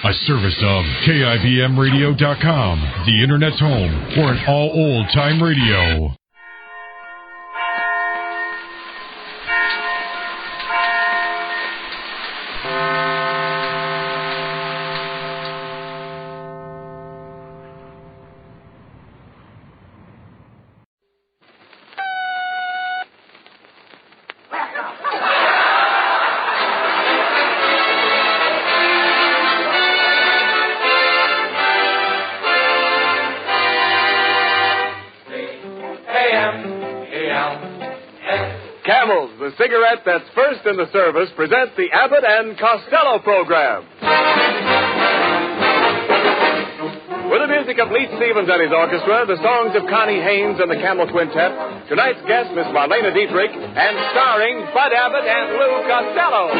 A service of KIBMradio.com, the Internet's home for an all old-time radio. Cigarette that's first in the service presents the Abbott and Costello program. With the music of Leach Stevens and his orchestra, the songs of Connie Haynes and the Camel Quintet, tonight's guest, Miss Marlene Dietrich, and starring Bud Abbott and Lou Costello.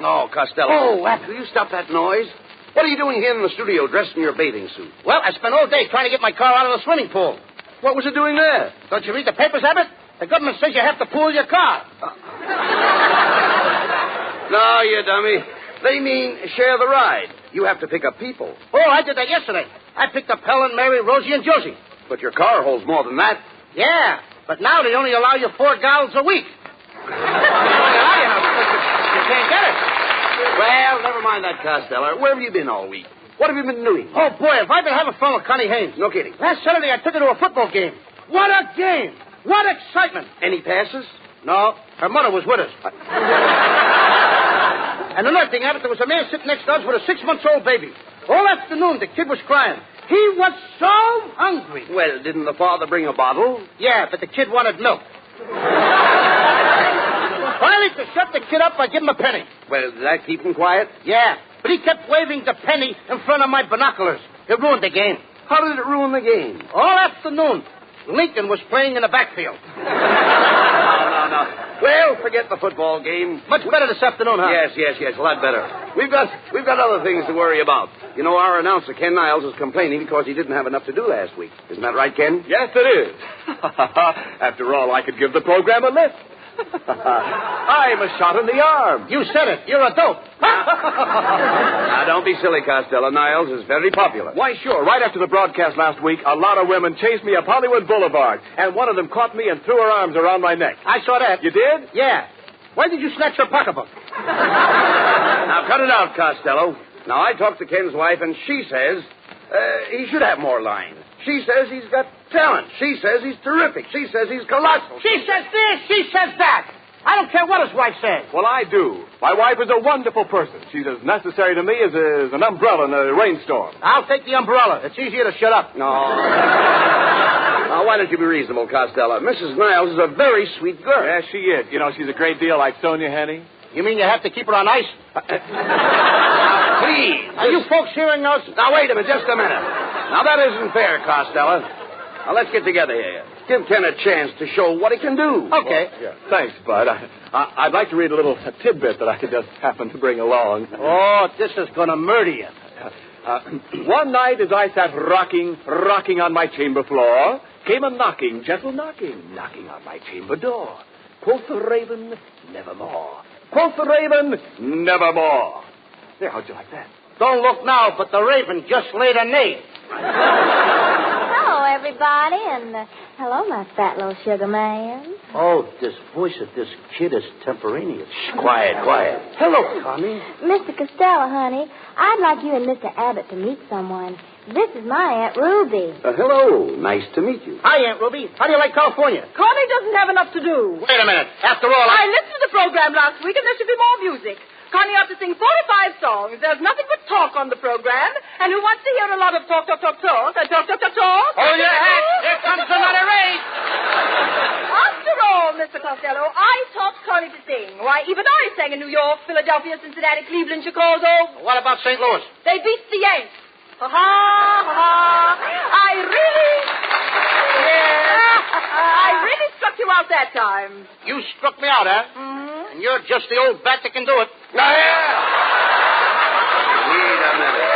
Oh, Costello. Oh, Abbott. Will you stop that noise? What are you doing here in the studio dressed in your bathing suit? Well, I spent all day trying to get my car out of the swimming pool. What was it doing there? Don't you read the papers, Abbott? The government says you have to pool your car. No, you dummy. They mean share the ride. You have to pick up people. Oh, I did that yesterday. I picked up Helen, Mary, Rosie, and Josie. But your car holds more than that. Yeah, but now they only allow you 4 gallons a week. You can't get it. Well, never mind that, Costello. Where have you been all week? What have you been doing? Oh, boy, have I been having fun with Connie Haynes. No kidding. Last Saturday, I took her to a football game. What a game! What excitement! Any passes? No, her mother was with us. And another thing, Abbott, there was a man sitting next to us with a 6-month-old baby. All afternoon, the kid was crying. He was so hungry. Well, didn't the father bring a bottle? Yeah, but the kid wanted milk. Finally, to shut the kid up, I give him a penny. Well, did that keep him quiet? Yeah, but he kept waving the penny in front of my binoculars. It ruined the game. How did it ruin the game? All afternoon, Lincoln was playing in the backfield. No. Well, forget the football game. Much better this afternoon, huh? Yes, a lot better. We've got other things to worry about. You know, our announcer, Ken Niles, is complaining because he didn't have enough to do last week. Isn't that right, Ken? Yes, it is. After all, I could give the program a lift. I'm a shot in the arm. You said it. You're a dope. Now, don't be silly, Costello. Niles is very popular. Why, sure. Right after the broadcast last week, a lot of women chased me up Hollywood Boulevard, and one of them caught me and threw her arms around my neck. I saw that. You did? Yeah. Why did you snatch her pocketbook? Now, cut it out, Costello. Now, I talked to Ken's wife, and she says he should have more lines. She says he's got talent. She says he's terrific. She says he's colossal. She says this. She says that. I don't care what his wife says. Well, I do. My wife is a wonderful person. She's as necessary to me as an umbrella in a rainstorm. I'll take the umbrella. It's easier to shut up. No. Now, why don't you be reasonable, Costello? Mrs. Niles is a very sweet girl. Yes, she is. You know, she's a great deal like Sonia Henny. You mean you have to keep her on ice? Please. Are you folks hearing us? Now, wait a minute, just a minute. Now, that isn't fair, Costello. Now, let's get together here. Give Ken a chance to show what he can do. Okay. Well, yeah. Thanks, Bud. I'd like to read a little tidbit that I just happened to bring along. Oh, this is going to murder you. One night as I sat rocking on my chamber floor, came a knocking, gentle knocking on my chamber door. Quoth the raven, nevermore. Quoth the raven, nevermore. There, how'd you like that? Don't look now, but the raven just laid an egg. Hello, everybody, and hello, my fat little sugar man. Oh, this voice of this kid is temporaneous. Shh, quiet. Hello, Connie. Mr. Costello, honey, I'd like you and Mr. Abbott to meet someone. This is my Aunt Ruby. Hello. Nice to meet you. Hi, Aunt Ruby. How do you like California? Connie doesn't have enough to do. Wait a minute. After all, I listened to the program last week, and there should be more music. Connie ought to sing 45 songs. There's nothing but talk on the program. And who wants to hear a lot of talk? Hold your hat. Here comes another race. After all, Mr. Costello, I taught Connie to sing. Why, even I sang in New York, Philadelphia, Cincinnati, Cleveland, Chicago. What about St. Louis? They beat the Yanks. Ha-ha, ha-ha. I really struck you out that time. You struck me out, huh? Mm-hmm. And you're just the old bat that can do it. Wait a minute.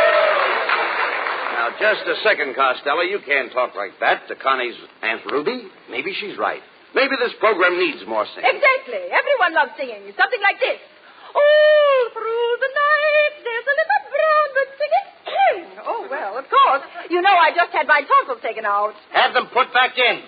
Now, Just a second, Costello. You can't talk like that to Connie's Aunt Ruby. Maybe she's right. Maybe this program needs more singing. Exactly. Everyone loves singing. Something like this. All through the night, there's a little brown bird singing. Oh, well, of course. You know I just had my tonsils taken out. Have them put back in.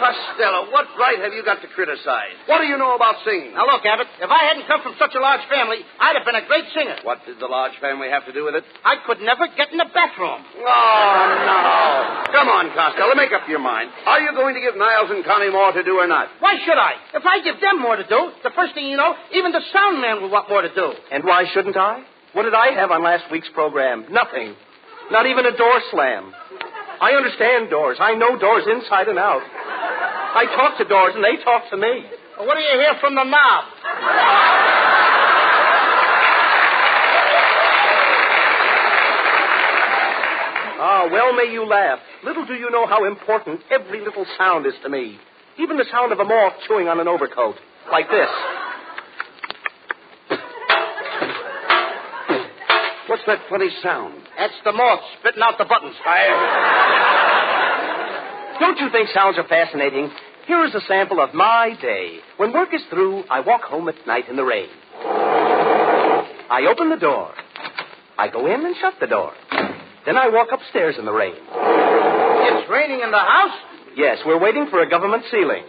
Costello, what right have you got to criticize? What do you know about singing? Now, look, Abbott, if I hadn't come from such a large family, I'd have been a great singer. What did the large family have to do with it? I could never get in the bathroom. Oh, no. Come on, Costello, make up your mind. Are you going to give Niles and Connie more to do or not? Why should I? If I give them more to do, the first thing you know, even the sound man will want more to do. And why shouldn't I? What did I have on last week's program? Nothing. Not even a door slam. I understand doors. I know doors inside and out. I talk to doors, and they talk to me. Well, what do you hear from the knob? Ah, well may you laugh. Little do you know how important every little sound is to me. Even the sound of a moth chewing on an overcoat. Like this. What's that funny sound? That's the moth spitting out the buttons. Don't you think sounds are fascinating? Here is a sample of my day. When work is through, I walk home at night in the rain. I open the door. I go in and shut the door. Then I walk upstairs in the rain. It's raining in the house? Yes, we're waiting for a government ceiling.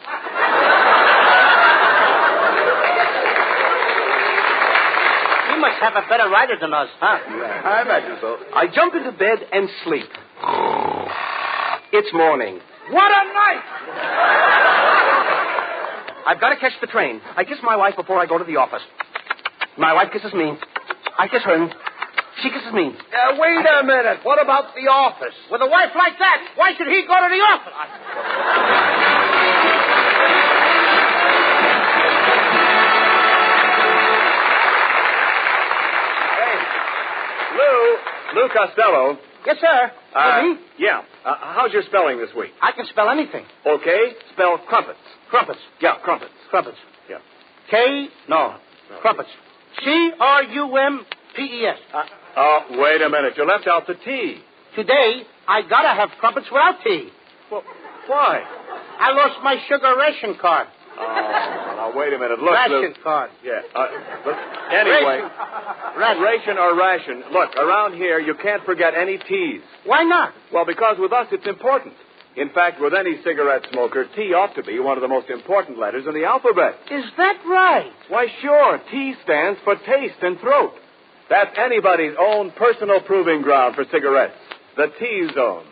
You must have a better rider than us, huh? I imagine so. I jump into bed and sleep. It's morning. What a night! I've got to catch the train. I kiss my wife before I go to the office. My wife kisses me. I kiss her, and she kisses me. Wait a minute. What about the office? With a wife like that, why should he go to the office? Lou Costello. Yes, sir. Me? Yeah. How's your spelling this week? I can spell anything. Okay. Spell crumpets. Crumpets. Yeah, crumpets. Crumpets. Yeah. Crumpets. C-R-U-M-P-E-S. Wait a minute. You left out the T. Today, I gotta have crumpets without tea. Well, why? I lost my sugar ration card. Now, wait a minute. Look, Ration card. Yeah. Look, anyway. Ration or ration. Look, around here, you can't forget any T's. Why not? Well, because with us, it's important. In fact, with any cigarette smoker, T ought to be one of the most important letters in the alphabet. Is that right? Why, sure. T stands for taste and throat. That's anybody's own personal proving ground for cigarettes. The T-zone.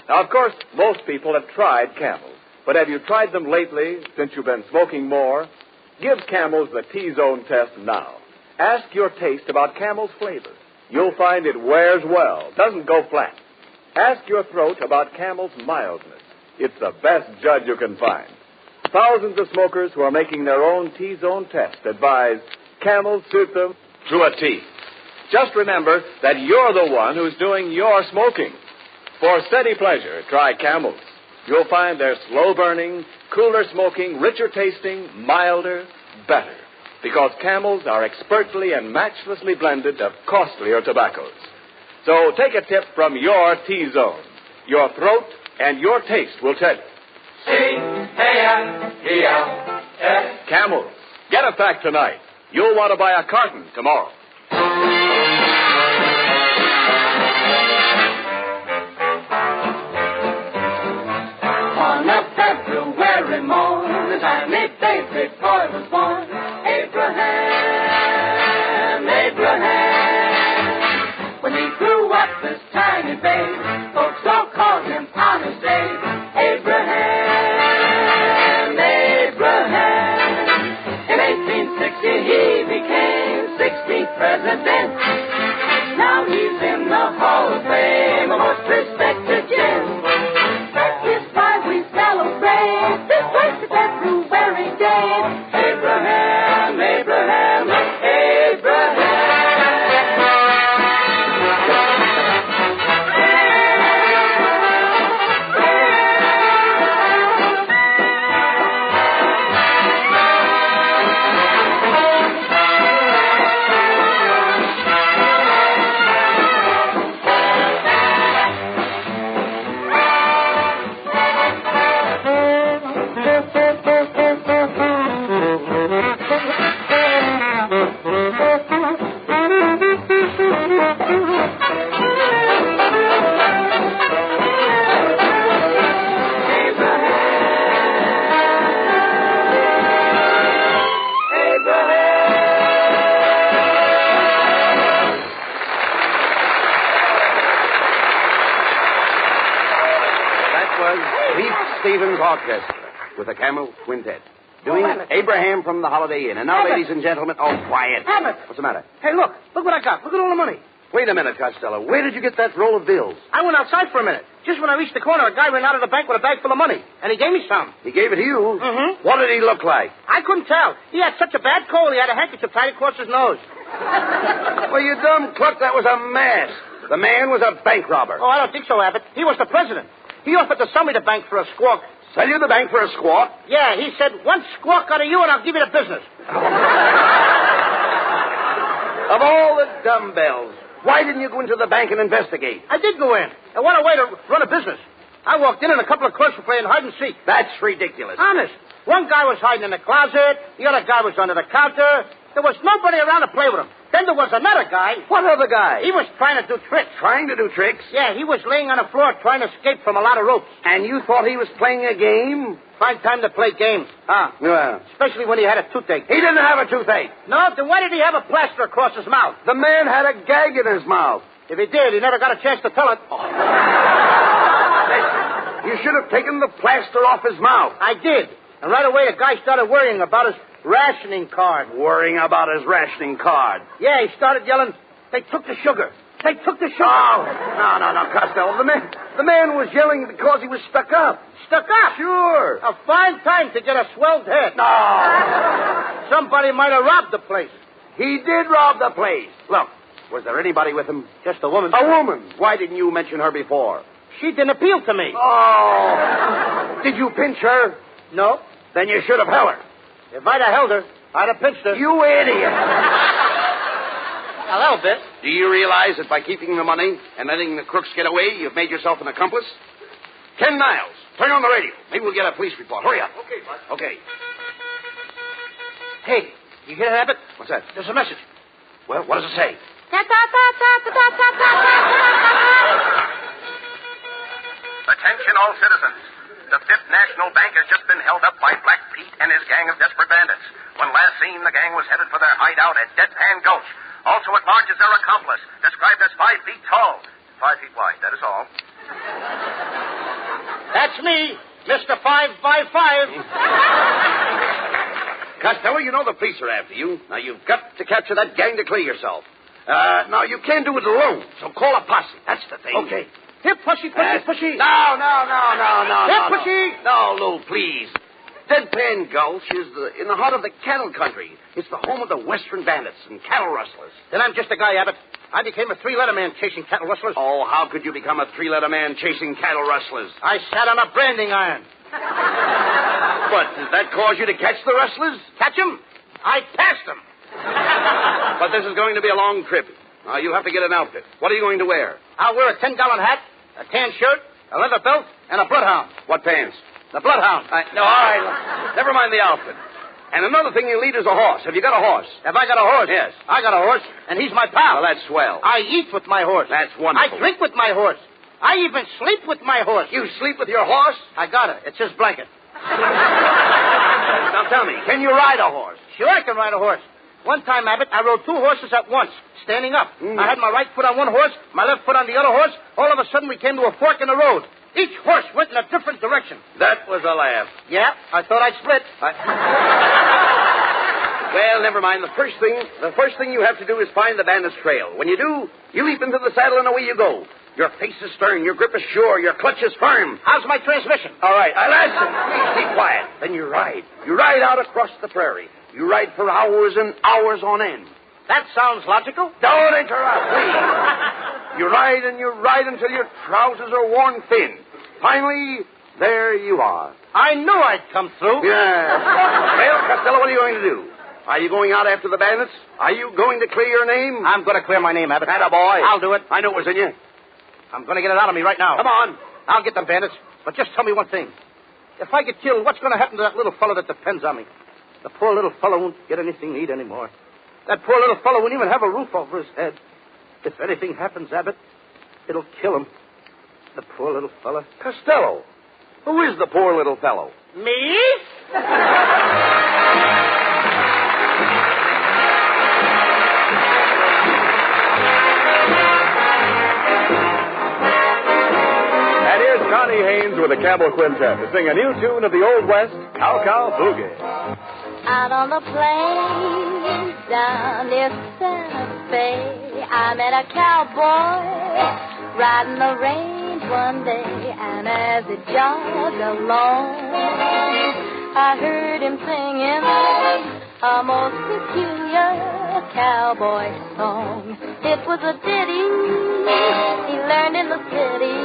Now, of course, most people have tried Camels. But have you tried them lately, since you've been smoking more? Give Camels the T-zone test now. Ask your taste about Camel's flavor. You'll find it wears well, doesn't go flat. Ask your throat about Camel's mildness. It's the best judge you can find. Thousands of smokers who are making their own T-zone test advise Camels suit them to a T. Just remember that you're the one who's doing your smoking. For steady pleasure, try Camels. You'll find they're slow-burning, cooler smoking, richer tasting, milder, better. Because Camels are expertly and matchlessly blended of costlier tobaccos. So take a tip from your T-zone. Your throat and your taste will tell you. C-A-M-E-L-S. Camels. Get a pack tonight. You'll want to buy a carton tomorrow. On a February morn, the tiny baby boy was born. Abraham. When he grew up, this tiny babe, folks all called him Honest Abe. Abraham. In 1860, he became 16th president. Now he's in the Hall of Fame, a most respected gem. That is why we celebrate this 20th February day. Abraham. was Beef Stevens Orchestra with the Camel Quintet. Doing Abraham from the Holiday Inn. And now, ladies and gentlemen, quiet. Abbott. What's the matter? Hey, look what I got. Look at all the money. Wait a minute, Costello. Where did you get that roll of bills? I went outside for a minute. Just when I reached the corner, a guy ran out of the bank with a bag full of money, and he gave me some. He gave it to you? Mm-hmm. What did he look like? I couldn't tell. He had such a bad cold, he had a handkerchief tied across his nose. Well, you dumb cluck, that was a mask. The man was a bank robber. Oh, I don't think so, Abbott. He was the president. He offered to sell me the bank for a squawk. Sell you the bank for a squawk? Yeah, he said, one squawk out of you and I'll give you the business. Of all the dumbbells, why didn't you go into the bank and investigate? I did go in. And what a way to run a business. I walked in and a couple of clerks were playing hide and seek. That's ridiculous. Honest. One guy was hiding in the closet. The other guy was under the counter. There was nobody around to play with him. Then there was another guy. What other guy? He was trying to do tricks. Trying to do tricks? Yeah, he was laying on the floor trying to escape from a lot of ropes. And you thought he was playing a game? Fine time to play games. Well, Especially when he had a toothache. he didn't have a toothache. No, then why did he have a plaster across his mouth? The man had a gag in his mouth. If he did, he never got a chance to tell it. You should have taken the plaster off his mouth. I did. And right away, the guy started worrying about his rationing card. Worrying about his rationing card. Yeah, he started yelling, they took the sugar. They took the sugar. Oh, no, Costello. The man was yelling because he was stuck up. Stuck up? Sure. A fine time to get a swelled head. No. Somebody might have robbed the place. He did rob the place. Look, was there anybody with him? Just a woman. A woman. Why didn't you mention her before? She didn't appeal to me. Oh. Did you pinch her? No. Then you should have held her. If I'd have held her, I'd have pinched her. You idiot. A little bit. Do you realize that by keeping the money and letting the crooks get away, you've made yourself an accomplice? Ken Niles, turn on the radio. Maybe we'll get a police report. Hurry up. Okay, Bud. Okay. Hey, you hear that, Abbott? What's that? There's a message. Well, what does it say? Attention all citizens. The Fifth National Bank has just been held up by Black Pete and his gang of desperate bandits. When last seen, the gang was headed for their hideout at Deadpan Gulch. Also at large is their accomplice, described as 5 feet tall. 5 feet wide, that is all. That's me, Mr. 555. Costello, you know the police are after you. Now, you've got to capture that gang to clear yourself. Now, you can't do it alone, so call a posse. That's the thing. Okay. Here, pushy. No. Here, pushy. No, Lou, please. Deadpan Gulch is in the heart of the cattle country. It's the home of the Western bandits and cattle rustlers. Then I'm just a guy, Abbott. I became a 3-letter man chasing cattle rustlers. Oh, how could you become a 3-letter man chasing cattle rustlers? I sat on a branding iron. What, did that cause you to catch the rustlers? Catch 'em? I passed 'em. But this is going to be a long trip. Now, you'll have to get an outfit. What are you going to wear? I'll wear a 10-gallon hat, a tan shirt, a leather belt, and a bloodhound. What pants? The bloodhound. No, all right. Never mind the outfit. And another thing you'll need is a horse. Have you got a horse? Have I got a horse? Yes. I got a horse, and he's my pal. Well, that's swell. I eat with my horse. That's wonderful. I drink with my horse. I even sleep with my horse. You sleep with your horse? I got it. It's his blanket. Now, tell me, can you ride a horse? Sure, I can ride a horse. One time, Abbott, I rode 2 horses at once, standing up. I had my right foot on one horse, my left foot on the other horse. All of a sudden, we came to a fork in the road. Each horse went in a different direction. That was a laugh. Yeah, I thought I'd split. Well, never mind. The first thing you have to do is find the bandit's trail. When you do, you leap into the saddle and away you go. Your face is stern, your grip is sure, your clutch is firm. How's my transmission? All right, listen. Please be quiet. Then you ride. You ride out across the prairie. You ride for hours and hours on end. That sounds logical. Don't interrupt, please. You ride and you ride until your trousers are worn thin. Finally, there you are. I knew I'd come through. Yeah. Well, Costello, what are you going to do? Are you going out after the bandits? Are you going to clear your name? I'm going to clear my name, Abbott. Attaboy. I'll do it. I know it was in you. I'm going to get it out of me right now. Come on. I'll get them bandits. But just tell me one thing. If I get killed, what's going to happen to that little fellow that depends on me? The poor little fellow won't get anything to eat anymore. That poor little fellow won't even have a roof over his head. If anything happens, Abbott, it'll kill him. The poor little fellow. Costello. Who is the poor little fellow? Me? That is Connie Haynes with the Campbell Quintet to sing a new tune of the Old West, Cow Cow Boogie. Out on the plains down near Santa Fe, I met a cowboy riding the range one day, and as he jogged along, I heard him singing a most peculiar cowboy song. It was a ditty he learned in the city.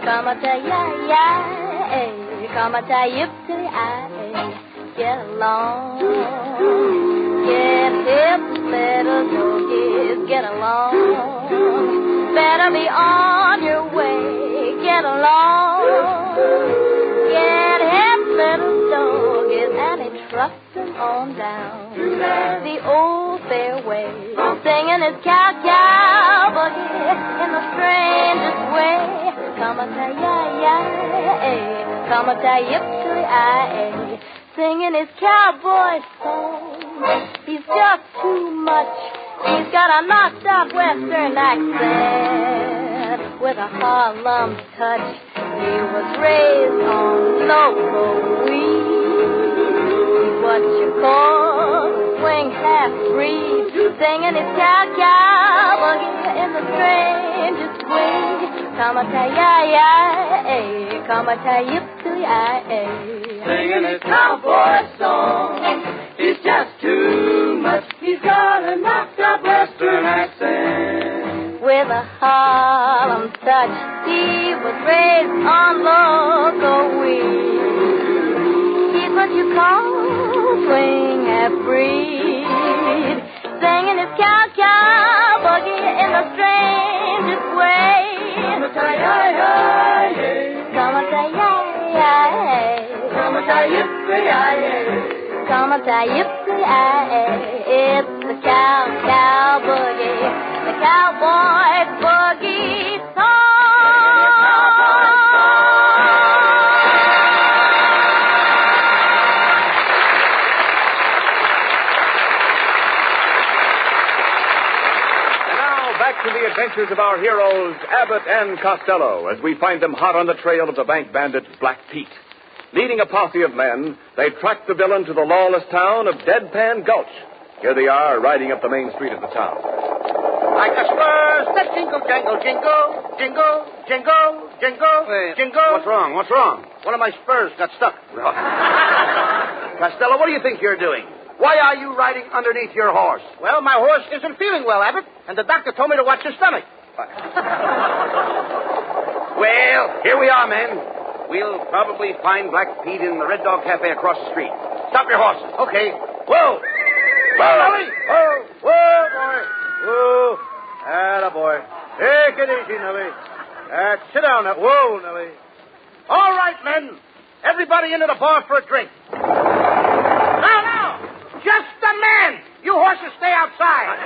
Come-a-ta-ya-ya, come-a-ta-yip-to-I, get along. Get hip, little doggies, get along. Better be on your way, get along. Get hip, little doggies, and he trucking on down the old fairway, singing his cow-cow boogie in the strangest way. Come-a-ta-ya-ya, come-a-ta-yip-to-I, singing his cowboy song. He's just too much. He's got a knocked-out western accent with a Harlem touch. He was raised on local weed, what you call swing half-breed, singing his cow-cow boogie in the strangest way. Come-a-ta-ya-ya, come-a-ta-yip-to-I, Singing his cowboy song. He's just too much. He's got a knocked-out western accent with a Harlem touch. He was raised on local weed. He's what you call swing half-breed, singing his cow-cow boogie in the strangest way. Come-a-ta-ya-ya, come-a-ta-ya-ya, come-a-ta-yip-to-I, come-a-ta-yip-to-I, it's the cow-cow boogie, the cowboy boogie song. Back to the adventures of our heroes, Abbott and Costello, as we find them hot on the trail of the bank bandit Black Pete. Leading a posse of men, they track the villain to the lawless town of Deadpan Gulch. Here they are, riding up the main street of the town. Like the spurs that jingle, jangle, jingle, jingle, jingle, jingle, jingle. What's wrong? What's wrong? One of my spurs got stuck. Costello, what do you think you're doing? Why are you riding underneath your horse? Well, my horse isn't feeling well, Abbott, and the doctor told me to watch his stomach. Well, here we are, men. We'll probably find Black Pete in the Red Dog Cafe across the street. Stop your horses. Okay. Whoa! Whoa, Nellie! Whoa! Whoa, boy! Whoa! Attaboy. Take it easy, Nellie. Sit down now. Whoa, Nellie. All right, men. Everybody into the bar for a drink. Now! Just a man! You horses stay outside.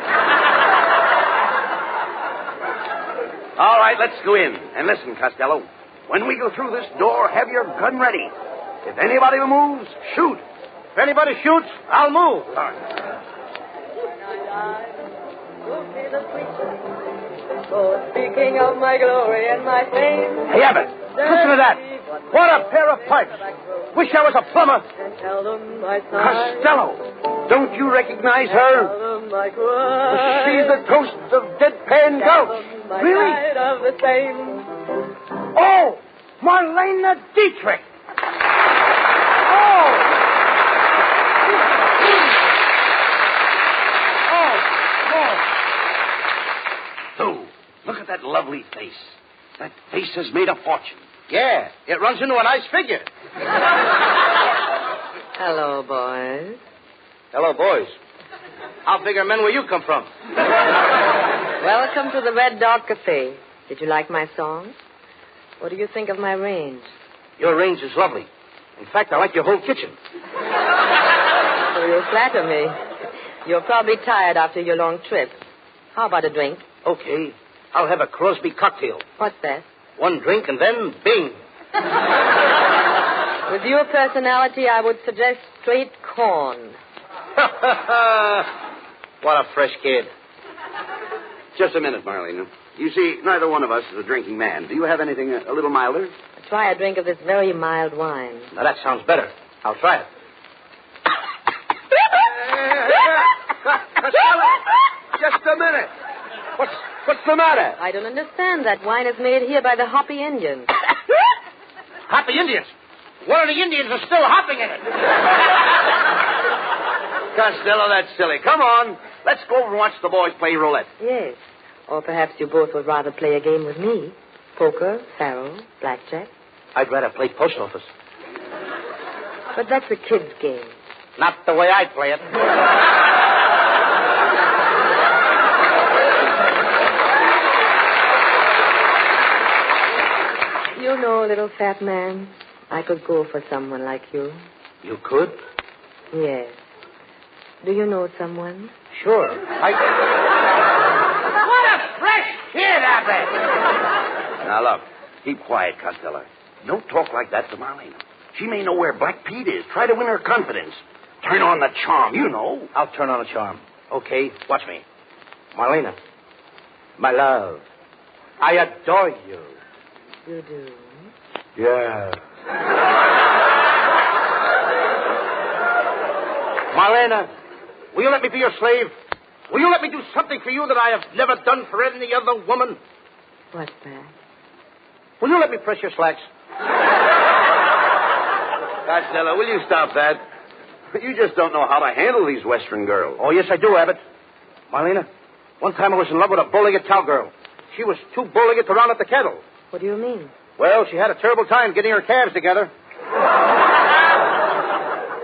All right, let's go in. And listen, Costello. When we go through this door, have your gun ready. If anybody moves, shoot. If anybody shoots, I'll move. All right. Oh, speaking of my glory and my fame. Hey, Abbott, listen to that. What a pair of pipes. Wish I was a plumber. Tell them my side. Costello, don't you recognize her? Tell them my cry. She's the ghost of Deadpan Gulch. My Really? side of the same. Oh, Marlene Dietrich. Oh, look at that lovely face. That face has made a fortune. Yeah, it runs into a nice figure. Hello, boys. Hello, boys. How big are men where you come from? Welcome to the Red Dog Cafe. Did you like my song? What do you think of my range? Your range is lovely. In fact, I like your whole kitchen. So you flatter me. You're probably tired after your long trip. How about a drink? Okay. I'll have a Crosby cocktail. What's that? One drink and then bing. With your personality, I would suggest straight corn. What a fresh kid. Just a minute, Marlene. You see, neither one of us is a drinking man. Do you have anything a little milder? Try a drink of this very mild wine. Now, that sounds better. I'll try it. Costello, just a minute. What's the matter? I don't understand. That wine is made here by the Hopi Indians. Hopi Indians? One of the Indians is still hopping in it. Costello, that's silly. Come on. Let's go over and watch the boys play roulette. Yes. Or perhaps you both would rather play a game with me. Poker, faro, blackjack. I'd rather play post office. But that's a kid's game. Not the way I play it. You know, little fat man, I could go for someone like you. You could? Yes. Do you know someone? Sure. What a fresh kid, Abbott! Now, look. Keep quiet, Costello. Don't talk like that to Marlene. She may know where Black Pete is. Try to win her confidence. Turn on the charm, you know. I'll turn on the charm. Okay, watch me. Marlena, my love, I adore you. You do? Yeah. Marlena, will you let me be your slave? Will you let me do something for you that I have never done for any other woman? What's that? Will you let me press your slacks? Costello, will you stop that? You just don't know how to handle these Western girls. Oh, yes, I do, Abbott. Marlena, one time I was in love with a bow-legged cowgirl. She was too bow-legged to round up the cattle. What do you mean? Well, she had a terrible time getting her calves together.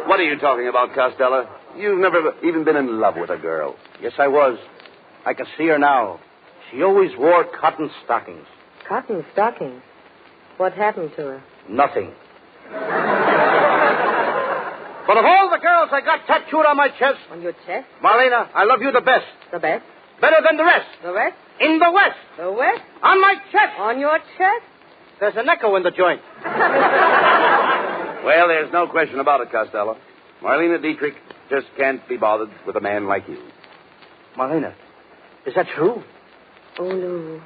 What are you talking about, Costello? You've never even been in love with a girl. Yes, I was. I can see her now. She always wore cotton stockings. Cotton stockings? What happened to her? Nothing. But of all the girls I got tattooed on my chest... On your chest? Marlena, I love you the best. The best? Better than the rest. The West? In the West. The West? On my chest. On your chest? There's an echo in the joint. Well, there's no question about it, Costello. Marlene Dietrich just can't be bothered with a man like you. Marlena, is that true? Oh, Lou.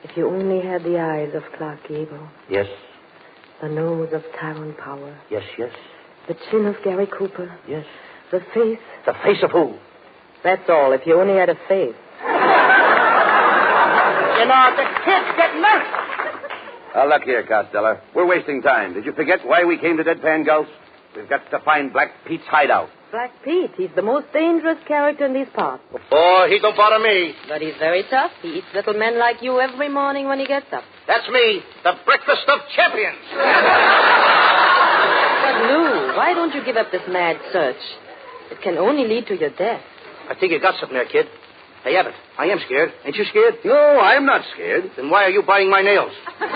If you only had the eyes of Clark Gable. Yes. The nose of Tyrone Power. Yes, yes. The chin of Gary Cooper. Yes. The face. The face of who? That's all, if you only had a face. You know, the kid's getting nervous. Look here, Costello. We're wasting time. Did you forget why we came to Deadpan Gulch? We've got to find Black Pete's hideout. Black Pete, he's the most dangerous character in these parts. Oh, he don't bother me. But he's very tough. He eats little men like you every morning when he gets up. That's me, the breakfast of champions. But, Lou, why don't you give up this mad search? It can only lead to your death. I think you got something there, kid. Hey, Abbott, I am scared. Ain't you scared? No, I'm not scared. Then why are you biting my nails? But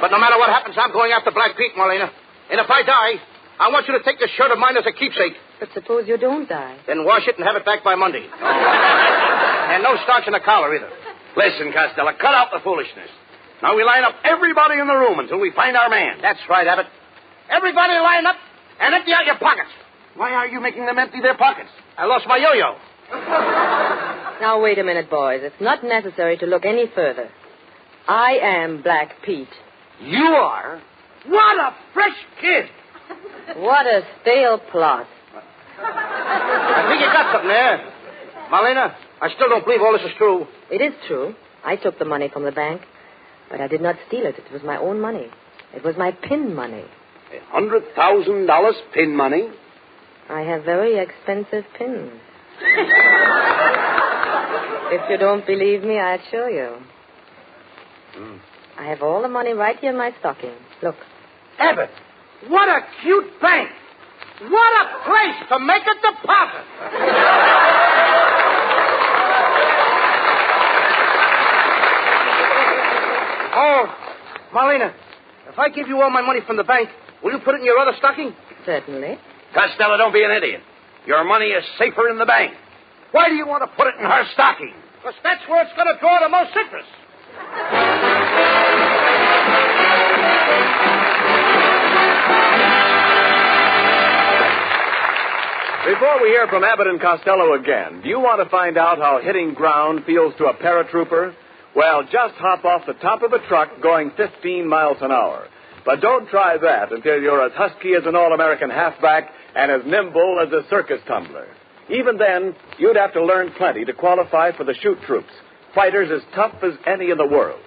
no matter what happens, I'm going after Black Pete, Marlena. And if I die, I want you to take this shirt of mine as a keepsake. But suppose you don't die. Then wash it and have it back by Monday. And no starch in the collar, either. Listen, Costello, cut out the foolishness. Now we line up everybody in the room until we find our man. That's right, Abbott. Everybody line up and empty out your pockets. Why are you making them empty their pockets? I lost my yo-yo. Now, wait a minute, boys. It's not necessary to look any further. I am Black Pete. You are? What a fresh kid. What a stale plot. I think you got something there. Marlena, I still don't believe all this is true. It is true. I took the money from the bank, but I did not steal it. It was my own money. It was my pin money. $100,000 pin money? I have very expensive pins. If you don't believe me, I'll show you. I have all the money right here in my stocking. Look. Abbott, what a cute bank. What a place to make a deposit. Oh, Marlena, if I give you all my money from the bank, will you put it in your other stocking? Certainly. Costello, don't be an idiot. Your money is safer in the bank. Why do you want to put it in her stocking? Because that's where it's going to draw the most interest. Before Before we hear from Abbott and Costello again, do you want to find out how hitting ground feels to a paratrooper? Well, just hop off the top of a truck going 15 miles an hour. But don't try that until you're as husky as an All-American halfback and as nimble as a circus tumbler. Even then, you'd have to learn plenty to qualify for the shoot troops, fighters as tough as any in the world.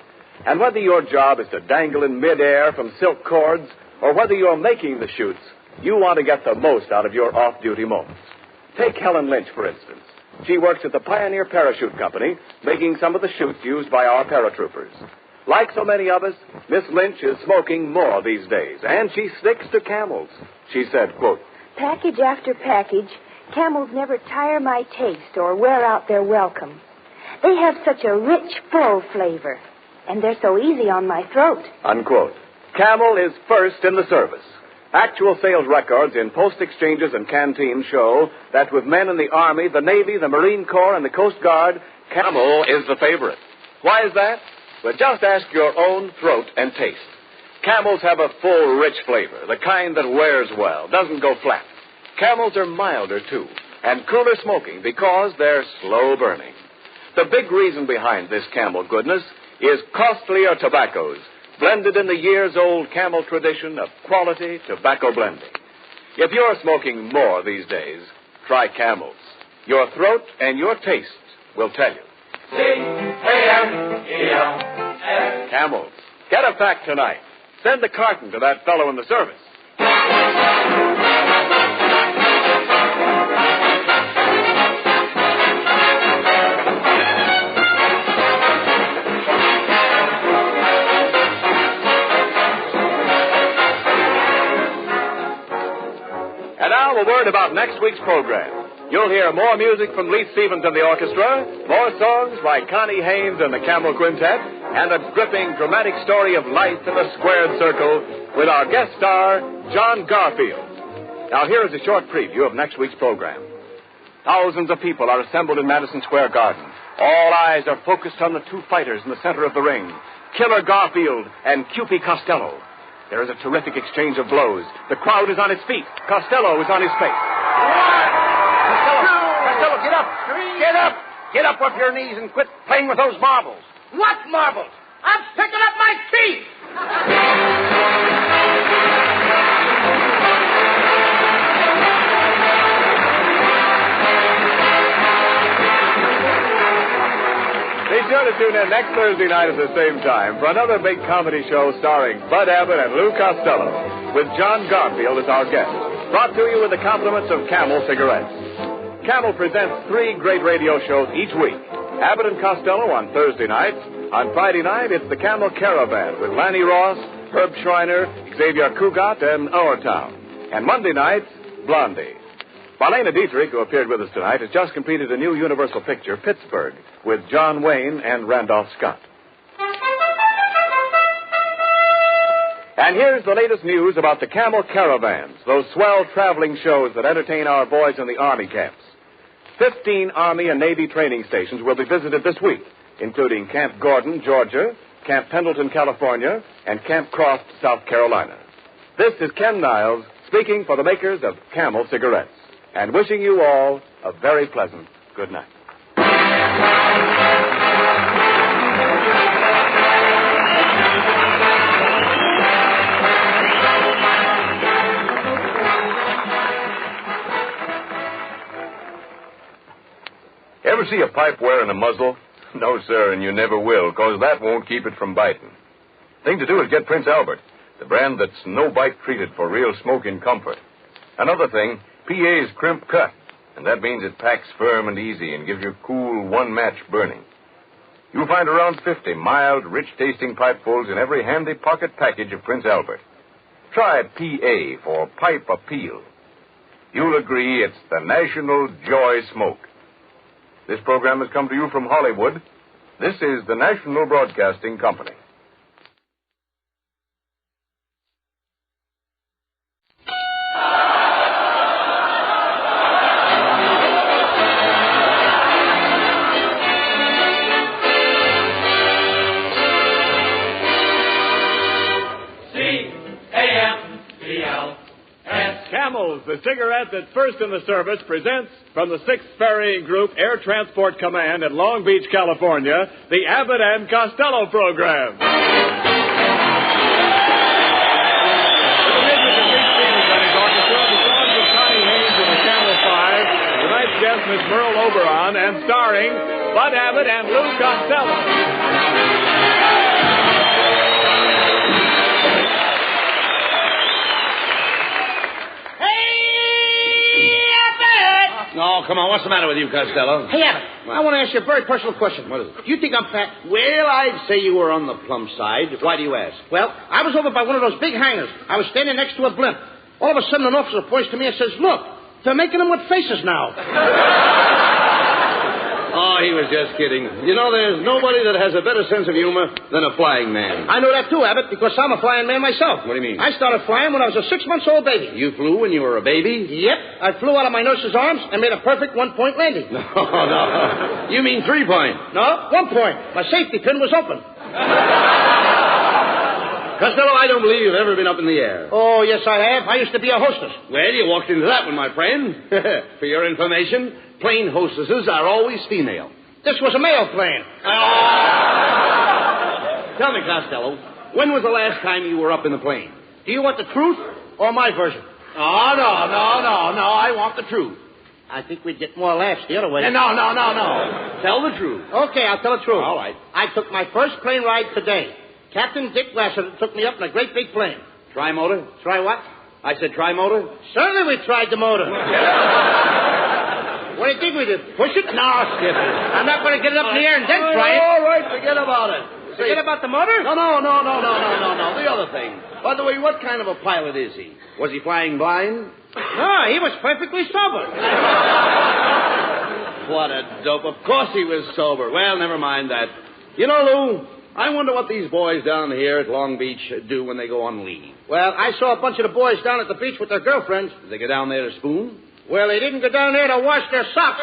And whether your job is to dangle in midair from silk cords or whether you're making the shoots, you want to get the most out of your off-duty moments. Take Helen Lynch, for instance. She works at the Pioneer Parachute Company, making some of the chutes used by our paratroopers. Like so many of us, Miss Lynch is smoking more these days, and she sticks to Camels. She said, quote, "Package after package, Camels never tire my taste or wear out their welcome. They have such a rich, full flavor, and they're so easy on my throat." Unquote. Camel is first in the service. Actual sales records in post exchanges and canteens show that with men in the Army, the Navy, the Marine Corps, and the Coast Guard, Camel is the favorite. Why is that? Well, just ask your own throat and taste. Camels have a full, rich flavor, the kind that wears well, doesn't go flat. Camels are milder, too, and cooler smoking because they're slow burning. The big reason behind this Camel goodness is costlier tobaccos, blended in the years-old Camel tradition of quality tobacco blending. If you're smoking more these days, try Camels. Your throat and your taste will tell you. C-A-M-E-L-S. Camels. Get a pack tonight. Send the carton to that fellow in the service. And now a word about next week's program. You'll hear more music from Lee Stevens and the orchestra, more songs by Connie Haynes and the Camel Quintet, and a gripping, dramatic story of life in the squared circle with our guest star, John Garfield. Now, here is a short preview of next week's program. Thousands of people are assembled in Madison Square Garden. All eyes are focused on the two fighters in the center of the ring, Killer Garfield and Cupid Costello. There is a terrific exchange of blows. The crowd is on its feet. Costello is on his face. Costello, get up. Get up. Get up off your knees and quit playing with those marbles. What marbles? I'm picking up my teeth! Be sure to tune in next Thursday night at the same time for another big comedy show starring Bud Abbott and Lou Costello, with John Garfield as our guest, brought to you with the compliments of Camel Cigarettes. Camel presents 3 great radio shows each week. Abbott and Costello on Thursday nights. On Friday night, it's the Camel Caravan with Lanny Ross, Herb Schreiner, Xavier Cugat, and Our Town. And Monday nights, Blondie. Marlene Dietrich, who appeared with us tonight, has just completed a new Universal picture, Pittsburgh, with John Wayne and Randolph Scott. And here's the latest news about the Camel Caravans, those swell traveling shows that entertain our boys in the Army camps. 15 Army and Navy training stations will be visited this week, including Camp Gordon, Georgia, Camp Pendleton, California, and Camp Croft, South Carolina. This is Ken Niles speaking for the makers of Camel Cigarettes, and wishing you all a very pleasant good night. Ever see a pipe wearing a muzzle? No, sir, and you never will, because that won't keep it from biting. Thing to do is get Prince Albert, the brand that's no-bite treated for real smoking comfort. Another thing, PA's crimp cut, and that means it packs firm and easy and gives you cool, one-match burning. You'll find around 50 mild, rich-tasting pipefulls in every handy pocket package of Prince Albert. Try PA for Pipe Appeal. You'll agree it's the national joy smoke. This program has come to you from Hollywood. This is the National Broadcasting Company. Camels, the cigarette that's first in the service, presents from the 6th Ferrying Group Air Transport Command at Long Beach, California, the Abbott and Costello program. Tonight's guest, Miss Merle Oberon, and starring Bud Abbott and Lou Costello. Oh, come on. What's the matter with you, Costello? Hey, Abbott, I want to ask you a very personal question. What is it? Do you think I'm fat? Well, I'd say you were on the plump side. Why do you ask? Well, I was over by one of those big hangars. I was standing next to a blimp. All of a sudden, an officer points to me and says, "Look, they're making them with faces now." Oh, he was just kidding. You know, there's nobody that has a better sense of humor than a flying man. I know that too, Abbott, because I'm a flying man myself. What do you mean? I started flying when I was a 6-month-old baby. You flew when you were a baby? Yep. I flew out of my nurse's arms and made a perfect 1-point landing. No. You mean 3-point? No, 1 point. My safety pin was open. Costello, I don't believe you've ever been up in the air. Oh, yes, I have. I used to be a hostess. Well, you walked into that one, my friend. For your information, plane hostesses are always female. This was a male plane. Tell me, Costello, when was the last time you were up in the plane? Do you want the truth or my version? Oh, no. I want the truth. I think we'd get more laughs the other way. No. Tell the truth. Okay, I'll tell the truth. All right. I took my first plane ride today. Captain Dick Lassiter took me up in a great big plane. Tri-motor? Try what? I said tri-motor? Certainly we tried the motor. What do you think we did? Push it? No, skip it. I'm not going to get it up in the air and then try it. All right, forget about it. Forget about the motor? No. The other thing. By the way, what kind of a pilot is he? Was he flying blind? No, he was perfectly sober. What a dope. Of course he was sober. Well, never mind that. You know, Lou, I wonder what these boys down here at Long Beach do when they go on leave. Well, I saw a bunch of the boys down at the beach with their girlfriends. Did they go down there to spoon? Well, they didn't go down there to wash their socks.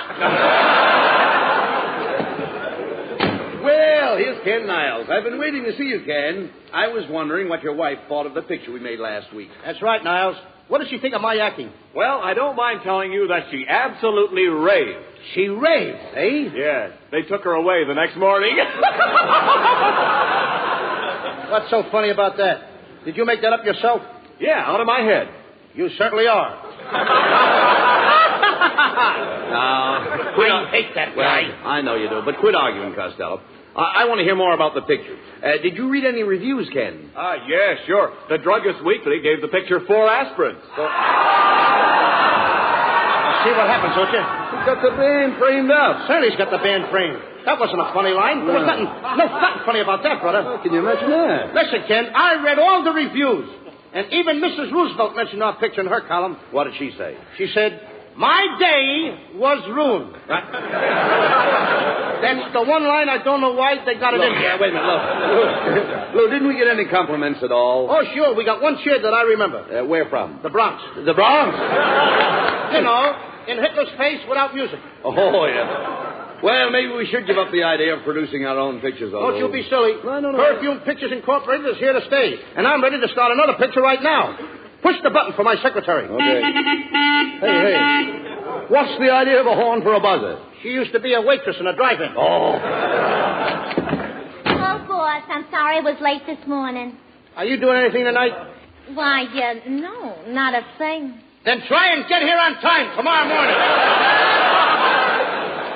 Well, here's Ken Niles. I've been waiting to see you, Ken. I was wondering what your wife thought of the picture we made last week. That's right, Niles. What does she think of my acting? Well, I don't mind telling you that she absolutely raved. She raved, eh? Yes. They took her away the next morning. What's so funny about that? Did you make that up yourself? Yeah, out of my head. You certainly are. I hate that guy. Well, I know you do, but quit arguing, Costello. I want to hear more about the picture. Did you read any reviews, Ken? Yeah, sure. The Druggist Weekly gave the picture 4 aspirins. See what happens, don't you? He's got the band framed up. Certainly he's got the band framed. That wasn't a funny line. There was nothing funny about that, brother. Oh, can you imagine that? Listen, Ken, I read all the reviews. And even Mrs. Roosevelt mentioned our picture in her column. What did she say? She said, "My day was ruined." That's the one line I don't know why they got it in there. Wait a minute, look. Lou, didn't we get any compliments at all? Oh, sure. We got one cheer that I remember. Where from? The Bronx. The Bronx? You know, in Hitler's face without music. Oh, yeah. Well, maybe we should give up the idea of producing our own pictures, though. Don't you be silly. No. Perfume Pictures Incorporated is here to stay. And I'm ready to start another picture right now. Push the button for my secretary. Okay. Hey. What's the idea of a horn for a buzzer? She used to be a waitress in a drive-in. Oh. Oh, boss, I'm sorry I was late this morning. Are you doing anything tonight? Why, no, not a thing. Then try and get here on time tomorrow morning.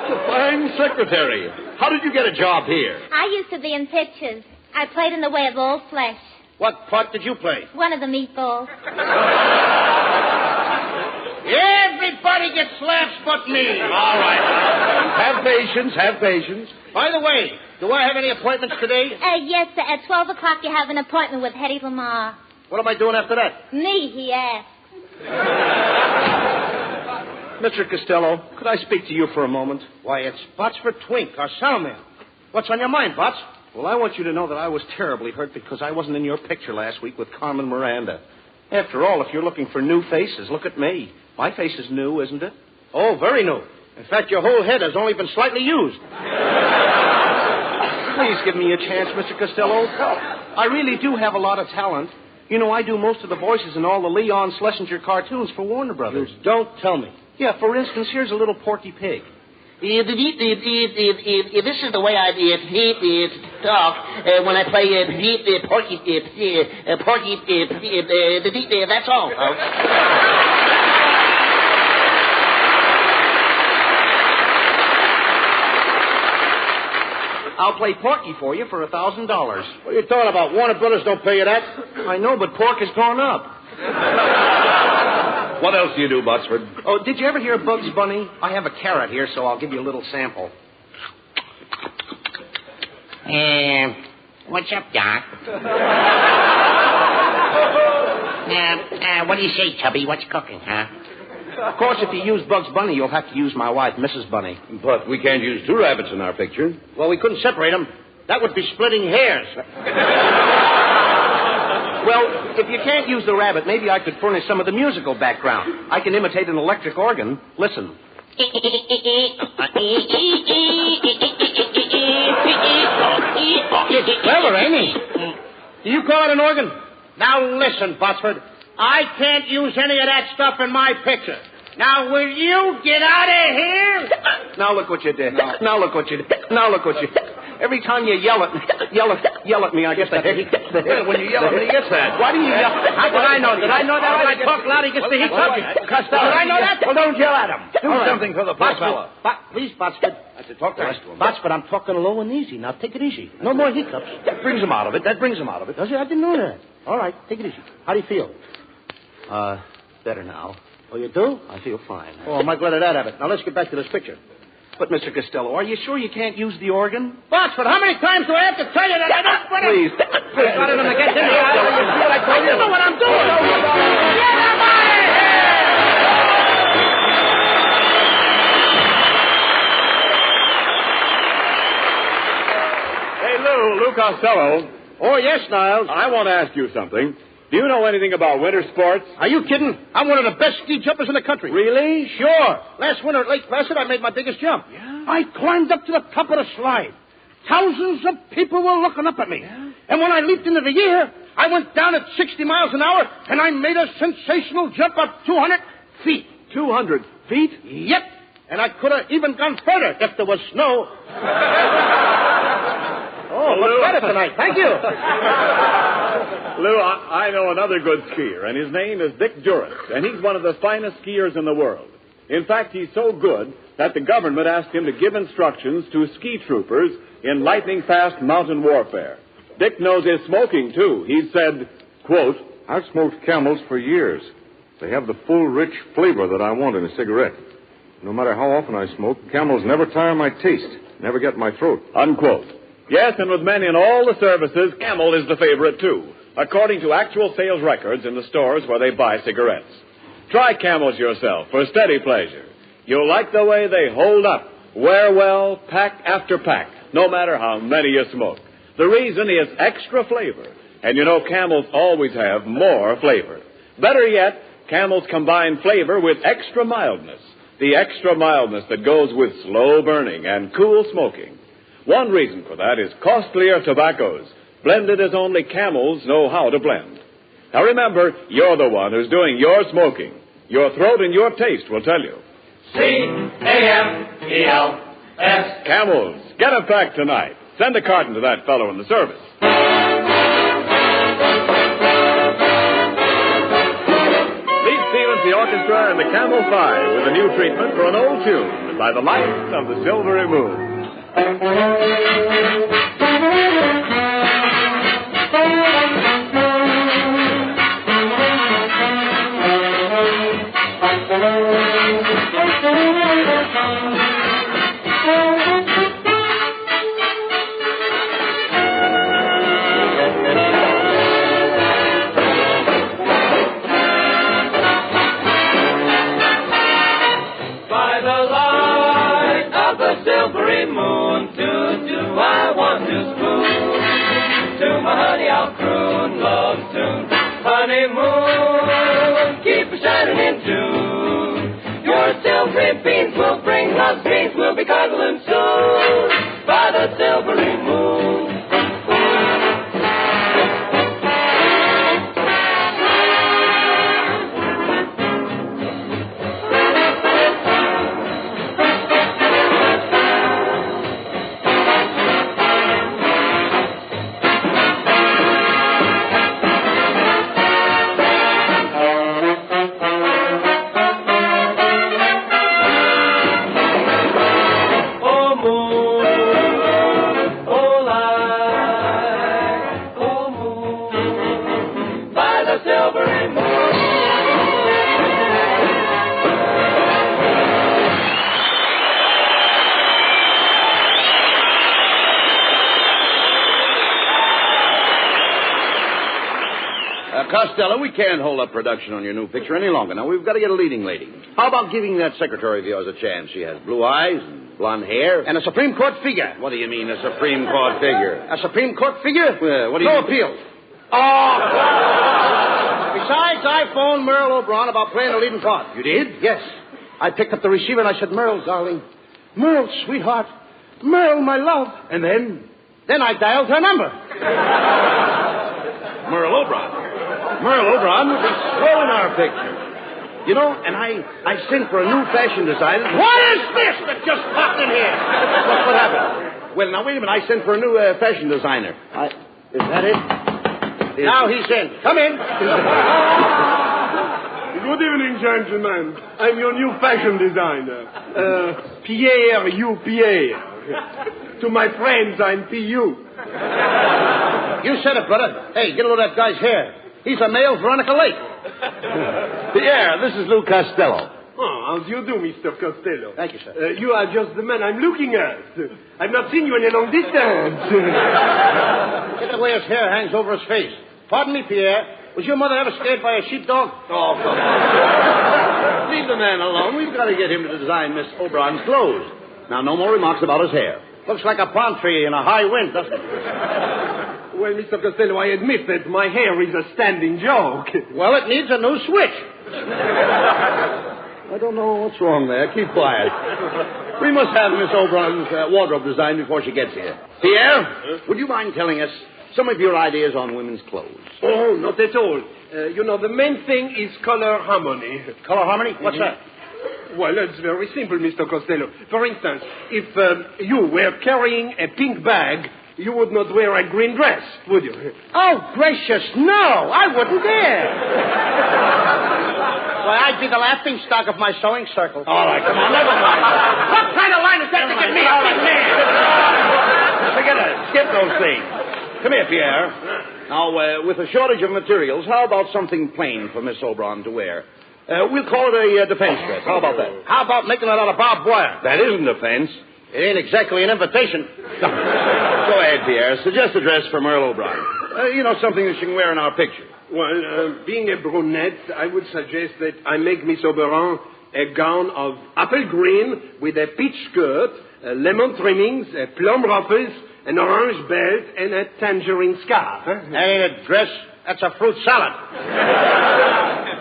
The fine secretary. How did you get a job here? I used to be in pictures. I played in The Way of All Flesh. What part did you play? One of the meatballs. Everybody gets laughs but me. All right. Have patience. By the way, do I have any appointments today? Yes, sir. At 12 o'clock you have an appointment with Hetty Lamar. What am I doing after that? Me, he asked. Mr. Costello, could I speak to you for a moment? Why, it's Botsford Twink, our soundman. What's on your mind, Bots? Well, I want you to know that I was terribly hurt because I wasn't in your picture last week with Carmen Miranda. After all, if you're looking for new faces, look at me. My face is new, isn't it? Oh, very new. In fact, your whole head has only been slightly used. Please give me a chance, Mr. Costello. I really do have a lot of talent. You know, I do most of the voices in all the Leon Schlesinger cartoons for Warner Brothers. You don't tell me. Yeah, for instance, here's a little Porky Pig. This is the way I talk when I play Porky. That's all, folks. I'll play Porky for you for $1,000. What are you talking about? Warner Brothers don't pay you that. I know, but pork has gone up. What else do you do, Botsford? Oh, did you ever hear Bugs Bunny? I have a carrot here, so I'll give you a little sample. What's up, Doc? What do you say, Tubby? What's cooking, huh? Of course, if you use Bugs Bunny, you'll have to use my wife, Mrs. Bunny. But we can't use two rabbits in our picture. Well, we couldn't separate them. That would be splitting hairs. Well, if you can't use the rabbit, maybe I could furnish some of the musical background. I can imitate an electric organ. Listen. It's clever, ain't he? Do you call it an organ? Now listen, Botsford. I can't use any of that stuff in my picture. Now, will you get out of here? Now look what you did. Now look what you did. Now look what you did. Every time you yell at me, I get the hiccups. When you yell at me, he gets that. Why do you yell? How did I know? Did I know that when I talk loud, he gets the hiccups? Costello, did I know that? Well, don't yell at him. Do something for the poor fellow. Please, Botsford. I said, talk nice to him. Botsford, I'm talking low and easy. Now, take it easy. No more hiccups. That brings him out of it. Does it? I didn't know that. All right, take it easy. How do you feel? Better now. Oh, you do? I feel fine. Oh, I'm glad of that, Abbott. Now, let's get back to this picture. But, Mr. Costello, are you sure you can't use the organ? Botsford, how many times do I have to tell you that I don't... Please. I've got it in the get in here. You see what I told you? I know what I'm doing. Get him out of Hey, Lou Costello. Oh, yes, Niles. I want to ask you something. Do you know anything about winter sports? Are you kidding? I'm one of the best ski jumpers in the country. Really? Sure. Last winter at Lake Placid, I made my biggest jump. Yeah? I climbed up to the top of the slide. Thousands of people were looking up at me. Yeah? And when I leaped into the air, I went down at 60 miles an hour, and I made a sensational jump of 200 feet. 200 feet? Yep. And I could have even gone further if there was snow. Oh, much better tonight. Thank you. Lou, I know another good skier, and his name is Dick Durrance, and he's one of the finest skiers in the world. In fact, he's so good that the government asked him to give instructions to ski troopers in lightning-fast mountain warfare. Dick knows his smoking, too. He said, quote, I've smoked Camels for years. They have the full, rich flavor that I want in a cigarette. No matter how often I smoke, Camels never tire my taste, never get my throat. Unquote. Yes, and with men in all the services, Camel is the favorite, too, according to actual sales records in the stores where they buy cigarettes. Try Camels yourself for steady pleasure. You'll like the way they hold up, wear well, pack after pack, no matter how many you smoke. The reason is extra flavor, and you know Camels always have more flavor. Better yet, Camels combine flavor with extra mildness, the extra mildness that goes with slow burning and cool smoking. One reason for that is costlier tobaccos, blended as only Camels know how to blend. Now remember, you're the one who's doing your smoking. Your throat and your taste will tell you. C-A-M-E-L-S. Camels, get a pack tonight. Send a carton to that fellow in the service. Meet Stevens, the orchestra, and the Camel 5 with a new treatment for an old tune by the lights of the silvery moon. By the light of the silvery moon, I want to spoon. To my honey I'll croon love tune. Honeymoon, keep a shining in tune. Your silvery beams will bring love's dreams. We'll be cuddling soon by the silvery moon. silver and gold. Costello, we can't hold up production on your new picture any longer. Now, we've got to get a leading lady. How about giving that secretary of yours a chance? She has blue eyes and blonde hair. And a Supreme Court figure. What do you mean, a Supreme Court figure? A Supreme Court figure? What do you No mean? appeal. Oh! Besides, I phoned Merle Oberon about playing the leading part. You did? Yes. I picked up the receiver and I said, Merle, darling. Merle, sweetheart. Merle, my love. And then? Then I dialed her number. Merle Oberon. Merle Oberon will be spoiling our picture. You know, and I sent for a new fashion designer. What is this that just popped in here? What happened? Well, now, wait a minute. I sent for a new fashion designer. Is that it? Now he's in. Come in. Good evening, gentlemen. I'm your new fashion designer. Pierre, you Pierre. To my friends, I'm P.U. You said it, brother. Hey, get a load of that guy's hair. He's a male Veronica Lake. Pierre, this is Lou Costello. Oh, how do you do, Mr. Costello? Thank you, sir. You are just the man I'm looking at. I've not seen you in a long distance. Get the way his hair hangs over his face. Pardon me, Pierre. Was your mother ever scared by a sheepdog? Oh, come on. Leave the man alone. We've got to get him to design Miss Oberon's clothes. Now, no more remarks about his hair. Looks like a palm tree in a high wind, doesn't it? Well, Mr. Costello, I admit that my hair is a standing joke. Well, it needs a new switch. I don't know what's wrong there. Keep quiet. We must have Miss Oberon's wardrobe designed before she gets here. Pierre, would you mind telling us some of your ideas on women's clothes? Oh, not at all. The main thing is color harmony. Color harmony? What's that? Well, it's very simple, Mr. Costello. For instance, if you were carrying a pink bag, you would not wear a green dress, would you? Oh, gracious, no! I wouldn't dare. Why, I'd be the laughing stock of my sewing circle. All right, come on, never mind. What kind of line is that to get me a big man? Forget it. Skip those things. Come here, Pierre. Now, with a shortage of materials, how about something plain for Miss Oberon to wear? We'll call it a defense dress. How about that? How about making it out of barbed wire? That isn't defense. It ain't exactly an invitation. Go ahead, Pierre. Suggest a dress for Merle Oberon. Something that she can wear in our picture. Well, being a brunette, I would suggest that I make Miss Oberon a gown of apple green with a peach skirt, lemon trimmings, plum ruffles, an orange belt, and a tangerine scarf. That ain't a dress. That's a fruit salad.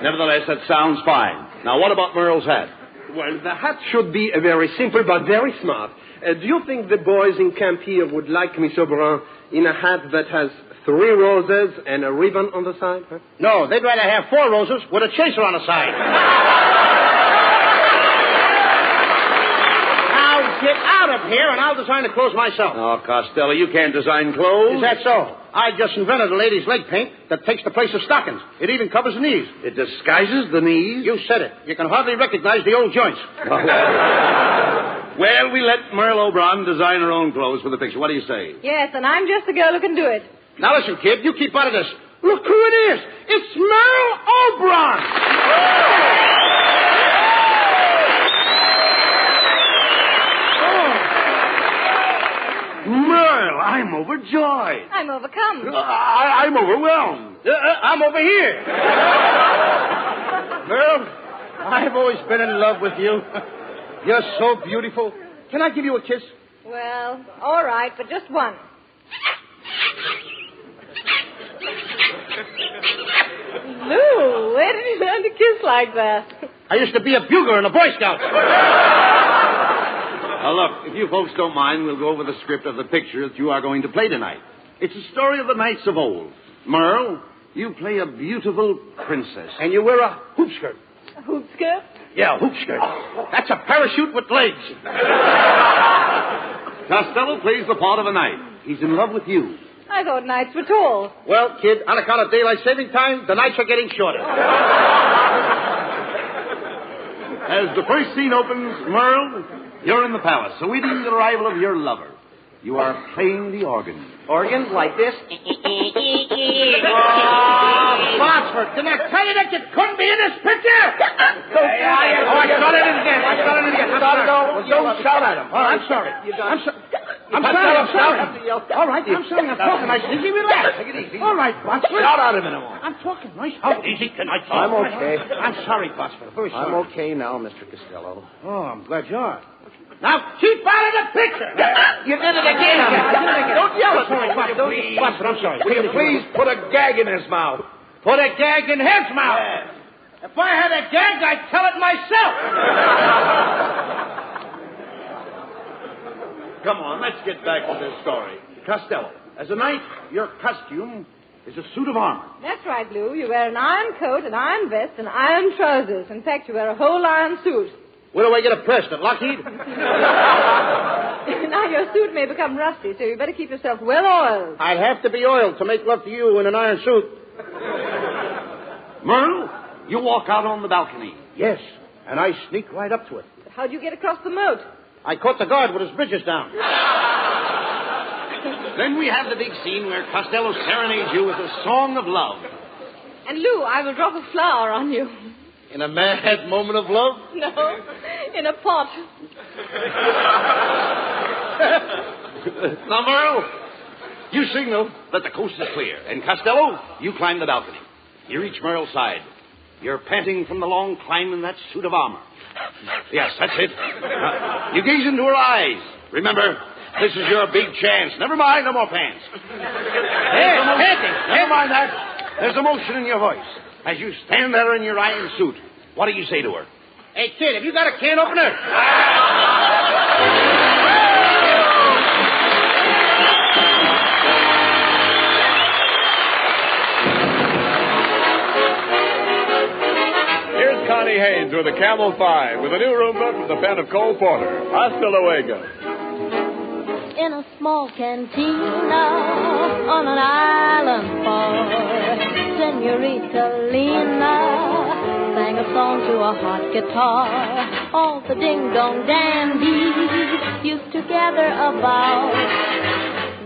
Nevertheless, that sounds fine. Now, what about Merle's hat? Well, the hat should be very simple but very smart. Do you think the boys in camp here would like Miss Oberon in a hat that has 3 roses and a ribbon on the side? Huh? No, they'd rather have 4 roses with a chaser on the side. Now get out of here and I'll design the clothes myself. Oh, Costello, you can't design clothes. Is that so? I just invented a ladies' leg paint that takes the place of stockings. It even covers the knees. It disguises the knees? You said it. You can hardly recognize the old joints. Well, we let Merle Oberon design her own clothes for the picture. What do you say? Yes, and I'm just the girl who can do it. Now listen, kid, you keep out of this. Look who it is. It's Merle Oberon. Merle, I'm overjoyed. I'm overcome. I'm overwhelmed. I'm over here. Merle, I've always been in love with you. You're so beautiful. Can I give you a kiss? Well, all right, but just one. Lou, where did you learn to kiss like that? I used to be a bugler in a Boy Scout. Now, look, if you folks don't mind, we'll go over the script of the picture that you are going to play tonight. It's a story of the knights of old. Merle, you play a beautiful princess. And you wear a hoop skirt. A hoop skirt? Yeah, a hoop skirt. That's a parachute with legs. Costello plays the part of a knight. He's in love with you. I thought nights were tall. Well, kid, on account of daylight saving time, the nights are getting shorter. As the first scene opens, Merle, you're in the palace, awaiting the arrival of your lover. You are playing the organ. Organ like this? Botsford, didn't I tell you that you couldn't be in this picture? I started it again. Don't shout at him. Oh, I'm sorry. I'm sorry. All right, I'm sorry. I'm talking nice and easy. Relax. Take it easy. All right, Botsford. Shout at him in a moment. I'm talking nice and easy tonight. I'm okay. I'm sorry, Botsford. Very sorry. I'm okay now, Mr. Costello. Oh, I'm glad you are. Now, keep out of the picture. You did it again. Don't yell at me. Botsford, I'm sorry. Will you please put a gag in his mouth? Put a gag in his mouth. Yeah. If I had a gag, I'd tell it myself. Come on, let's get back to this story. Costello, as a knight, your costume is a suit of armor. That's right, Lou. You wear an iron coat, an iron vest, and iron trousers. In fact, you wear a whole iron suit. Where do I get it pressed? At Lockheed? Now, your suit may become rusty, so you better keep yourself well oiled. I'd have to be oiled to make love to you in an iron suit. Merle, you walk out on the balcony. Yes, and I sneak right up to it. How'd you get across the moat? I caught the guard with his bridges down. Then we have the big scene where Costello serenades you with a song of love. And, Lou, I will drop a flower on you. In a mad moment of love? No, in a pot. Now, Merle, you signal that the coast is clear. And, Costello, you climb the balcony. You reach Merle's side. You're panting from the long climb in that suit of armor. Yes, that's it. You gaze into her eyes. Remember, this is your big chance. Never mind, no more pants. Never mind that. There's emotion in your voice. As you stand there in your iron suit, what do you say to her? Hey, kid, have you got a can opener? Here's Connie Haynes with a Camel 5 with a new rumba from the pen of Cole Porter. Hasta luego. In a small cantina on an island far, Senorita Lena sang a song to a hot guitar. All the ding-dong dandies used to gather about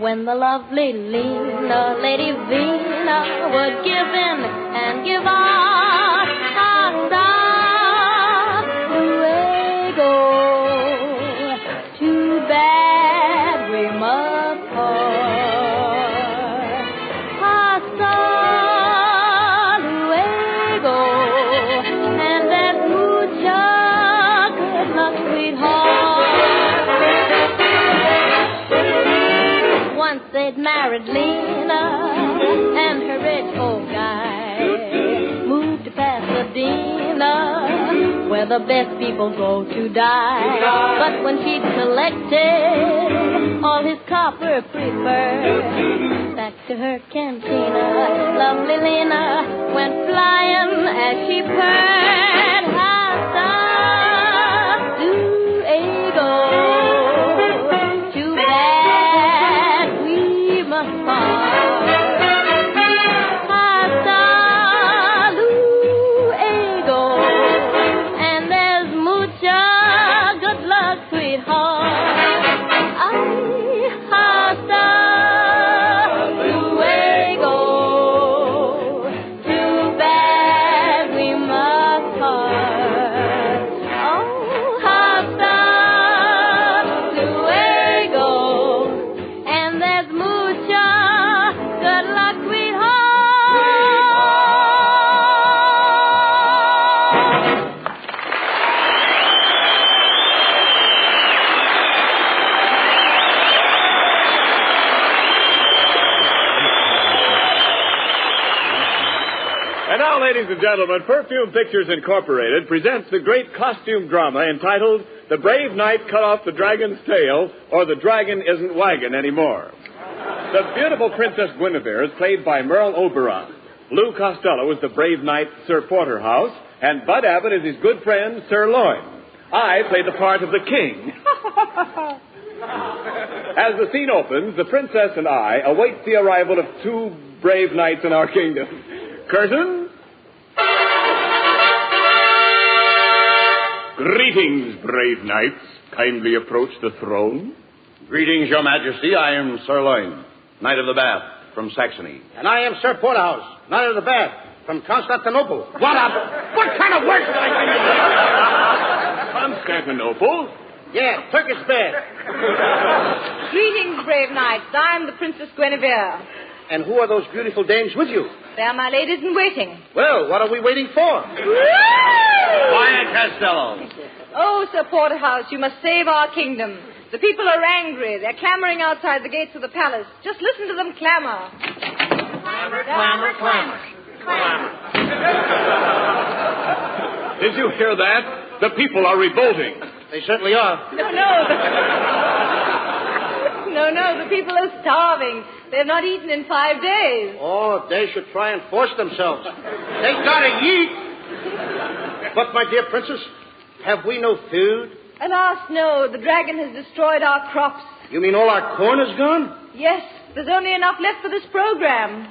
when the lovely Lena, Lady Vina, would give in and give out. Hasta luego. Too bad we must part. Hasta luego. And that mucha good luck, sweetheart. Once they'd married Lena, and her rich old guy moved to Pasadena, where the best people go to die. But when she'd collected all his copper preferred, back to her cantina, lovely Lena went flying as she purred. Hasta luego. Too bad we must part. Hasta luego. And there's mucha good luck, sweetheart. Ay, hasta luego. Too bad we must part. Oh, hasta luego. And there's mucha good luck, sweetheart. And now, ladies and gentlemen, Perfume Pictures Incorporated presents the great costume drama entitled The Brave Knight Cut Off the Dragon's Tail, or The Dragon Isn't Waggin' Anymore. The beautiful Princess Guinevere is played by Merle Oberon. Lou Costello is the brave knight Sir Porterhouse, and Bud Abbott is his good friend Sir Loin. I play the part of the king. As the scene opens, the princess and I await the arrival of two brave knights in our kingdom. Curtain. Greetings, brave knights. Kindly approach the throne. Greetings, Your Majesty. I am Sir Loin, Knight of the Bath from Saxony. And I am Sir Porterhouse, Knight of the Bath From Constantinople. What kind of words did I bring you? Constantinople? Yeah, Turkish bed. Greetings, brave knights. I'm the Princess Guinevere. And who are those beautiful dames with you? They are my ladies in waiting. Well, what are we waiting for? Quiet, Costello. Oh, Sir Porterhouse, you must save our kingdom. The people are angry. They're clamoring outside the gates of the palace. Just listen to them clamor. Clamor, clamor, clamor. Clamor. Did you hear that? The people are revolting. They certainly are. No, the people are starving. They've not eaten in 5 days. Oh, they should try and force themselves. They gotta eat. But, my dear princess, have we no food? Alas, no. The dragon has destroyed our crops. You mean all our corn is gone? Yes, there's only enough left for this program.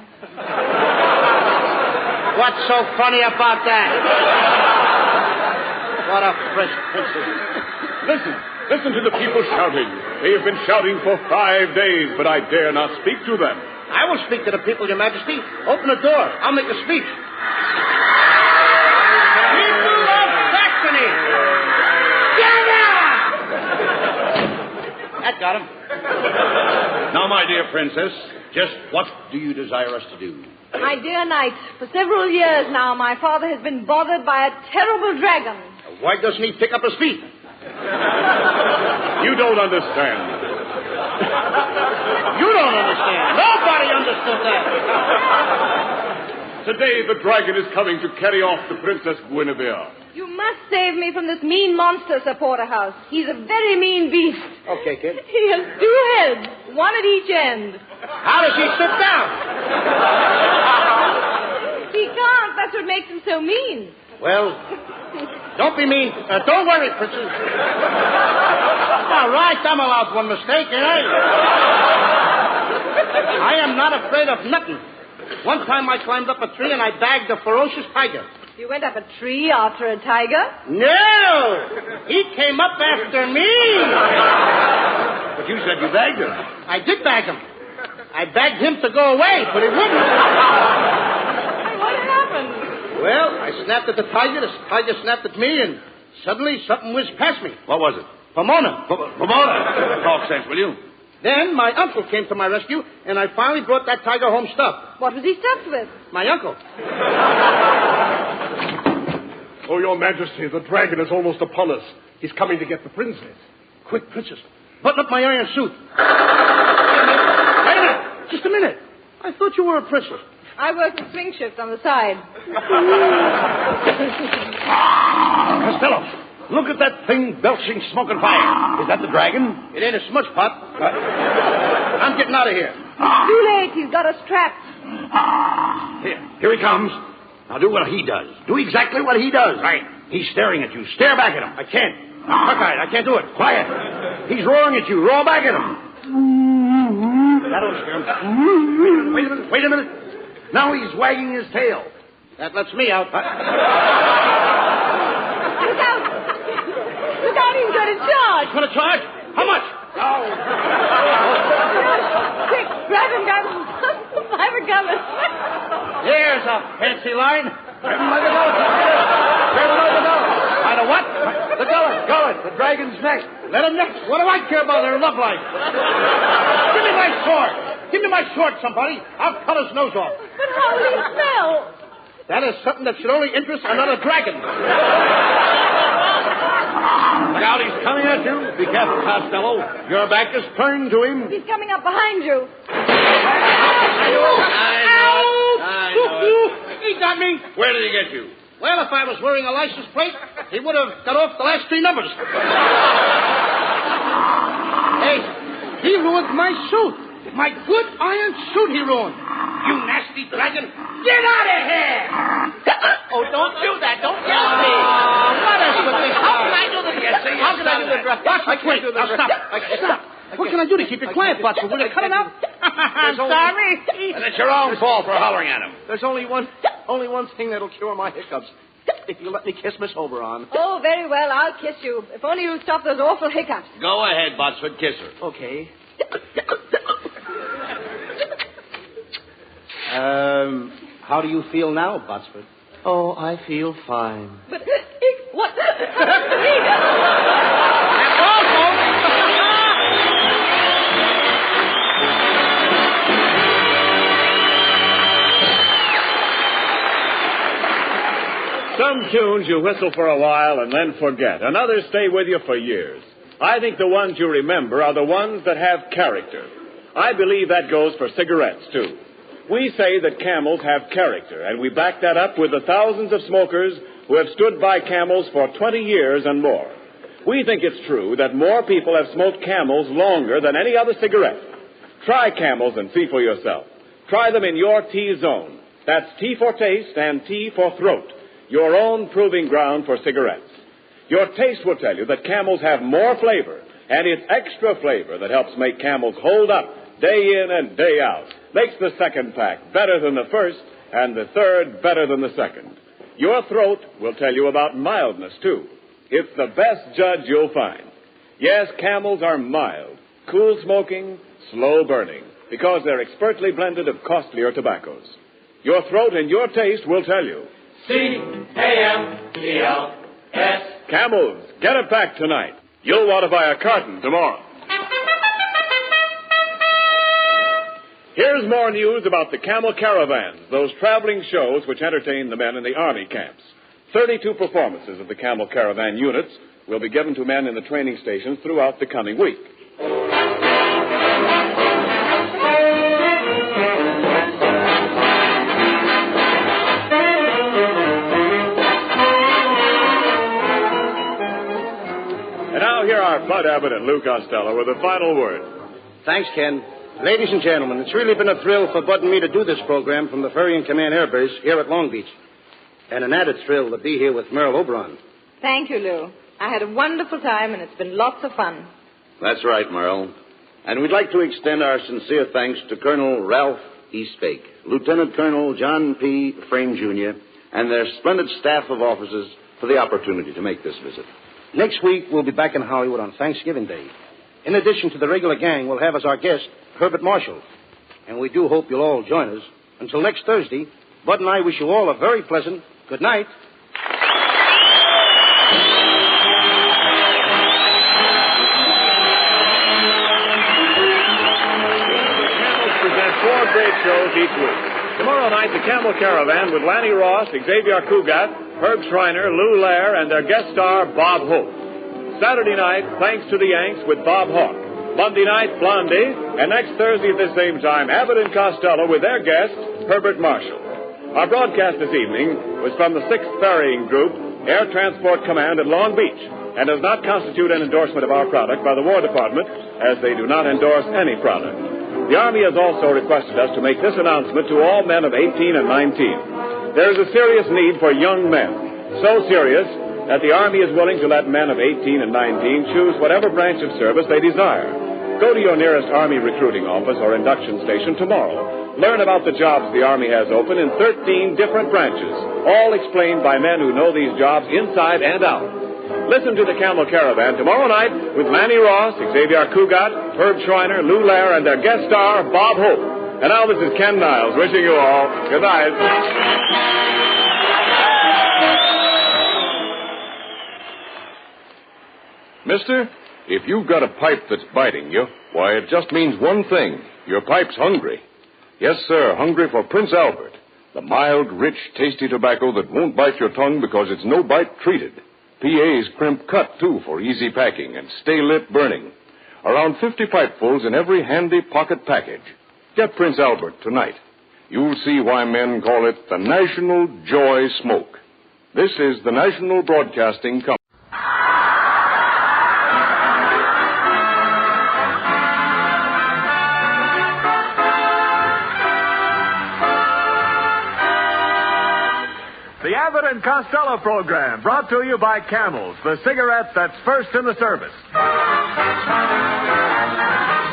What's so funny about that? What a fresh princess. Listen to the people shouting. They have been shouting for 5 days, but I dare not speak to them. I will speak to the people, Your Majesty. Open the door. I'll make a speech. People of Saxony! Gather! That got him. Now, my dear princess, just what do you desire us to do? My dear knight, for several years now, my father has been bothered by a terrible dragon. Why doesn't he pick up his feet? You don't understand. You don't understand. Nobody understood that. Today the dragon is coming to carry off the Princess Guinevere. You must save me from this mean monster, Sir Porterhouse. He's a very mean beast. Okay, kid. He has 2 heads, one at each end. How does he sit down? He can't. That's what makes him so mean. Well, don't be mean. Don't worry, princess. All right, I'm allowed one mistake, ain't I? I am not afraid of nothing. One time I climbed up a tree and I bagged a ferocious tiger. You went up a tree after a tiger? No! He came up after me. But you said you bagged him. I did bag him. I begged him to go away, but he wouldn't. What happened? Well, I snapped at the tiger snapped at me, and suddenly something whizzed past me. What was it? Pomona. Pomona. Talk sense, will you? Then my uncle came to my rescue, and I finally brought that tiger home stuffed. What was he stuffed with? My uncle. Oh, Your Majesty, the dragon is almost upon us. He's coming to get the princess. Quick, princess, button up my iron suit. Wait a minute. Just a minute. I thought you were a princess. I work the swing shift on the side. Costello, look at that thing belching smoke and fire. Is that the dragon? It ain't a smudge pot. I'm getting out of here. Too late. He's got us trapped. Here he comes. Now do what he does. Do exactly what he does. Right. He's staring at you. Stare back at him. I can't. Cockeyed. I can't do it. Quiet. He's roaring at you. Roar back at him. That'll scare him. Wait a minute. Now he's wagging his tail. That lets me out. Look out! Look out, he's going to charge. Going to charge? How much? Oh. Quick, grab him, guys. I'm a coming. Here's a fancy line. Grab him by the gullet. Grab him by the gullet. By the what? The gullet. The dragon's neck. Let him neck. What do I care about their love life? Give me my sword. Give me my sword, somebody. I'll cut his nose off. But how will he smell? That is something that should only interest another dragon. Look out, he's coming at you. Be careful, Costello. Your back is turned to him. He's coming up behind you. I know it. He got me. Where did he get you? Well, if I was wearing a license plate, he would have got off the last 3 numbers. Hey, he ruined my suit. My good iron suit he ruined. You nasty dragon. Get out of here! Oh, don't do that. Don't yell at me. What is with this? How can I do the guessing? How can I do the dress? Watch, I can't do the dress. Stop. What can I do to keep you quiet, Butcher? Will you cut it out? I'm sorry. And it's your own fault for hollering at him. There's only one thing that'll cure my hiccups. If you let me kiss Miss Oberon. Oh, very well. I'll kiss you. If only you stop those awful hiccups. Go ahead, Botsford. Kiss her. How do you feel now, Botsford? Oh, I feel fine. But, what? That's all, folks. Some tunes you whistle for a while and then forget, and others stay with you for years. I think the ones you remember are the ones that have character. I believe that goes for cigarettes, too. We say that Camels have character, and we back that up with the thousands of smokers who have stood by Camels for 20 years and more. We think it's true that more people have smoked Camels longer than any other cigarette. Try Camels and see for yourself. Try them in your T-zone. That's T for taste and T for throat. Your own proving ground for cigarettes. Your taste will tell you that Camels have more flavor, and it's extra flavor that helps make Camels hold up day in and day out. Makes the second pack better than the first, and the third better than the second. Your throat will tell you about mildness, too. It's the best judge you'll find. Yes, Camels are mild, cool smoking, slow burning, because they're expertly blended of costlier tobaccos. Your throat and your taste will tell you. C-A-M-E-L-S. Camels, get a pack tonight. You'll want to buy a carton tomorrow. Here's more news about the Camel Caravans, those traveling shows which entertain the men in the Army camps. 32 performances of the Camel Caravan units will be given to men in the training stations throughout the coming week. And now here are Bud Abbott and Lou Costello with a final word. Thanks, Ken. Ladies and gentlemen, it's really been a thrill for Bud and me to do this program from the Ferry and Command Air Base here at Long Beach. And an added thrill to be here with Merle Oberon. Thank you, Lou. I had a wonderful time, and it's been lots of fun. That's right, Merle. And we'd like to extend our sincere thanks to Colonel Ralph E. Spake, Lieutenant Colonel John P. Frame, Jr., and their splendid staff of officers for the opportunity to make this visit. Next week, we'll be back in Hollywood on Thanksgiving Day. In addition to the regular gang, we'll have as our guest Herbert Marshall. And we do hope you'll all join us. Until next Thursday, Bud and I wish you all a very pleasant good night. Camels present 4 great shows each week. Tomorrow night, the Camel Caravan with Lanny Ross, Xavier Cugat, Herb Schreiner, Lou Lair, and their guest star, Bob Hope. Saturday night, Thanks to the Yanks with Bob Hawke. Monday night, Blondie. And next Thursday at the same time, Abbott and Costello with their guest, Herbert Marshall. Our broadcast this evening was from the 6th Ferrying Group, Air Transport Command at Long Beach, and does not constitute an endorsement of our product by the War Department, as they do not endorse any product. The Army has also requested us to make this announcement to all men of 18 and 19. There is a serious need for young men, so serious that the Army is willing to let men of 18 and 19 choose whatever branch of service they desire. Go to your nearest Army recruiting office or induction station tomorrow. Learn about the jobs the Army has open in 13 different branches, all explained by men who know these jobs inside and out. Listen to the Camel Caravan tomorrow night with Lanny Ross, Xavier Cugat, Herb Schreiner, Lou Lair, and their guest star, Bob Hope. And now this is Ken Niles wishing you all good night. Mister, if you've got a pipe that's biting you, why, it just means one thing. Your pipe's hungry. Yes, sir, hungry for Prince Albert, the mild, rich, tasty tobacco that won't bite your tongue because it's no-bite treated. PA's crimp cut, too, for easy packing and stay-lit burning. Around 50 pipefuls in every handy pocket package. Get Prince Albert tonight. You'll see why men call it the National Joy Smoke. This is the National Broadcasting Company. The Abbott and Costello program, brought to you by Camels, the cigarette that's first in the service.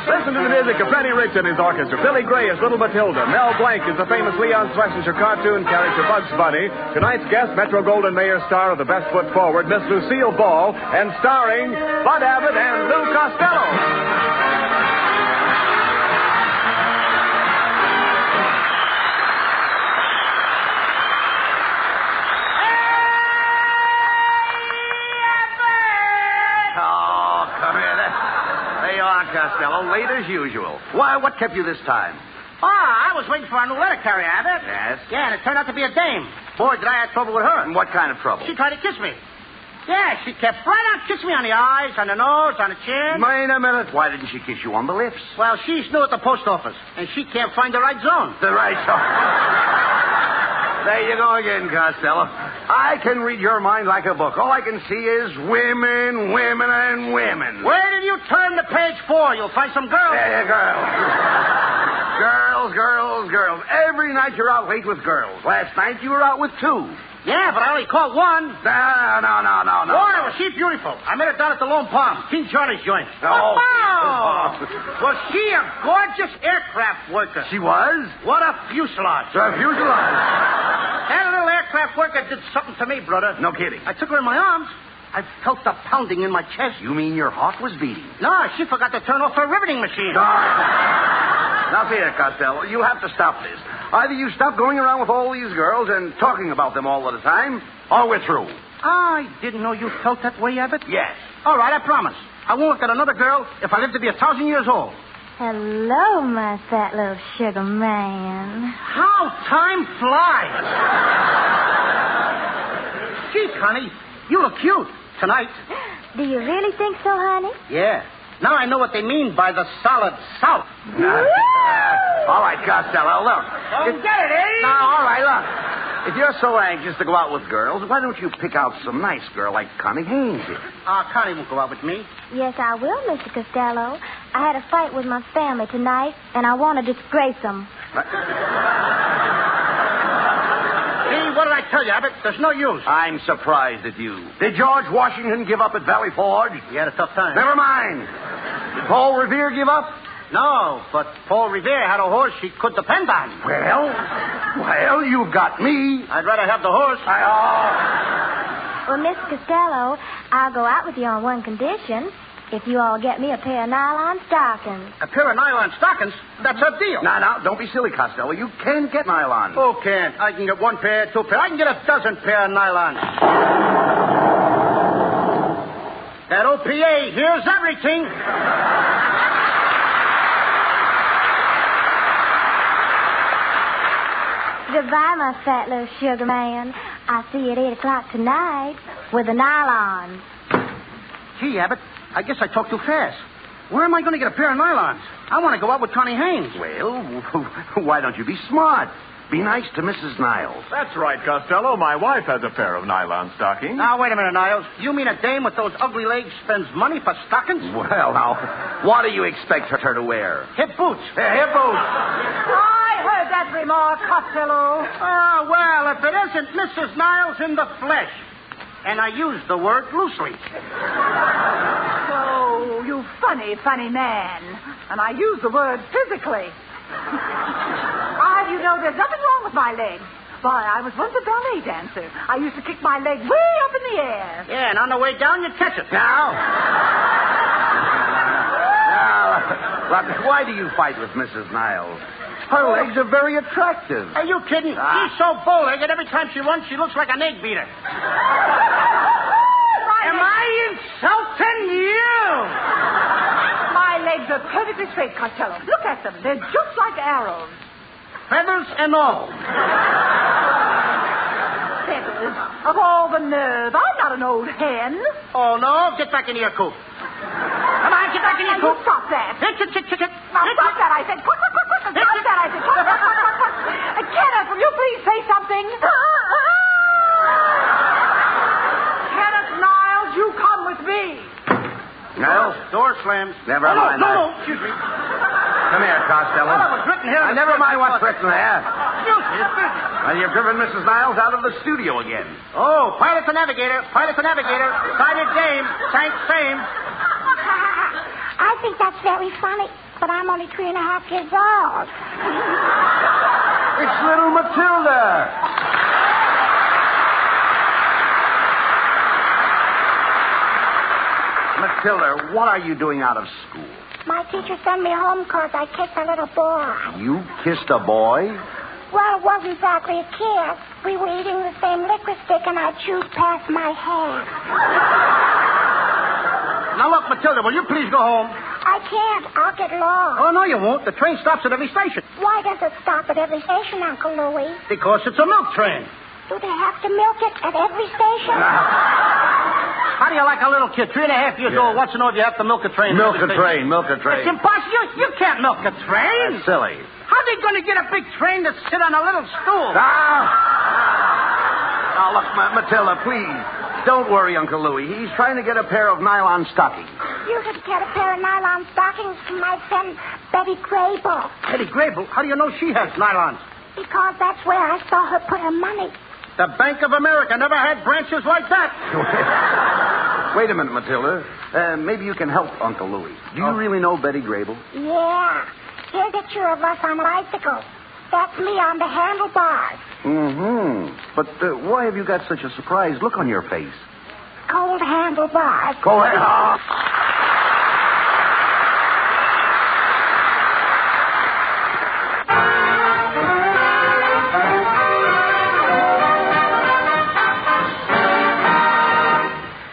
Listen to the music of Freddie Rich and his orchestra. Billy Gray is Little Matilda. Mel Blanc is the famous Leon Schlesinger cartoon character Bugs Bunny. Tonight's guest, Metro Goldwyn Mayer star of The Best Foot Forward, Miss Lucille Ball, and starring Bud Abbott and Lou Costello. Costello. Late as usual. Why, what kept you this time? I was waiting for our new letter carrier, Abbott. Yes? Yeah, and it turned out to be a dame. Boy, did I have trouble with her. And what kind of trouble? She tried to kiss me. Yeah, she kept right on kissing me on the eyes, on the nose, on the chin. Wait a minute. Why didn't she kiss you on the lips? Well, she's new at the post office, and she can't find the right zone. The right zone. There you go again, Costello. I can read your mind like a book. All I can see is women, women, and women. Where did you turn to page 4? You'll find some girls. Yeah, girls. Girls, girls, girls. Every night you're out late with girls. Last night you were out with 2. Yeah, but I only caught one. No. One, was she beautiful? I met her down at the Lone Palm, King Charlie's joint. Oh. Was she a gorgeous aircraft worker? She was? What a fuselage. A fuselage. That little aircraft worker did something to me, brother. No kidding. I took her in my arms. I felt the pounding in my chest. You mean your heart was beating? No, she forgot to turn off her riveting machine. Now, see here, Costello, you have to stop this. Either you stop going around with all these girls and talking about them all the time, or we're through. I didn't know you felt that way, Abbott. Yes. All right, I promise. I won't look at another girl if I live to be 1,000 years old. Hello, my fat little sugar man. How time flies. Gee, Connie, you look cute tonight. Do you really think so, honey? Yeah. Now I know what they mean by the solid South. All right, Costello, look. Don't get it, eh? No, all right, look. If you're so anxious to go out with girls, why don't you pick out some nice girl like Connie Haynes here? Connie won't go out with me. Yes, I will, Mr. Costello. I had a fight with my family tonight, and I want to disgrace them. See, what did I tell you, Abbott? There's no use. I'm surprised at you. Did George Washington give up at Valley Forge? He had a tough time. Never mind. Did Paul Revere give up? No, but Paul Revere had a horse he could depend on. Well, you've got me. I'd rather have the horse. Well, Mr. Costello, I'll go out with you on one condition. If you all get me a pair of nylon stockings. A pair of nylon stockings? That's a deal. No, don't be silly, Costello. You can't get nylon. Who can't? I can get 1 pair, 2 pair. I can get a dozen pair of nylon. That OPA hears everything. Goodbye, my fat little sugar man. I'll see you at 8 o'clock tonight with the nylons. Gee, Abbott, I guess I talked too fast. Where am I going to get a pair of nylons? I want to go out with Connie Haynes. Well, why don't you be smart? Be nice to Mrs. Niles. That's right, Costello. My wife has a pair of nylon stockings. Now, wait a minute, Niles. You mean a dame with those ugly legs spends money for stockings? Well, now, what do you expect her to wear? Hip boots. Hip boots. I heard that remark, Costello. Well, if it isn't Mrs. Niles in the flesh. And I use the word loosely. Oh, you funny man. And I use the word physically. You know, there's nothing wrong with my legs. Why, I was once a ballet dancer. I used to kick my leg way up in the air. Yeah, and on the way down, you catch it. Now, look, why do you fight with Mrs. Niles? Her legs are very attractive. Are you kidding? She's so bow-legged, every time she runs, she looks like an egg beater. Am I insulting you? My legs are perfectly straight, Costello. Look at them. They're just like arrows. Feathers and all. Feathers? Of all the nerve. I'm not an old hen. Oh, no. Get back into your coop. Come on, get back in your coop. Stop that. Hit. Now, stop that, I said. Stop that, I said. Kenneth, will you please say something? Kenneth Niles, you come with me. Niles? Door slams. Never mind. No, excuse me. Come here, Costello. Well, it was written here. Never mind what's written there. Excuse me, it's business. Well, you've driven Mrs. Niles out of the studio again. Oh, pilot to navigator. Sided game. Tank same. I think that's very funny, but I'm only 3.5 years old. It's little Matilda. Matilda, what are you doing out of school? My teacher sent me home because I kissed a little boy. You kissed a boy? Well, it wasn't exactly a kiss. We were eating the same liquor stick, and I chewed past my head. Now, look, Matilda, will you please go home? I can't. I'll get lost. Oh, no, you won't. The train stops at every station. Why does it stop at every station, Uncle Louie? Because it's a milk train. Do they have to milk it at every station? How do you like a little kid, 3.5 years old, wants to know if you have to milk a train? Milk a train. It's impossible. You can't milk a train. That's silly. How are they going to get a big train to sit on a little stool? Now, look, Matilda, please. Don't worry, Uncle Louie. He's trying to get a pair of nylon stockings. You could get a pair of nylon stockings from my friend Betty Grable. Betty Grable? How do you know she has nylons? Because that's where I saw her put her money. The Bank of America never had branches like that. Wait a minute, Matilda. Maybe you can help Uncle Louie. Do you really know Betty Grable? Yeah. Here's a picture of us on a bicycle. That's me on the handlebars. Mm-hmm. But why have you got such a surprised look on your face? Cold handlebars. Go ahead.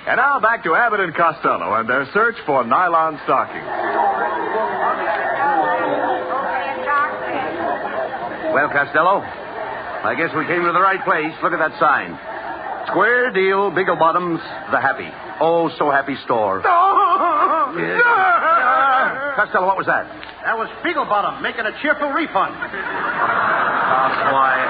And now back to Abbott and Costello and their search for nylon stockings. Well, Costello, I guess we came to the right place. Look at that sign. Square deal, Biggle Bottoms, the happy. Oh, so happy store. Costello, what was that? That was Beaglebottom making a cheerful refund. Quiet.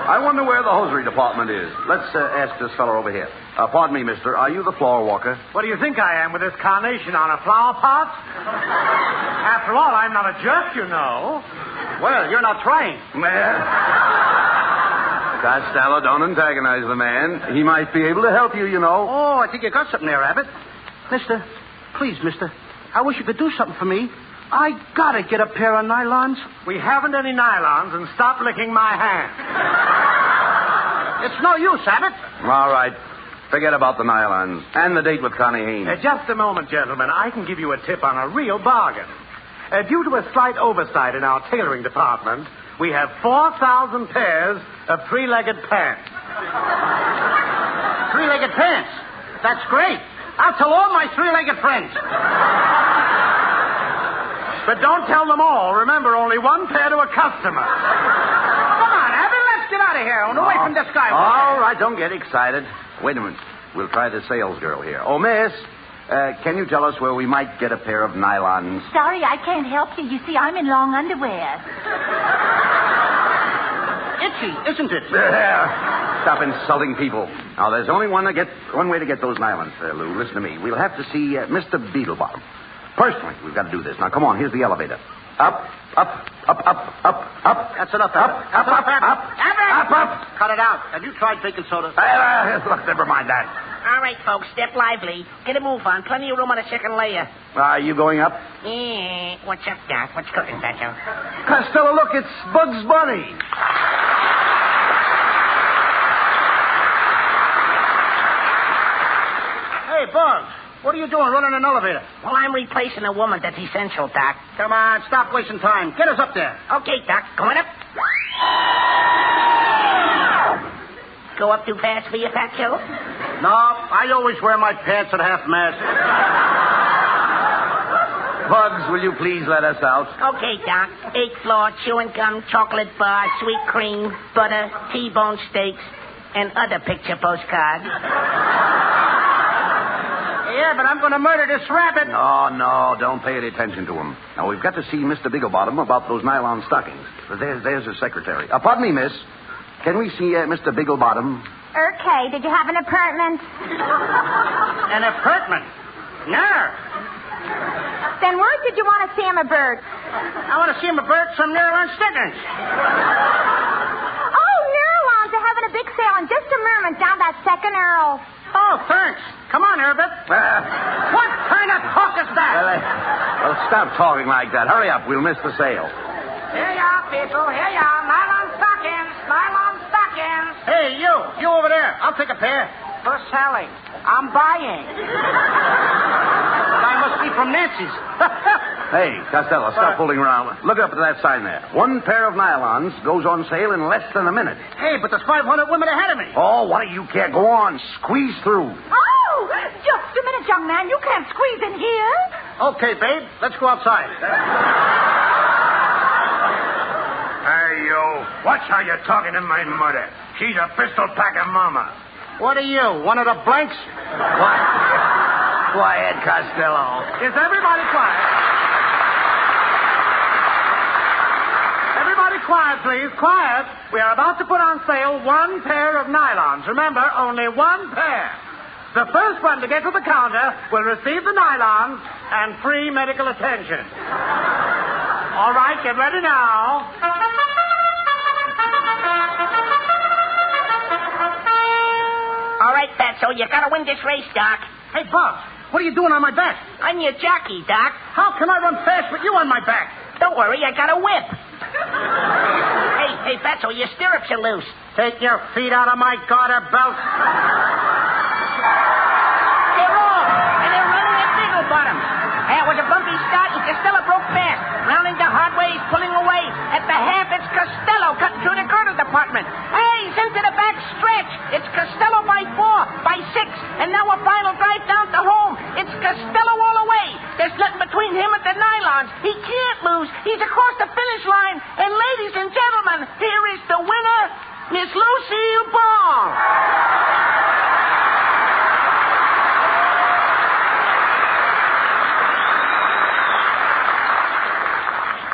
I wonder where the hosiery department is. Let's ask this fellow over here. Pardon me, mister. Are you the floor walker? What do you think I am with this carnation on a flower pot? After all, I'm not a jerk, you know. Well, you're not trying. Costello, don't antagonize the man. He might be able to help you, you know. Oh, I think you got something there, Abbott. Mister, please, mister, I wish you could do something for me. I gotta get a pair of nylons. We haven't any nylons, and stop licking my hand. It's no use, Abbott. All right. Forget about the nylons and the date with Connie Haynes. Just a moment, gentlemen. I can give you a tip on a real bargain. Due to a slight oversight in our tailoring department, we have 4,000 pairs of three-legged pants. Three-legged pants? That's great. I'll tell all my three-legged friends. But don't tell them all. Remember, only one pair to a customer. Come on, Abbott, let's get out of here and away from this guy. All right, don't get excited. Wait a minute. We'll try the sales girl here. Oh, miss, can you tell us where we might get a pair of nylons? Sorry, I can't help you. You see, I'm in long underwear. Itchy, isn't it? Stop insulting people. Now, there's only one way to get those nylons, Lou. Listen to me. We'll have to see Mr. Beetlebottom. Personally, we've got to do this. Now, come on. Here's the elevator. Up. That's enough, Abbott. Up. Cut it out. Have you tried baking soda? Look, never mind that. All right, folks, step lively. Get a move on. Plenty of room on the second layer. Are you going up? What's up, Doc? What's cooking, Sancho? Costello, look, it's Bugs Bunny. Hey, Bugs. What are you doing running an elevator? Well, I'm replacing a woman. That's essential, Doc. Come on, stop wasting time. Get us up there. Okay, Doc. Going up. Go up too fast for you, Fatso? No, I always wear my pants at half mast. Bugs, will you please let us out? Okay, Doc. 8th floor, chewing gum, chocolate bar, sweet cream, butter, T-bone steaks, and other picture postcards. Yeah, but I'm going to murder this rabbit. No, don't pay any attention to him. Now, we've got to see Mr. Bigglebottom about those nylon stockings. There's his secretary. Pardon me, miss. Can we see Mr. Bigglebottom? Okay, did you have an apartment? An apartment? No. Then where did you want to see him a bird? I want to see him a bird some nylon stockings. Oh, nylons are having a big sale in just a moment down that second Earl. Oh, thanks. Come on, Herbert. What kind of talk is that? Well, stop talking like that. Hurry up. We'll miss the sale. Here you are, people. Here you are. Nylon stockings. Nylon stockings. Hey, you over there. I'll take a pair. For selling. I'm buying. I must be from Nancy's. Hey, Costello, stop fooling around. Look up at that sign there. One pair of nylons goes on sale in less than a minute. Hey, but there's 500 women ahead of me. Oh, why do you care? Go on. Squeeze through. Oh, just a minute, minute, young man. You can't squeeze in here. Okay, babe. Let's go outside. Hey, you. Watch how you're talking to my mother. She's a pistol-packing mama. What are you, one of the blanks? What? Quiet, Costello. Is everybody quiet? Everybody quiet, please. Quiet. We are about to put on sale one pair of nylons. Remember, only one pair. The first one to get to the counter will receive the nylons and free medical attention. All right, get ready now. All right, Fatso, you gotta win this race, Doc. Hey, Bob, what are you doing on my back? I'm your jockey, Doc. How can I run fast with you on my back? Don't worry, I got a whip. Hey, Fatso, your stirrups are loose. Take your feet out of my garter belt. They're off, and they're running at single bottoms. It was a bumpy start, and Costello broke fast. Rounding the hard way, he's pulling away. At the half, it's Costello cutting through the girdle department. Hey, he's into the back stretch. It's Costello by 4, by 6, and now a final drive down to home. It's Costello all the way. There's nothing between him and the nylons. He can't lose. He's across the finish line. And ladies and gentlemen, here is the winner, Miss Lucille Ball.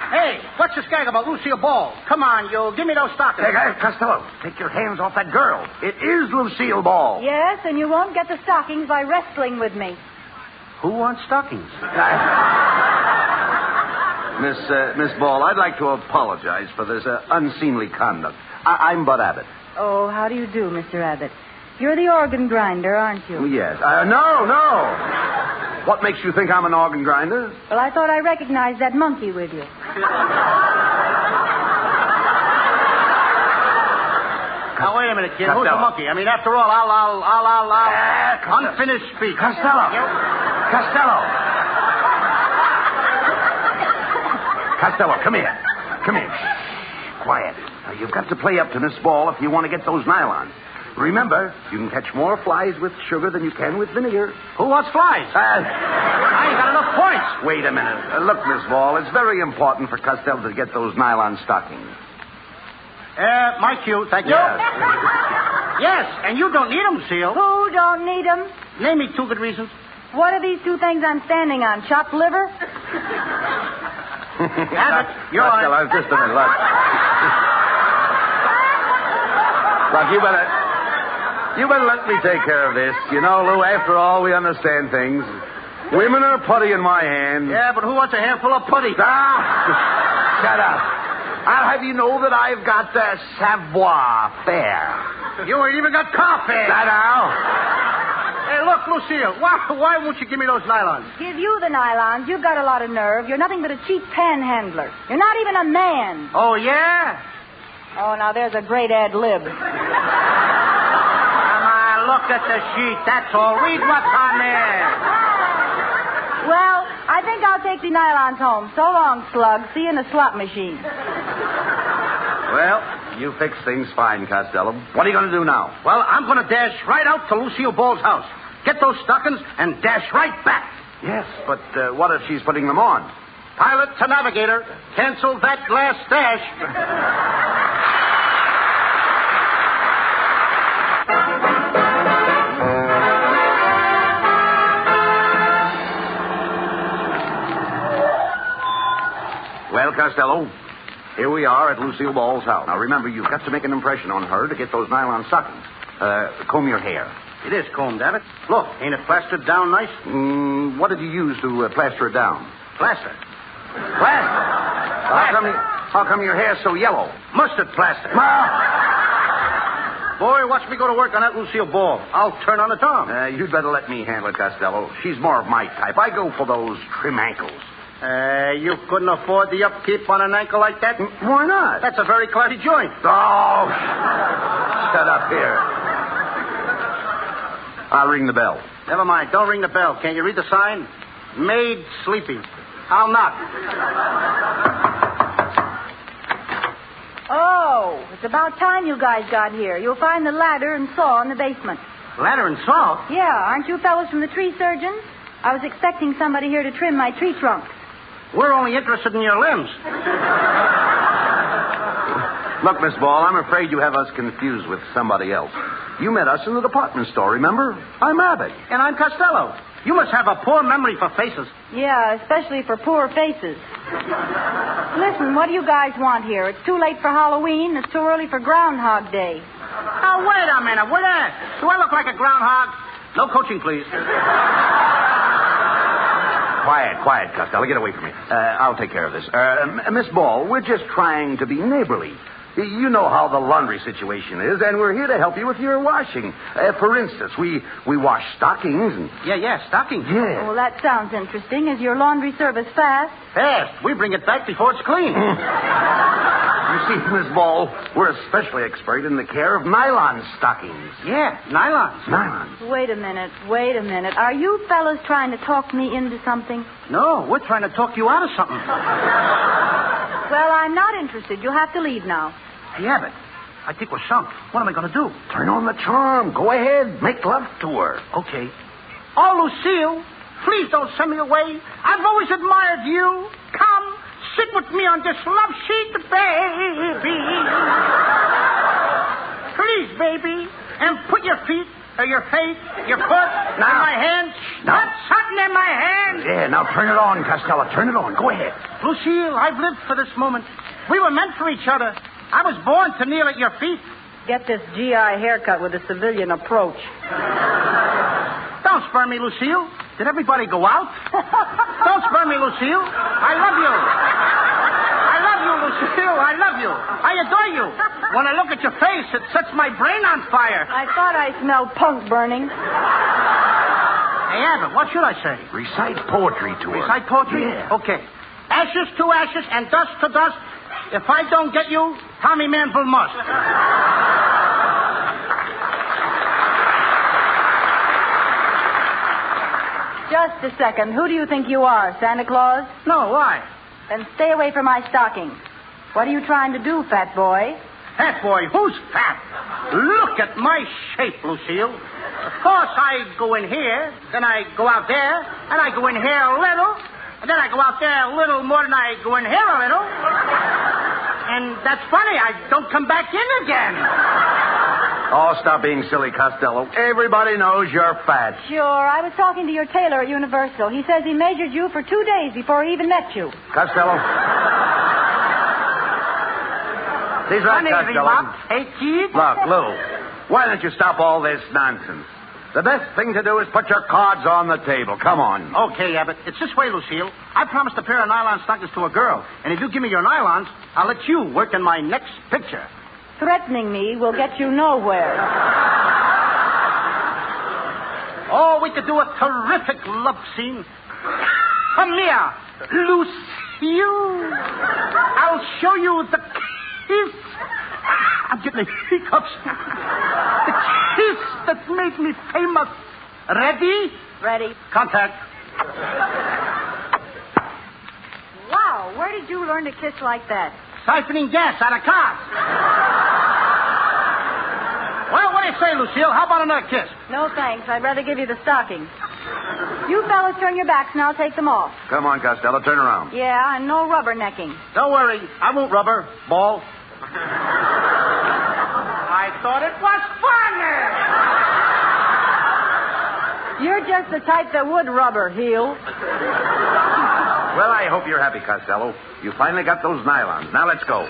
Hey, what's this gag about Lucille Ball? Come on, you. Give me those stockings. Hey, Costello, take your hands off that girl. It is Lucille Ball. Yes, and you won't get the stockings by wrestling with me. Who wants stockings? Miss Ball, I'd like to apologize for this unseemly conduct. I'm Bud Abbott. Oh, how do you do, Mr. Abbott? You're the organ grinder, aren't you? Yes. No. What makes you think I'm an organ grinder? Well, I thought I recognized that monkey with you. Now, wait a minute, kid. Who's the monkey? I mean, after all, I'll... unfinished speech. Costello. Costello, come here. Shh. Quiet. Now, you've got to play up to Miss Ball if you want to get those nylons. Remember, you can catch more flies with sugar than you can with vinegar. Who wants flies? I ain't got enough points. Wait a minute. Look, Miss Ball, it's very important for Costello to get those nylon stockings. My cue, thank you. Yes, and you don't need them, Seal. Who don't need them? Name me 2 good reasons. What are these 2 things I'm standing on? Chopped liver? Abbott, you're Costello, just a minute. Look, you better let me take care of this. You know, Lou, after all, we understand things. Women are putty in my hand. Yeah, but who wants a handful of putty? Shut up. I'll have you know that I've got the savoir faire. You ain't even got coffee. Shut up. Hey, look, Lucille, why won't you give me those nylons? Give you the nylons. You've got a lot of nerve. You're nothing but a cheap panhandler. You're not even a man. Oh, yeah? Oh, now there's a great ad lib. Look at the sheet. That's all. Read what's on there. Well, I think I'll take the nylons home. So long, slug. See you in the slot machine. Well, you fix things fine, Costello. What are you going to do now? Well, I'm going to dash right out to Lucille Ball's house. Get those stockings and dash right back. Yes, but what if she's putting them on? Pilot to navigator. Cancel that last dash. Well, Costello, here we are at Lucille Ball's house. Now, remember, you've got to make an impression on her to get those nylon stockings. Comb your hair. It is combed, Abbott. Look, ain't it plastered down nice? What did you use to plaster it down? Plaster. How come your hair's so yellow? Mustard plaster. Boy, watch me go to work on that Lucille Ball. I'll turn on the tom. You'd better let me handle it, Costello. She's more of my type. I go for those trim ankles. You couldn't afford the upkeep on an ankle like that? Why not? That's a very classy joint. Oh, shut up here. I'll ring the bell. Never mind. Don't ring the bell. Can't you read the sign? Maid sleeping. I'll knock. Oh, it's about time you guys got here. You'll find the ladder and saw in the basement. Ladder and saw? Yeah, aren't you fellows from the tree surgeons? I was expecting somebody here to trim my tree trunks. We're only interested in your limbs. Look, Miss Ball, I'm afraid you have us confused with somebody else. You met us in the department store, remember? I'm Abbott. And I'm Costello. You must have a poor memory for faces. Yeah, especially for poor faces. Listen, what do you guys want here? It's too late for Halloween. It's too early for Groundhog Day. Now, wait a minute. Wait a minute. Do I look like a groundhog? No coaching, please. Quiet, Costello. Get away from me. I'll take care of this. Miss Ball, we're just trying to be neighborly. You know how the laundry situation is, and we're here to help you with your washing. For instance, we wash stockings and... Yeah, stockings. Yeah. Well, that sounds interesting. Is your laundry service fast? Fast. We bring it back before it's clean. You see, Miss Ball, we're especially expert in the care of nylon stockings. Yeah, nylons. Nylons. Wait a minute. Are you fellas trying to talk me into something? No, we're trying to talk you out of something. Well, I'm not interested. You'll have to leave now. Hey, Abbott, I think we're sunk. What am I going to do? Turn on the charm. Go ahead. Make love to her. Okay. Oh, Lucille, please don't send me away. I've always admired you. Come, sit with me on this love sheet, baby. Please, baby. And put your feet, or your face, your foot in my hands. Now. Put something in my hands. Yeah, now turn it on, Costello. Turn it on. Go ahead. Lucille, I've lived for this moment. We were meant for each other. I was born to kneel at your feet. Get this GI haircut with a civilian approach. Don't spur me, Lucille. Did everybody go out? Don't spur me, Lucille. I love you. I love you, Lucille. I love you. I adore you. When I look at your face, it sets my brain on fire. I thought I smelled punk burning. Hey, Abbott, what should I say? Recite poetry to her. Recite poetry? Yeah. Okay. Ashes to ashes and dust to dust. If I don't get you, Tommy Manville must. Just a second. Who do you think you are, Santa Claus? No, why? Then stay away from my stockings. What are you trying to do, fat boy? Fat boy? Who's fat? Look at my shape, Lucille. Of course, I go in here, then I go out there, and I go in here a little, and then I go out there a little more than I go in here a little. And that's funny. I don't come back in again. Oh, stop being silly, Costello. Everybody knows you're fat. Sure. I was talking to your tailor at Universal. He says he measured you for 2 days before he even met you. Costello. He's right, Costello. Hey, kid. Look, Lou, why don't you stop all this nonsense? The best thing to do is put your cards on the table. Come on. Okay, Abbott. It's this way, Lucille. I promised a pair of nylon stockings to a girl. And if you give me your nylons, I'll let you work in my next picture. Threatening me will get you nowhere. Oh, we could do a terrific love scene. Come here, Lucille. I'll show you the kiss. I'm getting the hiccups. The kiss that made me famous. Ready? Ready. Contact. Wow, where did you learn to kiss like that? Siphoning gas out of cars. Well, what do you say, Lucille? How about another kiss? No, thanks. I'd rather give you the stockings. You fellas turn your backs and I'll take them off. Come on, Costello. Turn around. Yeah, and no rubbernecking. Don't worry. I won't rubber. Ball. I thought it was funny. You're just the type that would rubber, heel. Well, I hope you're happy, Costello. You finally got those nylons. Now let's go.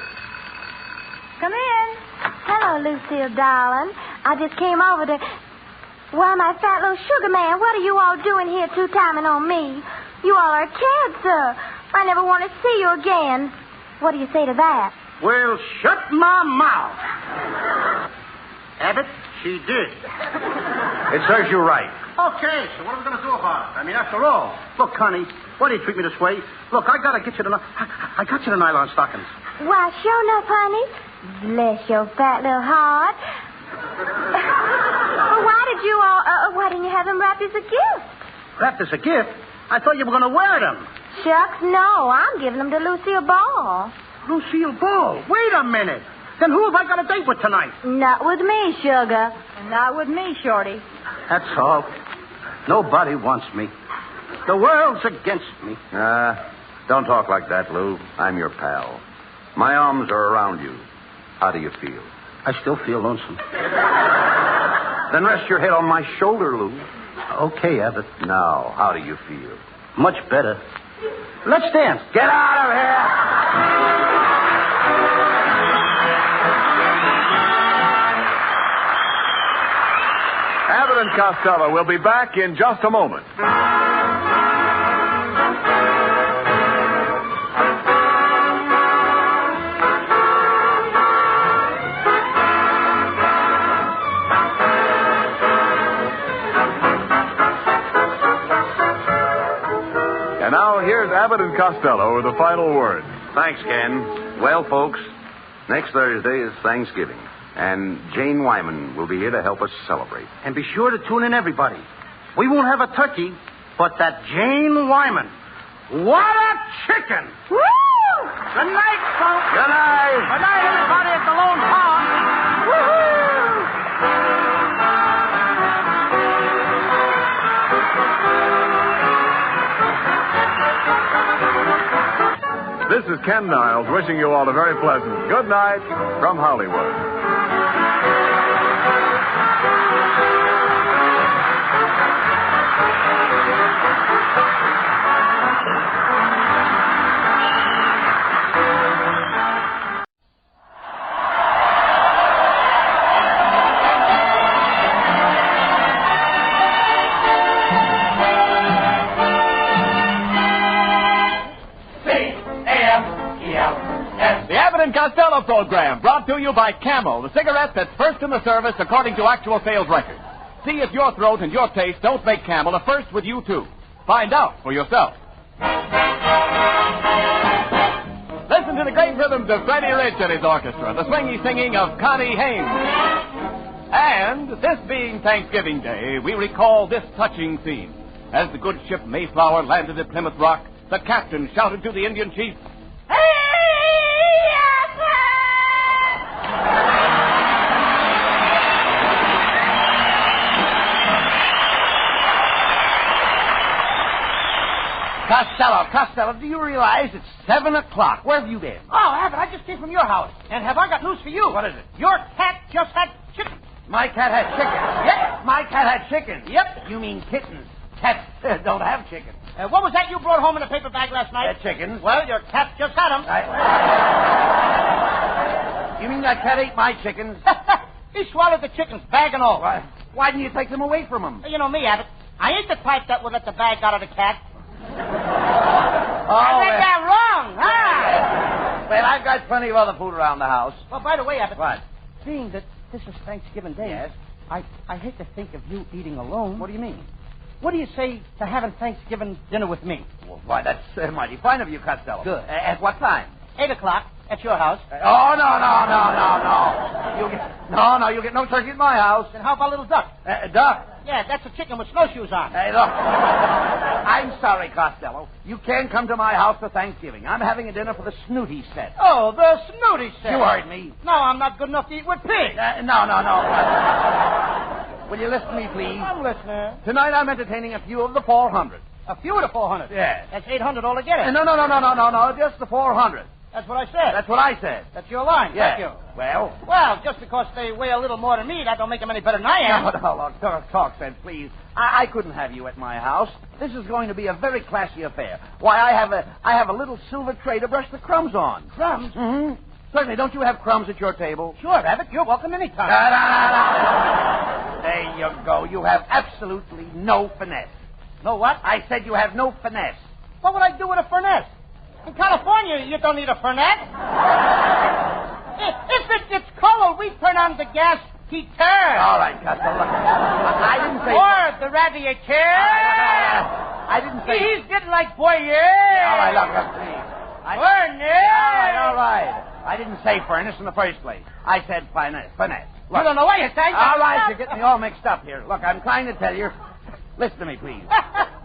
Come in. Hello, Lucille, darling. I just came over to... Why, my fat little sugar man, what are you all doing here two-timing on me? You all are kids, sir. I never want to see you again. What do you say to that? Well, shut my mouth. Abbott, she did. It serves you right. Okay, so what are we going to do about it? I mean, after all, look, Connie, why do you treat me this way? Look, I got to get you the... I got you the nylon stockings. Why, sure enough, honey. Bless your fat little heart. Well, why didn't you have them wrapped as a gift? Wrapped as a gift? I thought you were going to wear them. Shucks, no. I'm giving them to Lucille Ball. Lucille Ball? Wait a minute. Then who have I got a date with tonight? Not with me, sugar. And not with me, Shorty. That's all. Nobody wants me. The world's against me. Don't talk like that, Lou. I'm your pal. My arms are around you. How do you feel? I still feel lonesome. Then rest your head on my shoulder, Lou. Okay, Abbott. Now, how do you feel? Much better. Let's dance. Get out of here! Abbott and Costello will be back in just a moment. And now here's Abbott and Costello with the final word. Thanks, Ken. Well, folks, next Thursday is Thanksgiving, and Jane Wyman will be here to help us celebrate. And be sure to tune in, everybody. We won't have a turkey, but that Jane Wyman. What a chicken! Woo! Good night, folks. Good night. Good night, everybody at the Lone Pond. Woo-hoo! This is Ken Niles wishing you all a very pleasant good night from Hollywood. Costello program brought to you by Camel, the cigarette that's first in the service according to actual sales records. See if your throat and your taste don't make Camel a first with you, too. Find out for yourself. Listen to the great rhythms of Freddie Rich and his orchestra, the swingy singing of Connie Haynes. And this being Thanksgiving Day, we recall this touching scene. As the good ship Mayflower landed at Plymouth Rock, the captain shouted to the Indian chief, Costello, do you realize it's 7 o'clock? Where have you been? Oh, Abbott, I just came from your house. And have I got news for you? What is it? Your cat just had chicken. My cat had chicken. Yep. My cat had chicken. Yep. You mean kittens. Cats don't have chicken. What was that you brought home in a paper bag last night? Chickens. Well, your cat just had them. You mean that cat ate my chickens? He swallowed the chickens, bag and all. Why didn't you take them away from him? You know me, Abbott. I ain't the type that would let the bag out of the cat. I read that wrong, huh? Well, I've got plenty of other food around the house. Well, by the way, Abbott. What? Seeing that this is Thanksgiving Day, yes, I hate to think of you eating alone. What do you mean? What do you say to having Thanksgiving dinner with me? Well, why, that's mighty fine of you, Costello. Good. At what time? 8 o'clock at your house. Oh, no. You'll get no turkey at my house. Then how about a little duck? Duck? Yeah, that's a chicken with snowshoes on. Hey, look. I'm sorry, Costello. You can't come to my house for Thanksgiving. I'm having a dinner for the Snooty set. Oh, the Snooty set. You heard me. No, I'm not good enough to eat with pigs. No. Will you listen to me, please? I'm listening. Tonight I'm entertaining a few of the 400. A few of the 400? Yes. That's 800 altogether. No, just the 400. That's what I said. That's what I said. That's your line. Yes. Thank you. Well, just because they weigh a little more than me, that don't make them any better than I am. No, talk sense, please. I couldn't have you at my house. This is going to be a very classy affair. Why, I have a little silver tray to brush the crumbs on. Crumbs? Mm-hmm. Certainly, don't you have crumbs at your table? Sure, Abbott. You're welcome anytime. No. There you go. You have absolutely no finesse. No what? I said you have no finesse. What would I do with a finesse? In California, you don't need a finesse. If it's cold, we turn on the gas heater. All right, Costello. I didn't say... Or the radiator. I didn't say... He's getting like boyer. All right, look, please. Furnace. All right. I didn't say furnace in the first place. I said finesse. Look, you don't know what you say. All right, you're getting me all mixed up here. Look, I'm trying to tell you. Listen to me, please.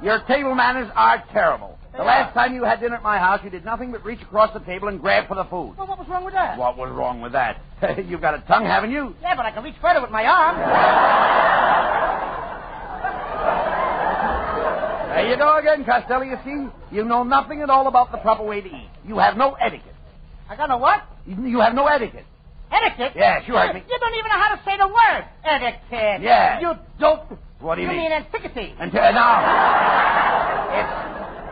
Your table manners are terrible. The last time you had dinner at my house, you did nothing but reach across the table and grab for the food. Well, what was wrong with that? What was wrong with that? You've got a tongue, haven't you? Yeah, but I can reach further with my arm. There you go again, Costello. You see, you know nothing at all about the proper way to eat. You have no etiquette. I got no what? You have no etiquette. Etiquette? Yes, you heard me. You don't even know how to say the word etiquette. Yeah. You dope. What do you mean? You mean antiquity. No.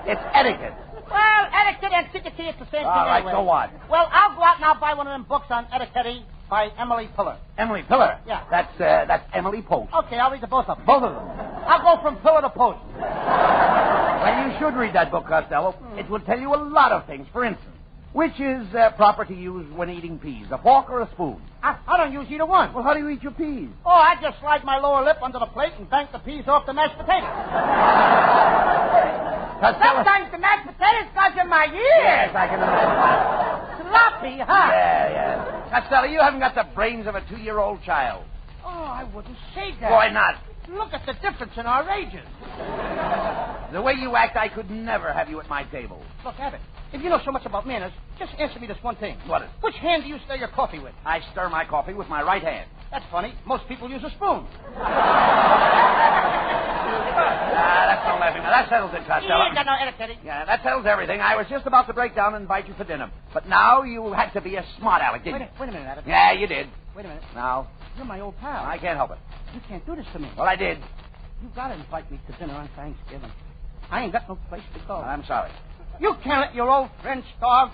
It's etiquette. Well, etiquette and antiquity, it's the same thing All right, anyway. so what? Well, I'll go out and I'll buy one of them books on etiquette by Emily Pillar. Emily Pillar? Yeah. That's Emily Post. Okay, I'll read the both of them. Both of them? I'll go from pillar to post. Well, you should read that book, Costello. It will tell you a lot of things. For instance, which is proper to use when eating peas, a fork or a spoon? I don't use either one. Well, how do you eat your peas? Oh, I just slide my lower lip under the plate and bank the peas off the mashed potatoes. Sometimes the mashed potatoes got in my ear. Yes, I can imagine. Sloppy, huh? Yeah. Costello, you haven't got the brains of a 2-year-old child. Oh, I wouldn't say that. Why not? Look at the difference in our ages. The way you act, I could never have you at my table. Look, Abbott, if you know so much about manners, just answer me this one thing. What is it? Which hand do you stir your coffee with? I stir my coffee with my right hand. That's funny. Most people use a spoon. That's no laughing. Now, that settles it, Costello. You got no etiquette. Yeah, that settles everything. I was just about to break down and invite you for dinner. But now you had to be a smart aleck, didn't you? Wait a minute, Abbott. Yeah, you did. Wait a minute. Now? You're my old pal. I can't help it. You can't do this to me. Well, I did. You gotta invite me to dinner on Thanksgiving. I ain't got no place to go. I'm sorry. You can't let your old French dog.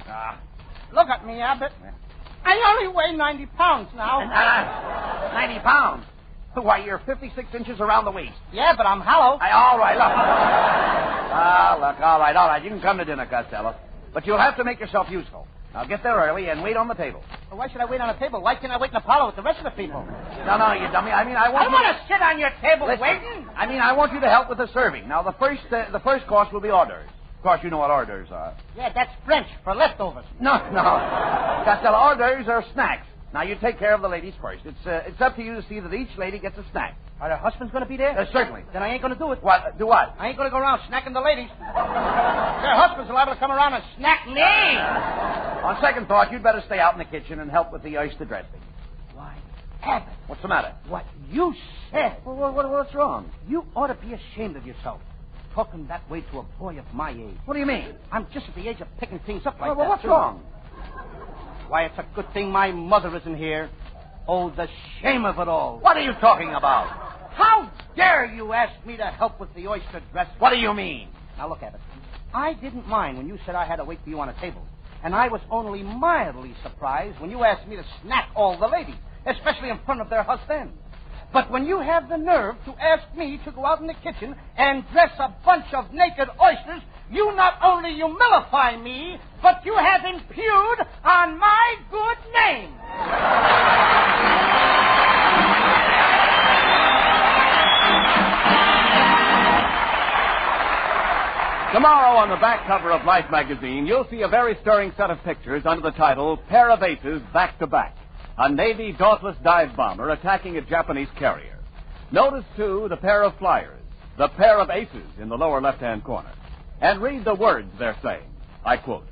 Look at me, Abbott. I only weigh 90 pounds now. 90 pounds? Why, you're 56 inches around the waist. Yeah, but I'm hollow. All right, look. All right. You can come to dinner, Costello. But you'll have to make yourself useful. Now, get there early and wait on the table. Well, why should I wait on the table? Why can't I wait in Apollo with the rest of the people? No, you dummy. I want to sit on your table waiting. I want you to help with the serving. Now, the first course will be hors d'oeuvres. Of course, you know what hors d'oeuvres are. Yeah, that's French for leftovers. No. Costello, hors d'oeuvres are snacks. Now, you take care of the ladies first. It's up to you to see that each lady gets a snack. Are their husbands going to be there? Certainly. Then I ain't going to do it. What? Do what? I ain't going to go around snacking the ladies. Their husbands are liable to come around and snack me. On second thought, you'd better stay out in the kitchen and help with the oyster dressing. Why, Abbott. What's the matter? What you said. Well, what's wrong? You ought to be ashamed of yourself. Talking that way to a boy of my age. What do you mean? I'm just at the age of picking things up like that. Well, what's wrong? Why, it's a good thing my mother isn't here. Oh, the shame of it all. What are you talking about? How dare you ask me to help with the oyster dressing? What do you mean? Now, look, Abbott. I didn't mind when you said I had to wait for you on a table. And I was only mildly surprised when you asked me to snack all the ladies, especially in front of their husbands. But when you have the nerve to ask me to go out in the kitchen and dress a bunch of naked oysters, you not only humilify me, but you have impugned on my good name. Tomorrow on the back cover of Life magazine, you'll see a very stirring set of pictures under the title Pair of Aces Back to Back. A Navy Dauntless dive bomber attacking a Japanese carrier. Notice, too, the pair of flyers, the pair of aces in the lower left-hand corner. And read the words they're saying. I quote,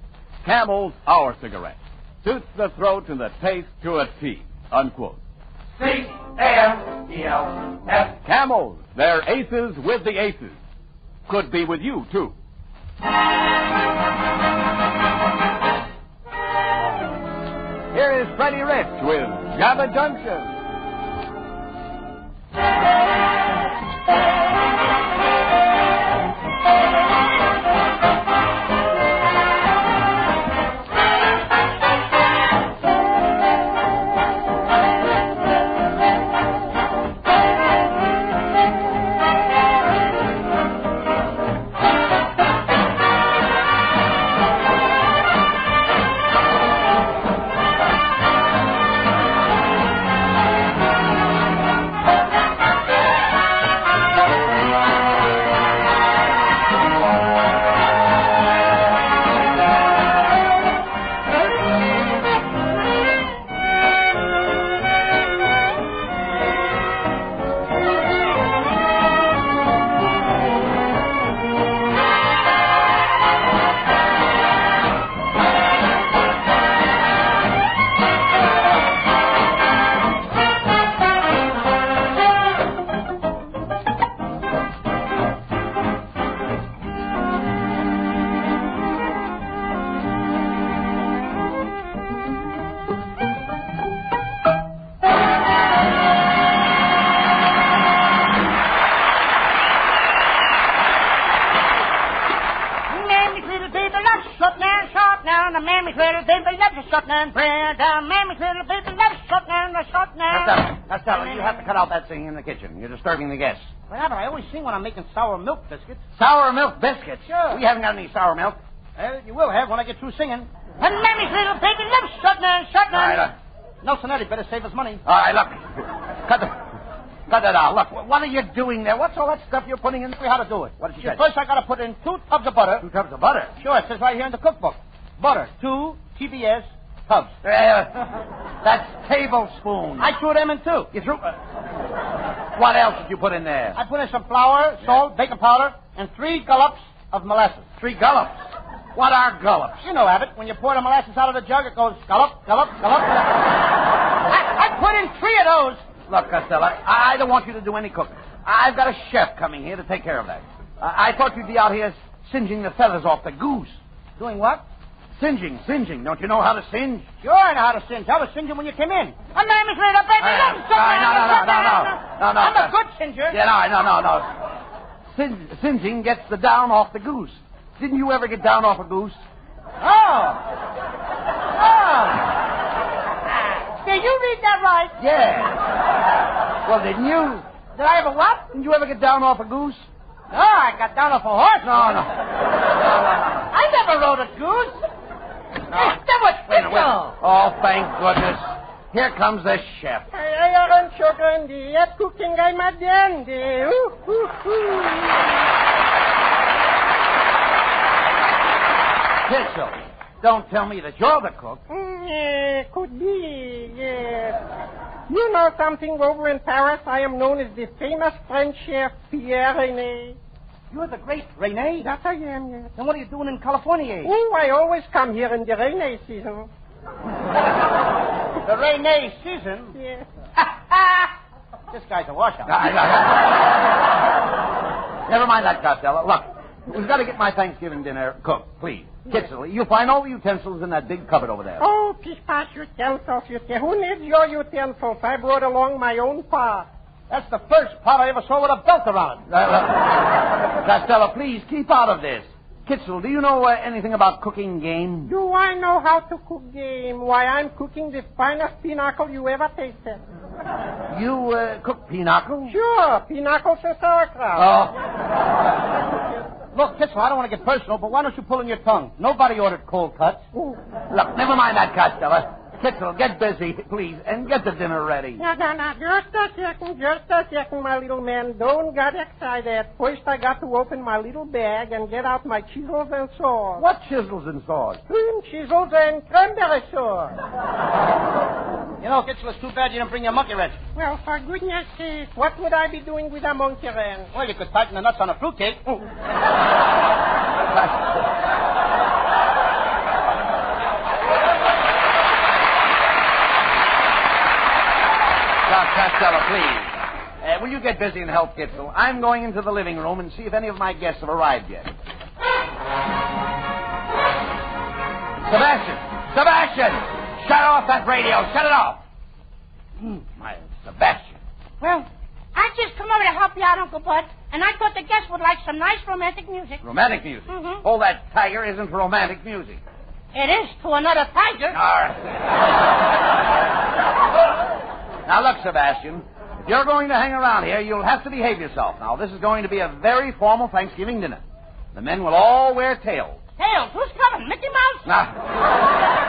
Camel's Our Cigarette. Suits the throat and the taste to a T. Unquote. C-A-M-E-L-S. Camels, they're aces with the aces. Could be with you, too. Here is Freddie Rich with Jabba Junction. baby loves a shotgun. Well, the mammy's little baby loves a shotgun, a shotgun. Costello, you have to cut out that singing in the kitchen. You're disturbing the guests. Well, but I always sing when I'm making sour milk biscuits. Sour milk biscuits? Sure. We haven't got any sour milk. Well, you will have when I get through singing. And mammy's little baby loves shotgun, shotgun. All right, Nelson Eddy better save his money. All right, look. Cut that out. Look, what are you doing there? What's all that stuff you're putting in? How to do it? What did you say? First, I got to put in 2 tubs of butter. 2 tubs of butter? Sure, it says right here in the cookbook. Butter, 2 TBS tubs. That's tablespoons. I threw them in, too. You threw... what else did you put in there? I put in some flour, salt, baking powder, and 3 gullops of molasses. 3 gullops? What are gullops? You know, Abbott, when you pour the molasses out of the jug, it goes gullop, gullop, gullop. I put in 3 of those. Look, Costello, I don't want you to do any cooking. I've got a chef coming here to take care of that. I thought you'd be out here singeing the feathers off the goose. Doing what? Singeing. Don't you know how to singe? Sure, I know how to singe. I was singeing when you came in. A man is laid up, baby. No. I'm a good singer. Yeah, no. Singeing gets the down off the goose. Didn't you ever get down off a goose? Oh. Did you read that right? Yeah. Well, didn't you? Did I ever what? Didn't you ever get down off a goose? No, I got down off a horse. No. I never rode a goose. No. That was Fickle. Oh, thank goodness. Here comes the chef. Kitzel, don't tell me that you're the cook. Could be, yes. You know something over in Paris? I am known as the famous French chef Pierre Rene. You're the great Rene? That I am, yes. Then what are you doing in California? Oh, I always come here in the Rene season. The Rene season? Yes. This guy's a washout. Never mind that, Costello. Look, we've got to get my Thanksgiving dinner cooked, please. Kitzel, you'll find all the utensils in that big cupboard over there. Oh, pispas utensils. Who needs your utensils? I brought along my own pot. That's the first pot I ever saw with a belt around it. Costello, please, keep out of this. Kitzel, do you know anything about cooking game? Do I know how to cook game? Why, I'm cooking the finest pinochle you ever tasted. You cook pinochle? Sure, pinochle and sauerkraut. Oh. Look, Kitzel, I don't want to get personal, but why don't you pull in your tongue? Nobody ordered cold cuts. Ooh. Look, never mind that, Costello. Kitzel, get busy, please, and get the dinner ready. No. Just a second, my little man. Don't get excited. First, I got to open my little bag and get out my chisels and saws. What chisels and saws? Cream chisels and cranberry sauce. You know, Kitzel, it's too bad you didn't bring your monkey wrench. Well, for goodness sake, what would I be doing with a monkey wrench? Well, you could tighten the nuts on a fruitcake. Oh. Costello, please. Will you get busy and help Kitzel? I'm going into the living room and see if any of my guests have arrived yet. Sebastian! Shut off that radio. Shut it off. My Sebastian. Well, I just come over to help you out, Uncle Bud, and I thought the guests would like some nice romantic music. Romantic music? Mm-hmm. Oh, that tiger isn't romantic music. It is to another tiger. All right. Now, look, Sebastian, if you're going to hang around here, you'll have to behave yourself. Now, this is going to be a very formal Thanksgiving dinner. The men will all wear tails. Tails? Who's coming? Mickey Mouse? Now,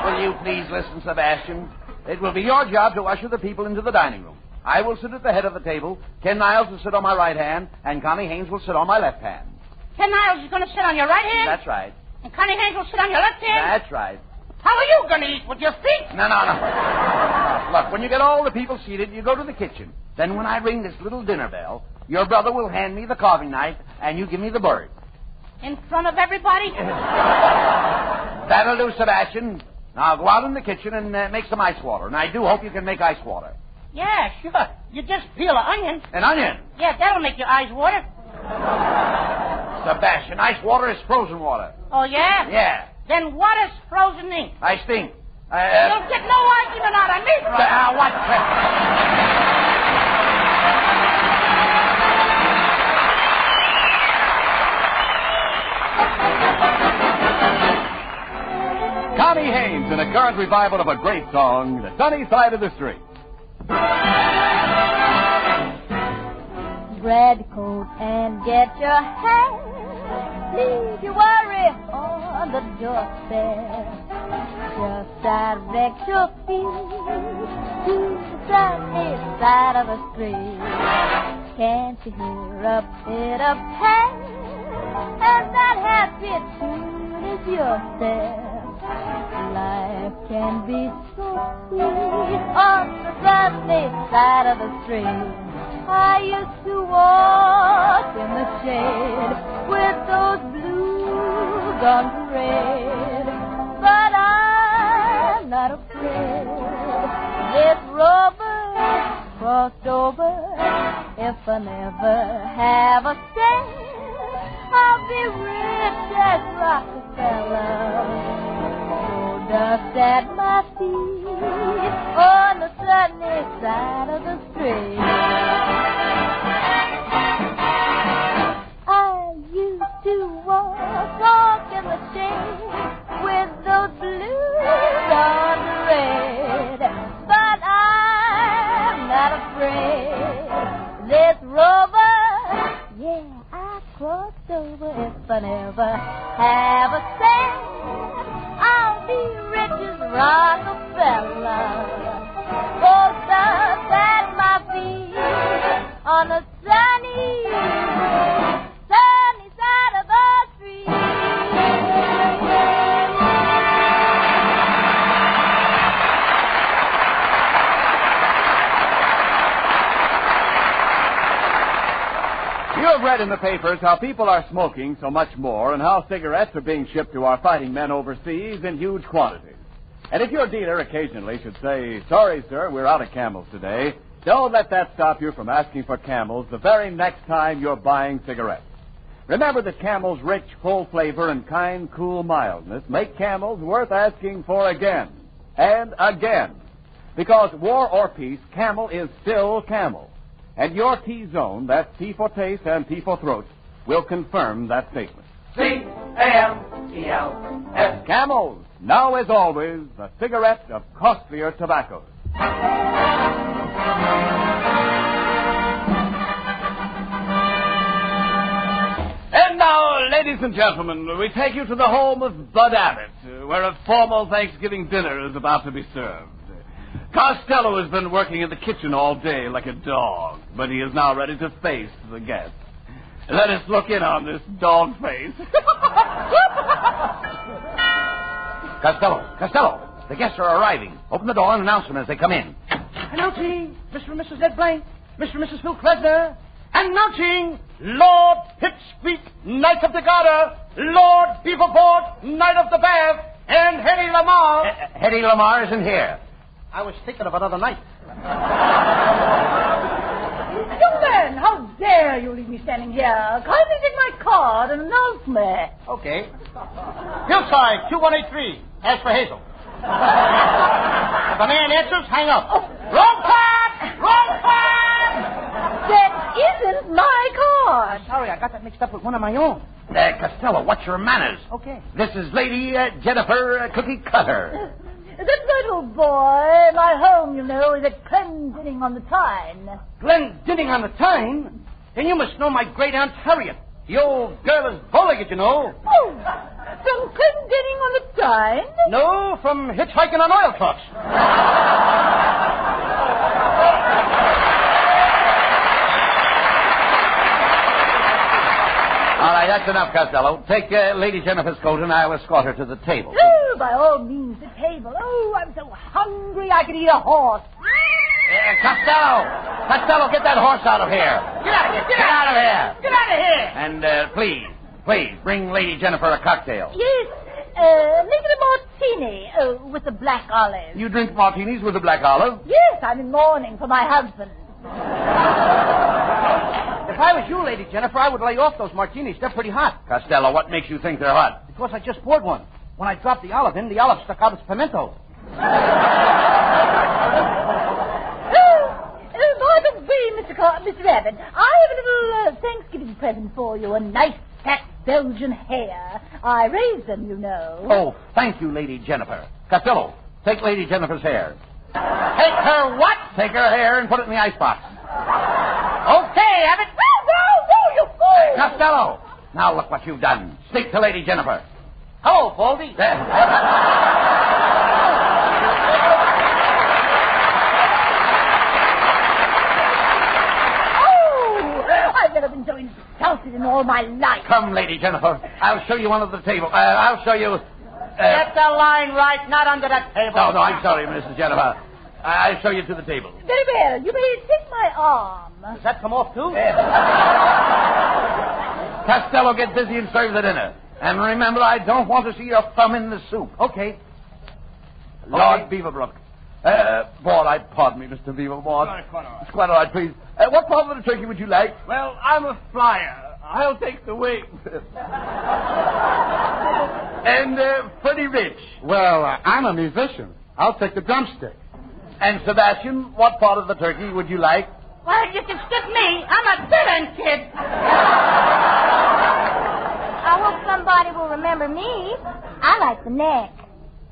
will you please listen, Sebastian? It will be your job to usher the people into the dining room. I will sit at the head of the table. Ken Niles will sit on my right hand, and Connie Haynes will sit on my left hand. Ken Niles is going to sit on your right hand? That's right. And Connie Haynes will sit on your left hand? That's right. How are you going to eat? With your feet? No. Look, when you get all the people seated, you go to the kitchen. Then when I ring this little dinner bell, your brother will hand me the carving knife, and you give me the bird. In front of everybody? That'll do, Sebastian. Now go out in the kitchen and make some ice water. And I do hope you can make ice water. Yeah, sure. You just peel an onion. An onion? Yeah, that'll make your eyes water. Sebastian, ice water is frozen water. Oh, yeah? Yeah. Then what is frozen ink? I stink. You'll get no argument out of me, brother. What? Connie Haynes in a current revival of a great song, The Sunny Side of the Street. Red coat and get your hat. Leave your worry on the doorstep. Just direct your feet to the sunny side of the street. Can't you hear a bit of pat? And that happy tune is your step. Life can be so sweet on the sunny side of the street. I used to walk in the shade with those blues on parade, but I'm not afraid. This rover crossed over. If I never have a cent, I'll be rich as Rockefeller. Oh, dust at my feet on the sunny side of the street. I used to walk in the shade with those blues on parade, but I'm not afraid. This rover, yeah, I crossed over. If I never have a cent, I'll be rich as Rockefeller. Oh, dust at my feet on the sunny side of the street. You have read in the papers how people are smoking so much more and how cigarettes are being shipped to our fighting men overseas in huge quantities. And if your dealer occasionally should say, "Sorry, sir, we're out of Camels today," don't let that stop you from asking for Camels the very next time you're buying cigarettes. Remember that Camel's rich, full flavor and kind, cool mildness make Camels worth asking for again and again. Because war or peace, Camel is still Camel. And your T-zone, that's T for taste and T for throat, will confirm that statement. C-A-M-E-L-S. Camels, now as always, the cigarette of costlier tobaccos. And now, ladies and gentlemen, we take you to the home of Bud Abbott, where a formal Thanksgiving dinner is about to be served. Costello has been working in the kitchen all day like a dog, but he is now ready to face the guests. Let us look in on this dog face. Costello, the guests are arriving. Open the door and announce them as they come in. Announcing Mr. and Mrs. Ed Blank, Mr. and Mrs. Phil Klesner. Announcing Lord Pipsqueak, Knight of the Garter, Lord Beaverport, Knight of the Bath, and Hetty Lamar. Hetty Lamar isn't here. I was thinking of another night. Young man, how dare you leave me standing here? Kindly take my card and announce me. Okay. Hillside, 2183. As for Hazel. If a man answers, hang up. Oh. Wrong card! Wrong card! That isn't my card. Sorry, I got that mixed up with one of my own. Costello, what's your manners? Okay. This is Lady Jennifer Cookie Cutter. That's right, old boy. My home, you know, is at Glendinning on the Tyne. Glendinning on the Tyne? Then you must know my great Aunt Harriet. The old girl is bowlegged, you know. Oh, from Glendinning on the Tyne? No, from hitchhiking on oil trucks. All right, that's enough, Costello. Take Lady Jennifer's coat and I'll escort her to the table. Oh, by all means, the table. Oh, I'm so hungry I could eat a horse. Costello, get that horse out of here. Get out of here. Get out of here. Get out of here. And please, bring Lady Jennifer a cocktail. Yes, make it a martini with the black olive. You drink martinis with the black olive? Yes, I'm in mourning for my husband. If I was you, Lady Jennifer, I would lay off those martinis. They're pretty hot. Costello, what makes you think they're hot? Because I just poured one. When I dropped the olive in, the olive stuck out its pimento. By the way, Mr. Abbott, I have a little Thanksgiving present for you. A nice fat Belgian hare. I raised them, you know. Oh, thank you, Lady Jennifer. Costello, take Lady Jennifer's hair. Take her what? Take her hair and put it in the icebox. Okay, Abbott. No, you fool! Costello, now look what you've done. Speak to Lady Jennifer. Hello, Baldy. I've never been so insulted in all my life. Come, Lady Jennifer. I'll show you under the table. I'll show you... Get the line right, not under that table. No, I'm sorry, Mrs. Jennifer. I'll show you to the table. Very well. You may take my arm. Does that come off, too? Costello, get busy and serve the dinner. And remember, I don't want to see your thumb in the soup. Okay. Lord Beaverbrook. Pardon me, Mr. Beaverbrook. It's quite all right, please. What part of the turkey would you like? Well, I'm a flyer. I'll take the wing. And Freddie Rich. Well, I'm a musician. I'll take the drumstick. And Sebastian, what part of the turkey would you like? Well, you can skip me. I'm a fiddling kid. I hope somebody will remember me. I like the neck.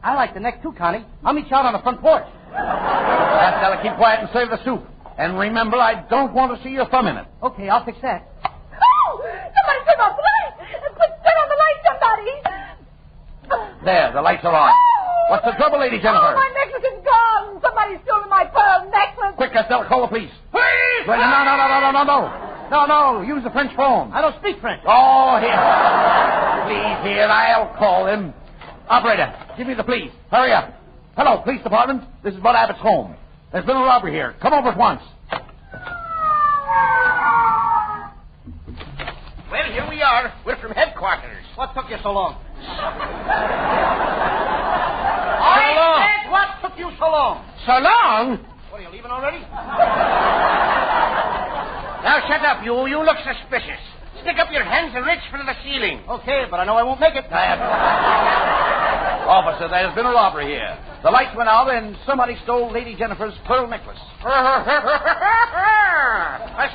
I like the neck, too, Connie. I'll meet you out on the front porch. Costello, keep quiet and serve the soup. And remember, I don't want to see your thumb in it. Okay, I'll fix that. Oh! Somebody turn off the light! Turn on the light, somebody! There, the lights are on. What's the trouble, Lady Jennifer? Oh, my necklace is gone! Somebody's stolen my pearl necklace! Quick, Costello, call the police. Please! Wait, no, use the French phone. I don't speak French. Oh, here. Please, here, I'll call him. Operator, give me the police. Hurry up. Hello, police department. This is Bud Abbott's home. There's been a robbery here. Come over at once. Well, here we are. We're from headquarters. What took you so long? I said, what took you so long? So long? What, are you leaving already? Now, shut up, you. You look suspicious. Stick up your hands and reach for the ceiling. Okay, but I know I won't make it. Officer, there's been a robbery here. The lights went out and somebody stole Lady Jennifer's pearl necklace. A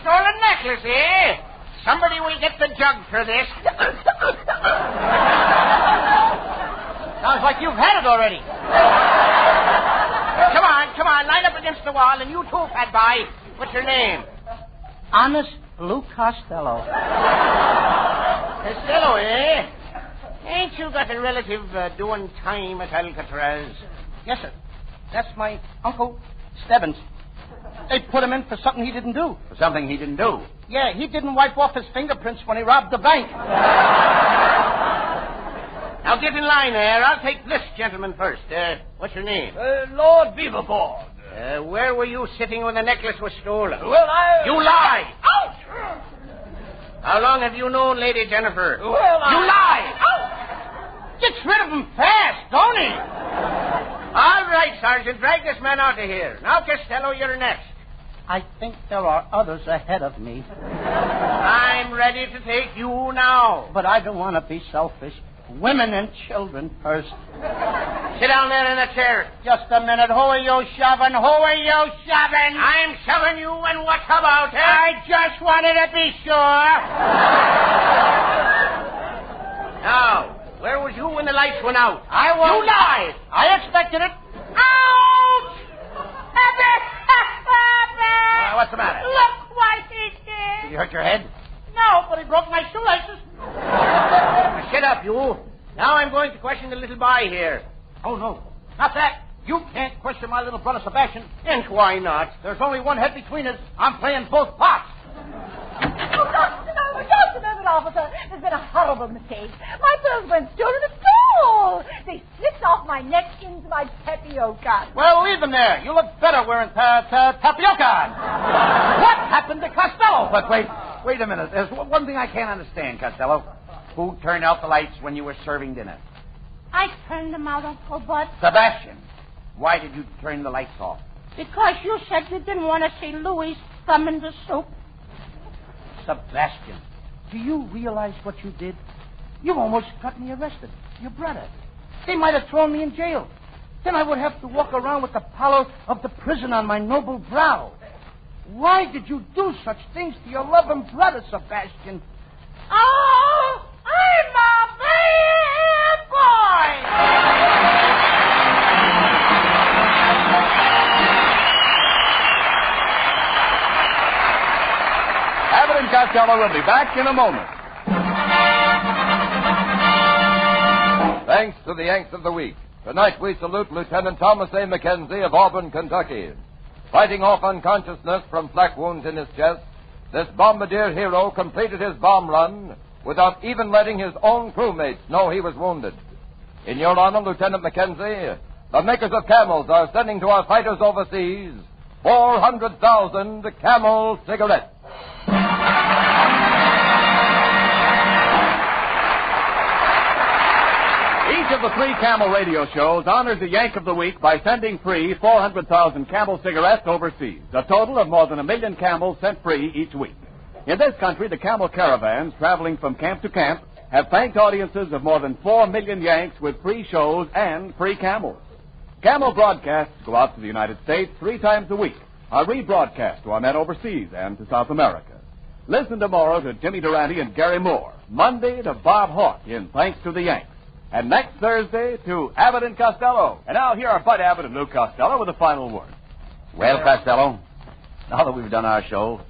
stolen necklace, eh? Somebody will get the jug for this. Sounds like you've had it already. Come on, line up against the wall, and you too, fat boy. What's your name? Honest Lou Costello. Costello, eh? Ain't you got a relative doing time at Alcatraz? Yes, sir. That's my uncle, Stebbins. They put him in for something he didn't do. For something he didn't do? Yeah, he didn't wipe off his fingerprints when he robbed the bank. Now get in line there. I'll take this gentleman first. What's your name? Lord Beaverboard. Where were you sitting when the necklace was stolen? Well, You lie! Ouch! How long have you known Lady Jennifer? Well, You lie! Ouch! Gets rid of him fast, don't he? All right, Sergeant. Drag this man out of here. Now, Costello, you're next. I think there are others ahead of me. I'm ready to take you now. But I don't want to be selfish. Women and children first. Sit down there in the chair. Just a minute. Who are you shoving? I'm shoving you, and what about it? I just wanted to be sure. Now, where was you when the lights went out? I was. You lied. I expected it. Ouch! What's the matter? Look what he did! You hurt your head? No, but he broke my shoelaces. Shut up, you. Now I'm going to question the little boy here. Oh, no. Not that. You can't question my little brother Sebastian. And why not? There's only one head between us. I'm playing both parts. Officer, there's been a horrible mistake. My pearls weren't stolen at all. They slipped off my neck into my tapioca. Well, leave them there. You look better wearing tapioca. What happened to Costello? But wait a minute. There's one thing I can't understand, Costello. Who turned out the lights when you were serving dinner? I turned them out, Uncle Bud. Sebastian, why did you turn the lights off? Because you said you didn't want to see Louis' thumb in the soup. Sebastian, do you realize what you did? You almost got me arrested. Your brother. They might have thrown me in jail. Then I would have to walk around with the pallor of the prison on my noble brow. Why did you do such things to your loving brother, Sebastian? Oh, I'm a bad boy! Abbott and Costello will be back in a moment. Thanks to the Yanks of the Week. Tonight we salute Lieutenant Thomas A. McKenzie of Auburn, Kentucky. Fighting off unconsciousness from flak wounds in his chest, this bombardier hero completed his bomb run without even letting his own crewmates know he was wounded. In your honor, Lieutenant McKenzie, the makers of Camels are sending to our fighters overseas 400,000 Camel cigarettes. Each of the three Camel radio shows honors the Yank of the Week by sending free 400,000 Camel cigarettes overseas, a total of more than 1 million Camels sent free each week. In this country, the Camel caravans traveling from camp to camp have thanked audiences of more than 4 million Yanks with free shows and free Camels. Camel broadcasts go out to the United States 3 times a week, are rebroadcast to our men overseas and to South America. Listen tomorrow to Jimmy Durante and Gary Moore, Monday to Bob Hawke in Thanks to the Yanks, and next Thursday to Abbott and Costello. And now here are Bud Abbott and Lou Costello with a final word. Well, Costello, now that we've done our show,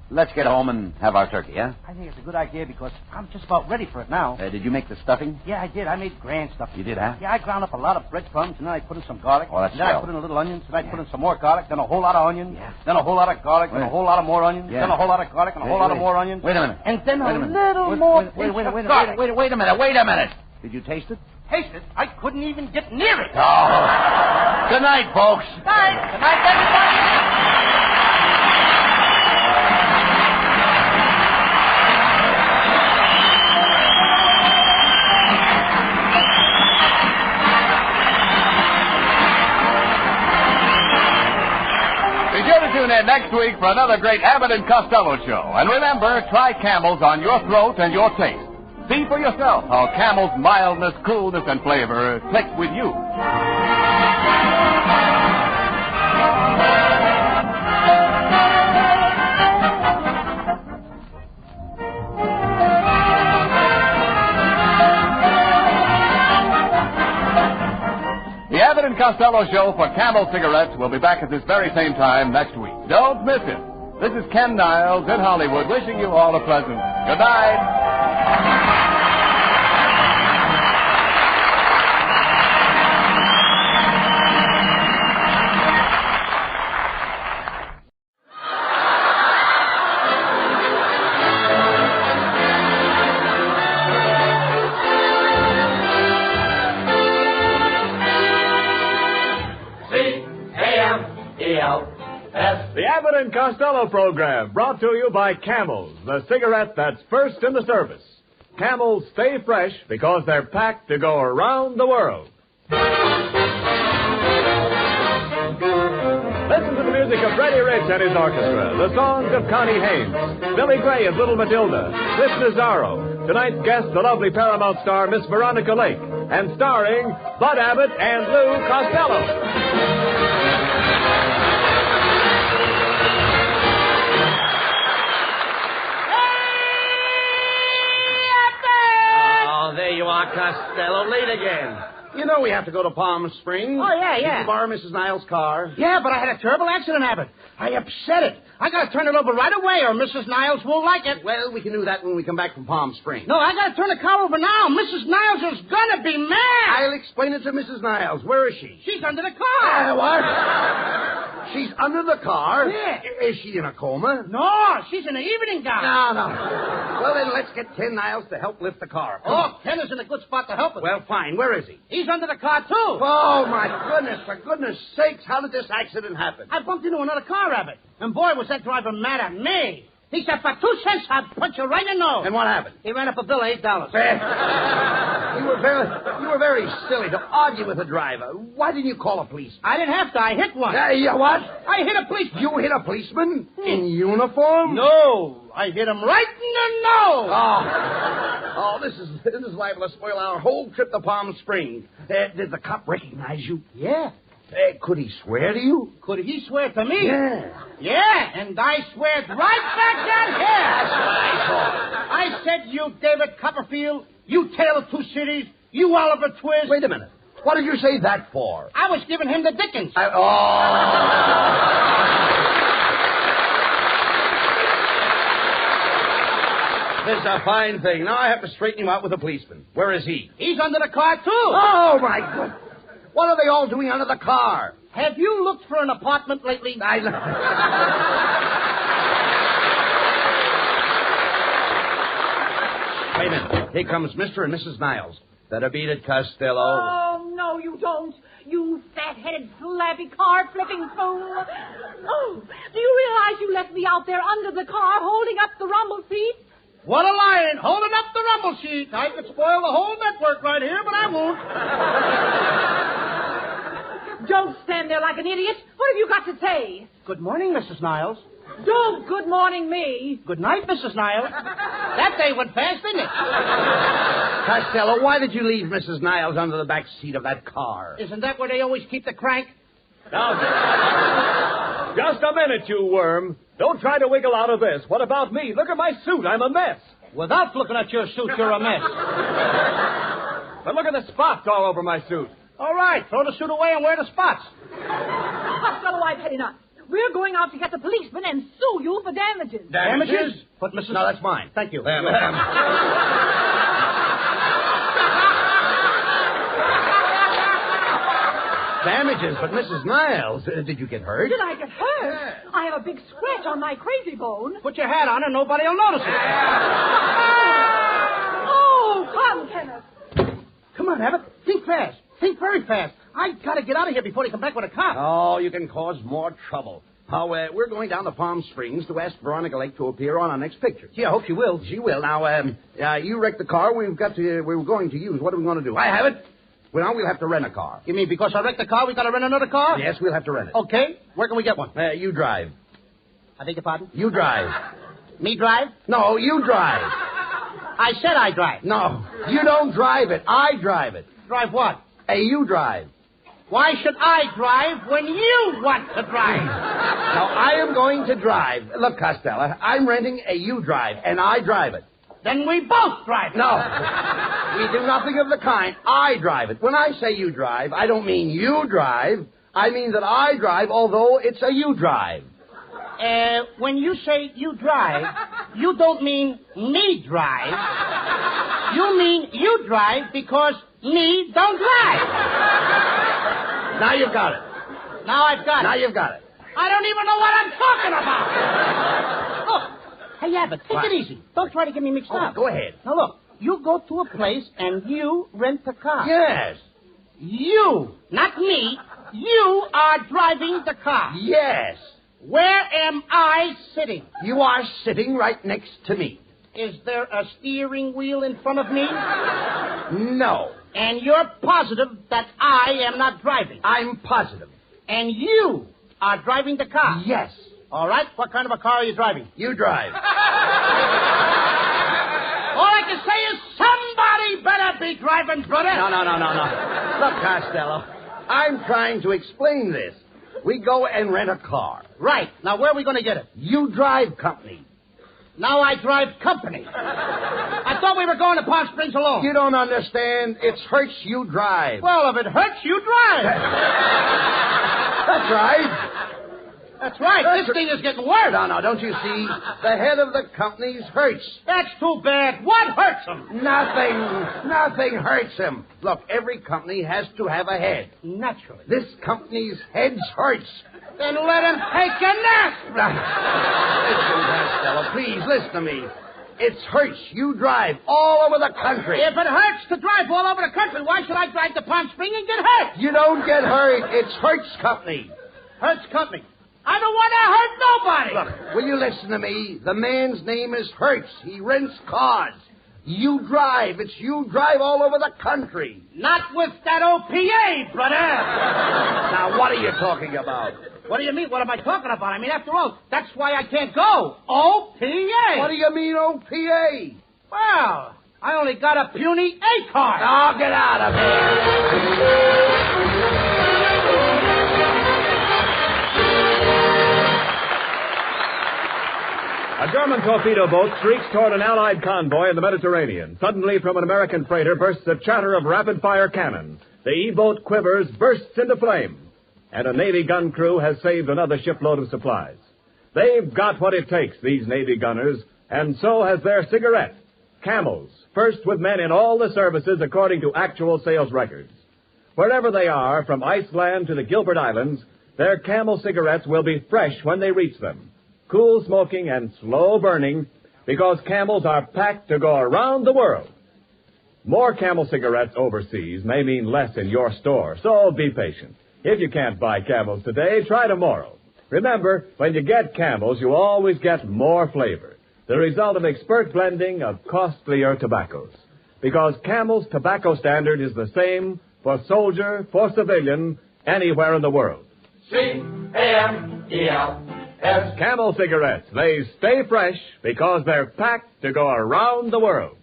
let's get home and have our turkey, huh? I think it's a good idea because I'm just about ready for it now. Did you make the stuffing? Yeah, I did. I made grand stuffing. You did, huh? Yeah, I ground up a lot of breadcrumbs, and then I put in some garlic. Oh, that's Then I swell. put in a little onions, and I put in some more garlic, then a whole lot of onions, then a whole lot of garlic, then a whole lot of more onions, then a whole lot of garlic, and a whole lot of more onions. Wait a minute. And then Wait a a minute. little more Wait a minute. Did you taste it? Taste it? I couldn't even get near it. Oh. Good night, folks. Good night. Good night, everybody. Be sure to tune in next week for another great Abbott and Costello show. And remember, try Camels on your throat and your taste. See for yourself how Camel's mildness, coolness, and flavor click with you. The Abbott and Costello show for Camel cigarettes will be back at this very same time next week. Don't miss it. This is Ken Niles in Hollywood wishing you all a pleasant good night. The Abbott and Costello program brought to you by Camels, the cigarette that's first in the service. Camels stay fresh because they're packed to go around the world. Listen to the music of Freddie Rich and his orchestra, the songs of Connie Haynes, Billy Gray as Little Matilda, Cliff Nazaro. Tonight's guest, the lovely Paramount star, Miss Veronica Lake, and starring Bud Abbott and Lou Costello. There you are, Costello. Late again. You know we have to go to Palm Springs. Oh, yeah. Did you borrow Mrs. Niles' car? Yeah, but I had a terrible accident, Abbott. I upset it. I got to turn it over right away or Mrs. Niles won't like it. Well, we can do that when we come back from Palm Springs. No, I got to turn the car over now. Mrs. Niles is going to be mad. I'll explain it to Mrs. Niles. Where is she? She's under the car. What? She's under the car? Yeah. Is she in a coma? No, she's in an evening gown. No. Well, then let's get Ken Niles to help lift the car. Oh, Ken is in a good spot to help us. Well, fine. Where is he? He's under the car, too. Oh, my goodness. For goodness sakes, how did this accident happen? I bumped into another car, Abbott. And boy, was that driver mad at me. He said, for 2 cents, I'd punch you right in the nose. And what happened? He ran up a bill of $8. You were very silly to argue with the driver. Why didn't you call a police? I didn't have to. I hit one. You what? I hit a policeman. You hit a policeman? In uniform? No. I hit him right in the nose. Oh, this is liable to spoil our whole trip to Palm Springs. Did the cop recognize you? Yeah. Could he swear to you? Could he swear to me? Yeah. Yeah, and I swear right back at him. That's what I thought. I said, you David Copperfield, you Tale of Two Cities, you Oliver Twist. Wait a minute. What did you say that for? I was giving him the Dickens. This is a fine thing. Now I have to straighten him out with a policeman. Where is he? He's under the car, too. Oh, my God. What are they all doing under the car? Have you looked for an apartment lately? Wait a minute. Here comes Mr. and Mrs. Niles. Better beat it, Costello. Oh, no, you don't. You fat-headed, flabby, car-flipping fool. Oh, do you realize you left me out there under the car holding up the rumble seat? What a lion, holding up the rumble sheet. I could spoil the whole network right here, but I won't. Don't stand there like an idiot. What have you got to say? Good morning, Mrs. Niles. Don't good morning me. Good night, Mrs. Niles. That day went fast, didn't it? Costello, why did you leave Mrs. Niles under the back seat of that car? Isn't that where they always keep the crank? Now, just a minute, you worm. Don't try to wiggle out of this. What about me? Look at my suit. I'm a mess. Without looking at your suit, you're a mess. But look at the spots all over my suit. All right, throw the suit away and wear the spots. Costello, I've had enough. We're going out to get the policeman and sue you for damages. Damages? But Mrs. No, that's mine. Thank you. Damages, but Mrs. Niles, did you get hurt? Did I get hurt? Yeah. I have a big scratch on my crazy bone. Put your hat on and nobody will notice it. Oh, come, Kenneth. Come on, Abbott. Think fast. Think very fast. I gotta get out of here before they come back with a cop. Oh, you can cause more trouble. Now, we're going down to Palm Springs to ask Veronica Lake to appear on our next picture. Gee, I hope she will. She will. Now, you wrecked the car we were going to use. What are we going to do? I have it. Well, now we'll have to rent a car. You mean because I wrecked the car, we gotta rent another car? Yes, we'll have to rent it. Okay. Where can we get one? You drive. I beg your pardon? You drive. Me drive? No, you drive. I said I drive. No, you don't drive it. I drive it. Drive what? You drive. Why should I drive when you want to drive? Now, I am going to drive. Look, Costello, I'm renting a you drive, and I drive it. Then we both drive it. No. We do nothing of the kind. I drive it. When I say you drive, I don't mean you drive. I mean that I drive, although it's a you drive. When you say you drive, you don't mean me drive. You mean you drive because me don't drive. Now you've got it. Now I've got it. Now you've got it. I don't even know what I'm talking about. Look. Hey, Abbott, take it easy. Don't try to get me mixed up. Go ahead. Now, look. You go to a place and you rent a car. Yes. You, not me. You are driving the car. Yes. Where am I sitting? You are sitting right next to me. Is there a steering wheel in front of me? No. And you're positive that I am not driving? I'm positive. And you are driving the car? Yes. All right. What kind of a car are you driving? You drive. All I can say is somebody better be driving, brother. No. Look, Costello, I'm trying to explain this. We go and rent a car. Right. Now, where are we going to get it? You drive company. Now I drive company. I thought we were going to Palm Springs alone. You don't understand. It's hurts you drive. Well, if it hurts, you drive. That's right. That's right. This thing is getting worse. No, don't you see? The head of the company's hurts. That's too bad. What hurts him? Nothing hurts him. Look, every company has to have a head. Naturally. This company's head hurts. Then let him take a nap. Listen, Costello, please listen to me. It's hurts you drive all over the country. If it hurts to drive all over the country, why should I drive to Palm Springs and get hurt? You don't get hurt. It's Hertz Company. Hertz Company. I don't want to hurt nobody. Look, will you listen to me? The man's name is Hertz. He rents cars. You drive. It's you drive all over the country. Not with that OPA, brother. Now, what are you talking about? What do you mean? What am I talking about? I mean, after all, that's why I can't go. OPA. What do you mean, OPA? Well, I only got a puny A card. Oh, get out of here. A German torpedo boat streaks toward an Allied convoy in the Mediterranean. Suddenly, from an American freighter bursts a chatter of rapid-fire cannon. The E-boat quivers, bursts into flame. And a Navy gun crew has saved another shipload of supplies. They've got what it takes, these Navy gunners, And so has their cigarette, Camels, first with men in all the services according to actual sales records. Wherever they are, from Iceland to the Gilbert Islands, their Camel cigarettes will be fresh when they reach them. Cool smoking and slow burning, because Camels are packed to go around the world. More Camel cigarettes overseas may mean less in your store, so be patient. If you can't buy Camels today, try tomorrow. Remember, when you get Camels, you always get more flavor, the result of expert blending of costlier tobaccos. Because Camel's tobacco standard is the same for soldier, for civilian, anywhere in the world. C-A-M-E-L-S. Camel cigarettes. They stay fresh because they're packed to go around the world.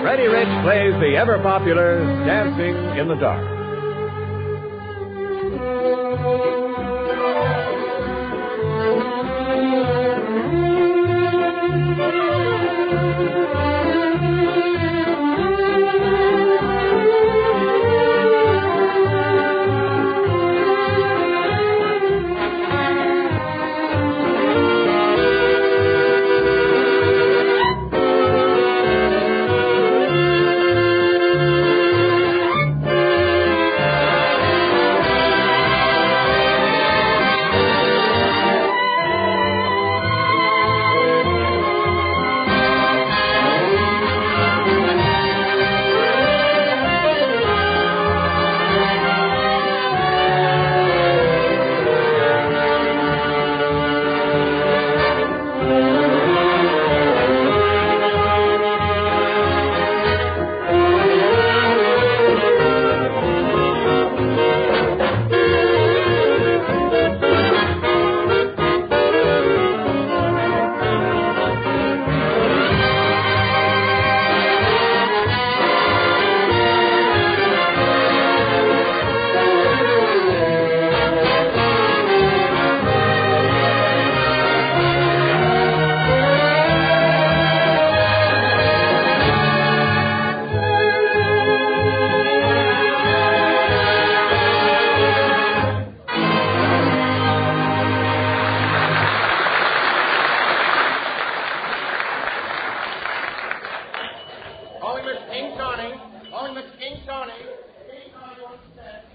Freddie Rich plays the ever-popular Dancing in the Dark.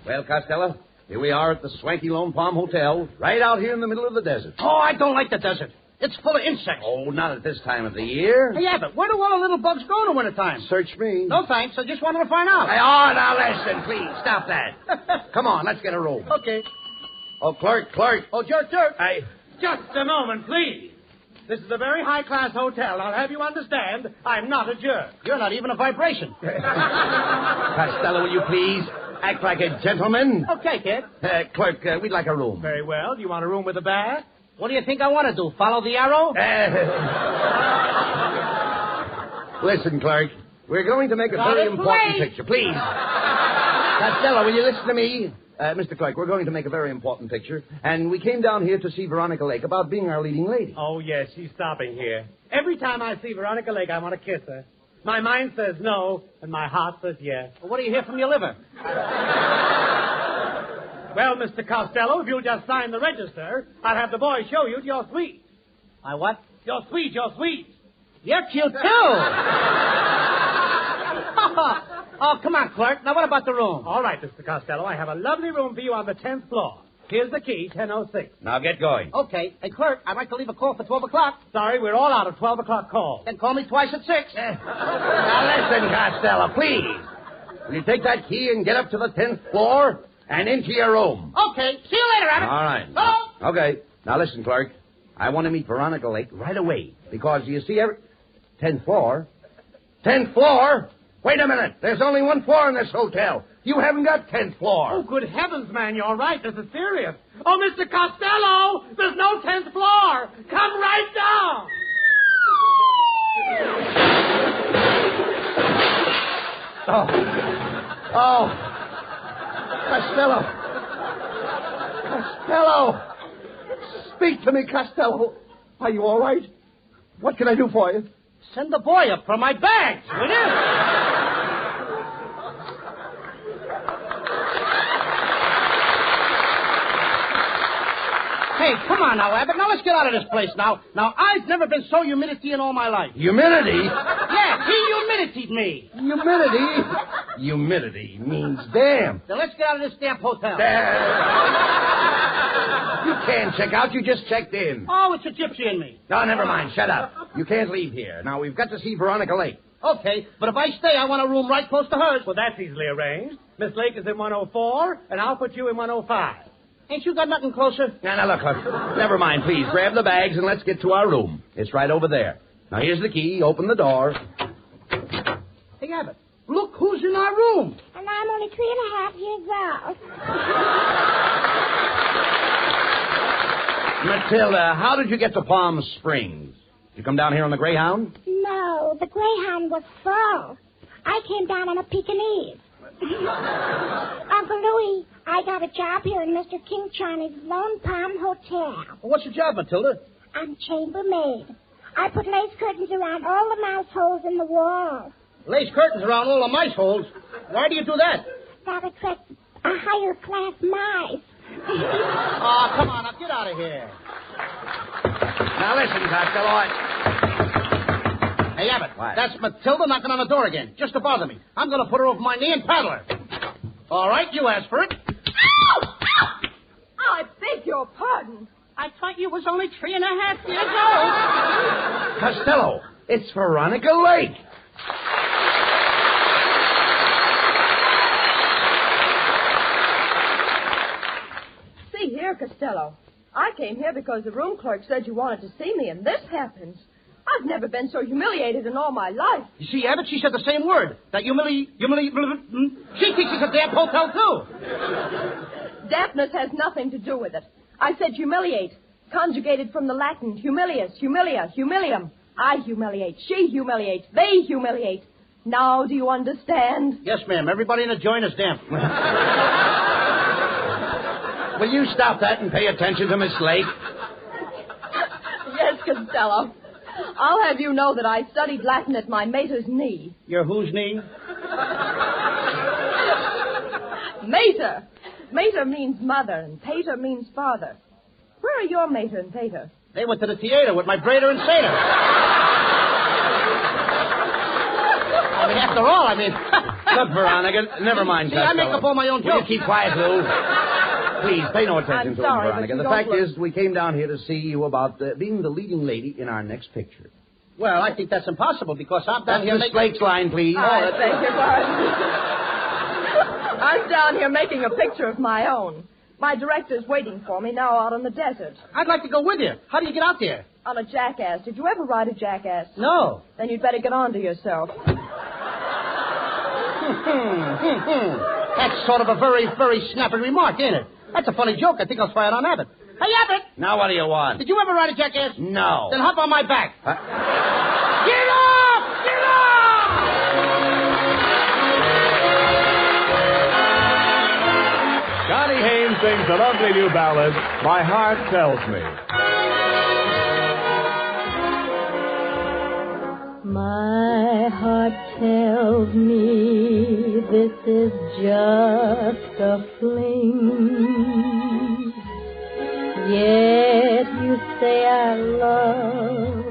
Well, Costello, here we are at the swanky Lone Palm Hotel, right out here in the middle of the desert. Oh, I don't like the desert. It's full of insects. Oh, not at this time of the year. Yeah, but where do all the little bugs go in the wintertime? Search me. No, thanks. I just wanted to find out. Hey, oh, now listen, please. Stop that. Come on, let's get a room. Okay. Oh, clerk. Oh, jerk. Just a moment, please. This is a very high-class hotel. I'll have you understand, I'm not a jerk. You're not even a vibration. Costello, will you please act like a gentleman? Okay, kid. Clerk, we'd like a room. Very well. Do you want a room with a bath? What do you think I want to do? Follow the arrow? Listen, clerk. We're going to make a very important picture. Please. Costello, will you listen to me? Mr. Clerk, we're going to make a very important picture, and we came down here to see Veronica Lake about being our leading lady. Oh, yes, she's stopping here. Every time I see Veronica Lake, I want to kiss her. My mind says no, and my heart says yes. Well, what do you hear from your liver? Well, Mr. Costello, if you'll just sign the register, I'll have the boy show you to your suite. My what? Your suite. You're cute, too. Oh, come on, clerk. Now, what about the room? All right, Mr. Costello, I have a lovely room for you on the 10th floor. Here's the key, 1006. Now, get going. Okay. Hey, clerk, I'd like to leave a call for 12 o'clock. Sorry, we're all out of 12 o'clock calls. Then call me twice at 6. Now, listen, Costello, please. Will you take that key and get up to the 10th floor and into your room? Okay. See you later, Abbott. All right. Hello? Okay. Now, listen, clerk. I want to meet Veronica Lake right away. Because, you see, 10th floor? 10th floor? Wait a minute. There's only one floor in this hotel. You haven't got 10th floor. Oh, good heavens, man. You're right. This is serious. Oh, Mr. Costello, there's no 10th floor. Come right down. Oh. Costello. Speak to me, Costello. Are you all right? What can I do for you? Send the boy up from my bags, will you? Hey, come on now, Abbott. Now let's get out of this place now. Now, I've never been so humidity in all my life. Humidity? Yeah, he humiditied me. Humidity? Humidity means damn. Then let's get out of this damn hotel. You can't check out. You just checked in. Oh, it's a gypsy in me. No, never mind. Shut up. You can't leave here. Now, we've got to see Veronica Lake. Okay, but if I stay, I want a room right close to hers. Well, that's easily arranged. Miss Lake is in 104, and I'll put you in 105. Ain't you got nothing closer? Now, look. Never mind, please. Grab the bags and let's get to our room. It's right over there. Now, here's the key. Open the door. Hey, Abbott, look who's in our room. And I'm only 3.5 years old. Matilda, how did you get to Palm Springs? You come down here on the Greyhound? No, the Greyhound was full. I came down on a Pekingese. Uncle Louie, I got a job here in Mr. King Charney's Lone Palm Hotel. Well, what's your job, Matilda? I'm chambermaid. I put lace curtains around all the mouse holes in the wall. Lace curtains around all the mice holes. Why do you do that? That attracts a higher class mice. Oh, come on, now get out of here. Now listen, Costello. Hey, Abbott, what? That's Matilda knocking on the door again, just to bother me. I'm going to put her over my knee and paddle her. All right, you asked for it. Ow! Ow! I beg your pardon. I thought you was only 3.5 years old. Costello, it's Veronica Lake. See here, Costello. I came here because the room clerk said you wanted to see me, and this happens. I've never been so humiliated in all my life. You see, Abbott, she said the same word. That She thinks it's a damn hotel, too. Dampness has nothing to do with it. I said humiliate, conjugated from the Latin humilius, humilia, humilium. I humiliate, she humiliates, they humiliate. Now do you understand? Yes, ma'am. Everybody in the joint is damp. Will you stop that and pay attention to Miss Lake? Yes, Costello. I'll have you know that I studied Latin at my mater's knee. Your whose knee? Mater. Mater means mother, and pater means father. Where are your mater and pater? They went to the theater with my braider and satyr. After all, Look, Veronica, never mind, See, I make up all my own Will jokes. you keep quiet, Lou? Please, pay no attention I'm to sorry, him, Veronica. but The you fact don't is, we came down here to see you about being the leading lady in our next picture. Well, I think that's impossible because I'm down That's here Miss Lake's line, please. I beg your pardon. I'm down here making a picture of my own. My director's waiting for me now out on the desert. I'd like to go with you. How do you get out there? On a jackass. Did you ever ride a jackass? No. Then you'd better get on to yourself. That's sort of a very, very snappy remark, ain't it? That's a funny joke. I think I'll try it on Abbott. Hey, Abbott! Now what do you want? Did you ever ride a jackass? No. Then hop on my back. Huh? Get off! Get off! Connie Haynes sings the lovely new ballad, My Heart Tells Me. My heart tells me this is just a fling. Yet you say our love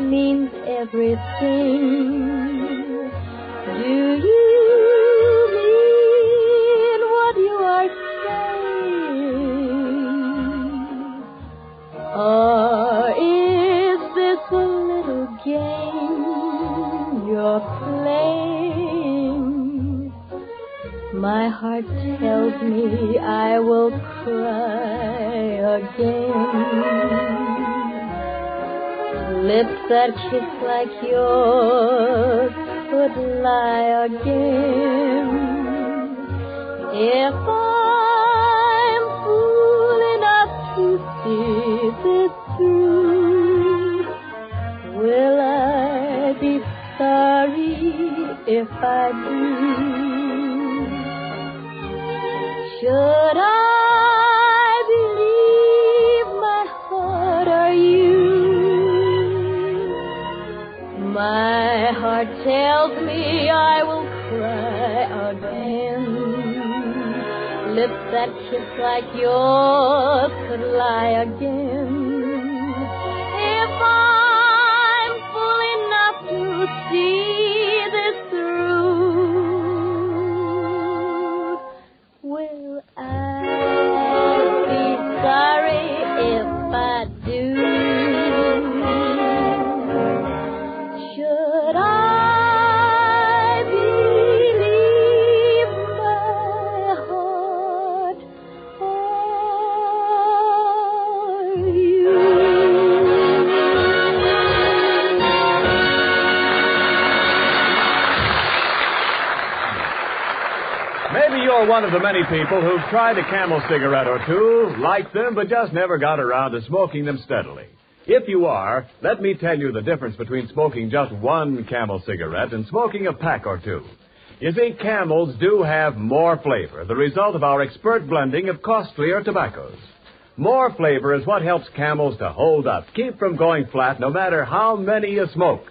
means everything. Do you mean what you are saying? Or is this a little game you're playing? My heart tells me I will cry again. Lips that kiss like yours could lie again. If I'm fool enough to see this through, will I be sorry if I do? Should I believe my heart or you? My heart tells me I will cry again. Lips that kiss like yours could lie again. If I'm fool enough to see this through, will I be sorry if I do? Should I believe my heart or you? Maybe you're one of the many people who've tried a Camel cigarette or two, liked them, but just never got around to smoking them steadily. If you are, let me tell you the difference between smoking just one Camel cigarette and smoking a pack or two. You see, Camels do have more flavor, the result of our expert blending of costlier tobaccos. More flavor is what helps Camels to hold up, keep from going flat no matter how many you smoke.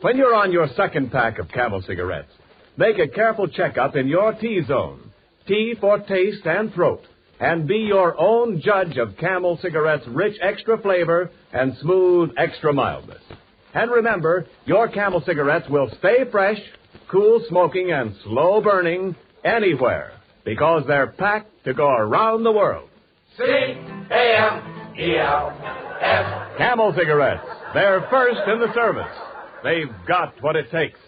When you're on your second pack of Camel cigarettes, make a careful checkup in your T-zone. T for taste and throat. And be your own judge of Camel cigarettes' rich extra flavor and smooth extra mildness. And remember, your Camel cigarettes will stay fresh, cool smoking, and slow burning anywhere because they're packed to go around the world. C-A-M-E-L-S. Camel cigarettes. They're first in the service. They've got what it takes.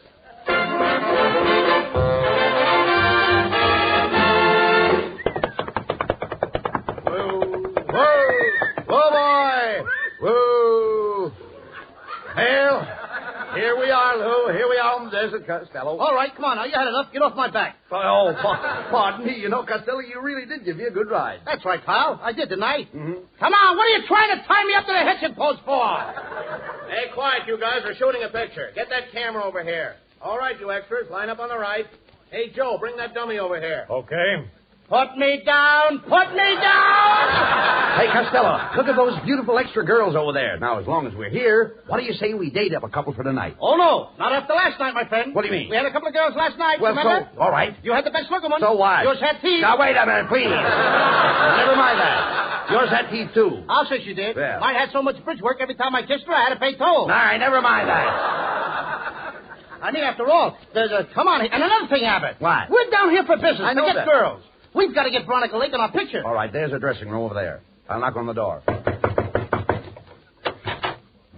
Whoa! Well, here we are, Lou. Here we are on the desert, Costello. All right, come on now. You had enough. Get off my back. Oh, pardon me. You know, Costello, you really did give me a good ride. That's right, pal. I did, didn't I? Mm-hmm. Come on. What are you trying to tie me up to the hitching post for? Hey, quiet, you guys. We're shooting a picture. Get that camera over here. All right, you extras. Line up on the right. Hey, Joe, bring that dummy over here. Okay. Put me down! Put me down! Hey, Costello, look at those beautiful extra girls over there. Now, as long as we're here, what do you say we date up a couple for tonight? Oh, no. Not after last night, my friend. What do you mean? We had a couple of girls last night, well, remember? So, all right. You had the best looking one. So what? Yours had teeth. Now, wait a minute, please. Never mind that. Yours had teeth, too. I'll say she did. Yeah. Mine had so much bridge work every time I kissed her, I had to pay toll. All right, never mind that. I mean, after all, there's a... Come on. And another thing, Abbott. What? We're down here for business. I know Forget that. girls. We've got to get Veronica Lake in our picture. All right, there's a dressing room over there. I'll knock on the door.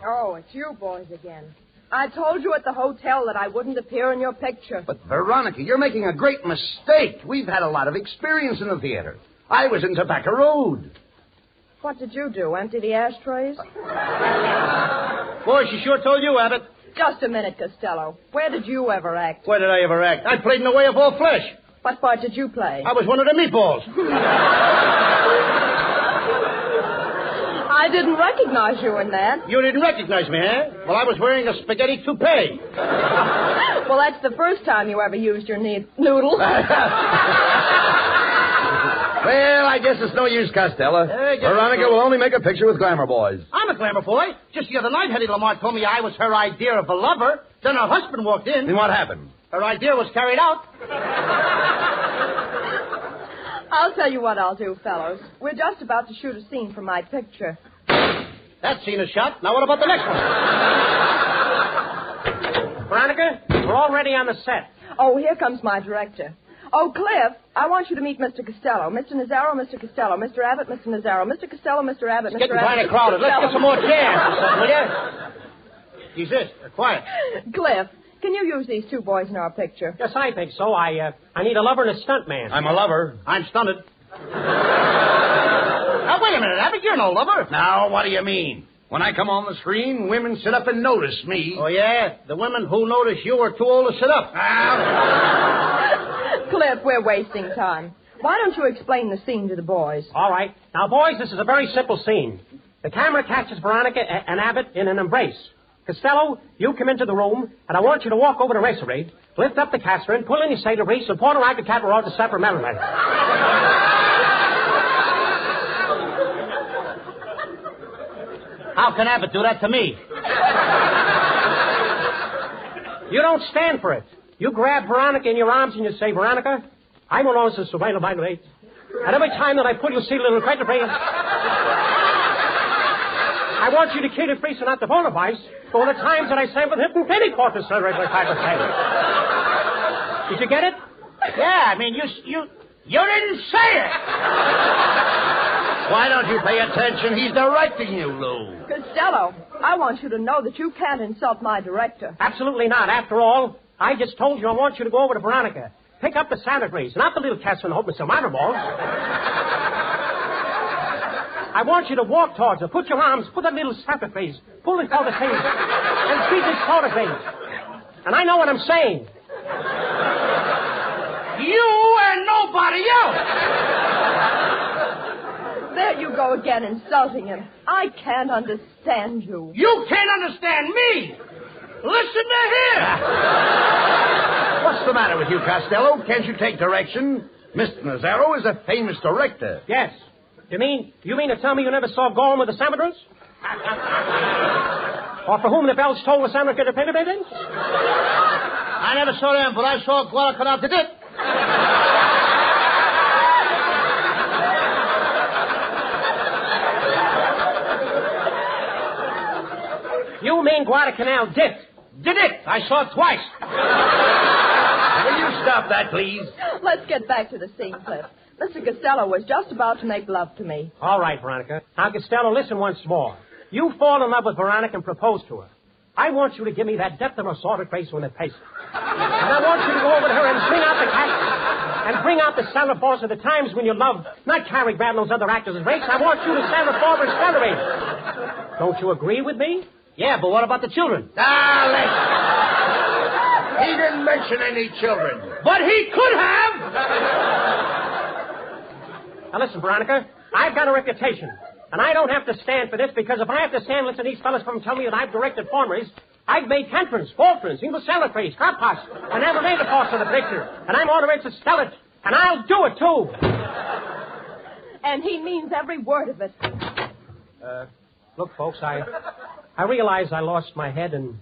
Oh, it's you boys again. I told you at the hotel that I wouldn't appear in your picture. But, Veronica, you're making a great mistake. We've had a lot of experience in the theater. I was in Tobacco Road. What did you do, empty the ashtrays? Boy, she sure told you, Abbott. Just a minute, Costello. Where did you ever act? Where did I ever act? I played in The Way of All Flesh. What part did you play? I was one of the meatballs. I didn't recognize you in that. You didn't recognize me, eh? Well, I was wearing a spaghetti toupee. Well, that's the first time you ever used your noodle. Well, I guess it's no use, Costello. Veronica will only make a picture with glamour boys. I'm a glamour boy. Just the other night, Hetty Lamar told me I was her idea of a lover. Then her husband walked in. And what happened? Her idea was carried out. I'll tell you what I'll do, fellows. We're just about to shoot a scene for my picture. That scene is shot. Now what about the next one? Veronica, we're already on the set. Oh, here comes my director. Oh, Cliff, I want you to meet Mr. Costello. Mr. Nazzaro, Mr. Costello. Mr. Abbott, Mr. Nazzaro. Mr. Costello, Mr. Abbott, Mr. It's getting Abbott. kind of crowded. Let's get some more chairs, will you? Desist. Quiet. Cliff, can you use these two boys in our picture? Yes, I think so. I need a lover and a stunt man. I'm a lover. I'm stunted. Now, wait a minute, Abbott. You're no lover. Now, what do you mean? When I come on the screen, women sit up and notice me. Oh, yeah? The women who notice you are too old to sit up. Cliff, we're wasting time. Why don't you explain the scene to the boys? All right. Now, boys, this is a very simple scene. The camera catches Veronica and Abbott in an embrace. Costello, you come into the room, and I want you to walk over to Racery, lift up the caster, pull in your sailor reese, and pour like a cat road to supper Merriman. How can Abbott do that to me? You don't stand for it. You grab Veronica in your arms and you say, Veronica, I'm on this survival by the way. And every time that I pull, you'll see a little crater brain. I want you to kill the priest and not the Vollevice for all the times that I sang with Hilton Penny Court to celebrate my 5%. Did you get it? Yeah, I mean, you didn't say it. Why don't you pay attention? He's directing you, Lou. Costello, I want you to know that you can't insult my director. Absolutely not. After all, I just told you I want you to go over to Veronica. Pick up the Santa Grace, not the little cats in the hope of some minor balls. I want you to walk towards her. Put your arms, put that little Santa Grace, pull it for the face, and squeeze his shoulder grace. And I know what I'm saying. You and nobody else. There you go again, insulting him. I can't understand you. You can't understand me. Listen to him. What's the matter with you, Costello? Can't you take direction? Mr. Nazaro is a famous director. Yes. You mean to tell me you never saw Gorham with the Samadras? Or for whom the bells toll the Santa Independent? I never saw them, but I saw Guadalcanal to dip. You mean Guadalcanal did? Did it? I saw it twice. Will you stop that, please? Let's get back to the scene, Cliff. Mr. Costello was just about to make love to me. All right, Veronica. Now, Costello, listen once more. You fall in love with Veronica and propose to her. I want you to give me that depth of assorted grace when it pays. And I want you to go over to her and bring out the cat and bring out the Santa Claus of the times when you loved not Cary Grant and those other actors' race. I want you to Santa Barbara's celebrate. Don't you agree with me? Yeah, but what about the children? He didn't mention any children. But he could have. Now listen, Veronica, I've got a reputation. And I don't have to stand for this, because if I have to stand listening to these fellas from telling me that I've directed formeries, I've made Cantrons, Faltrons, English Salafrays, Carpots, and never made a force of the picture. And I'm ordered to sell it. And I'll do it, too. And he means every word of it. Look, folks, I realize I lost my head, and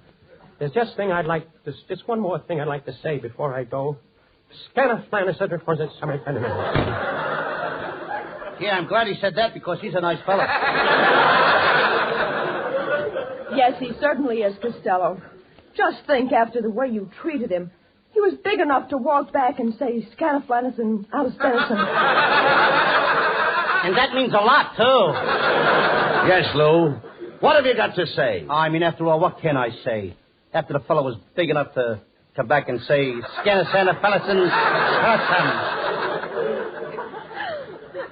there's just one more thing I'd like to say before I go. Yeah, I'm glad he said that, because he's a nice fella. Yes, he certainly is, Costello. Just think, after the way you treated him, he was big enough to walk back and say Scanaflanus and Alistenison. And that means a lot, too. Yes, Lou. What have you got to say? I mean, after all, what can I say? After the fellow was big enough to come back and say Scanaflanus.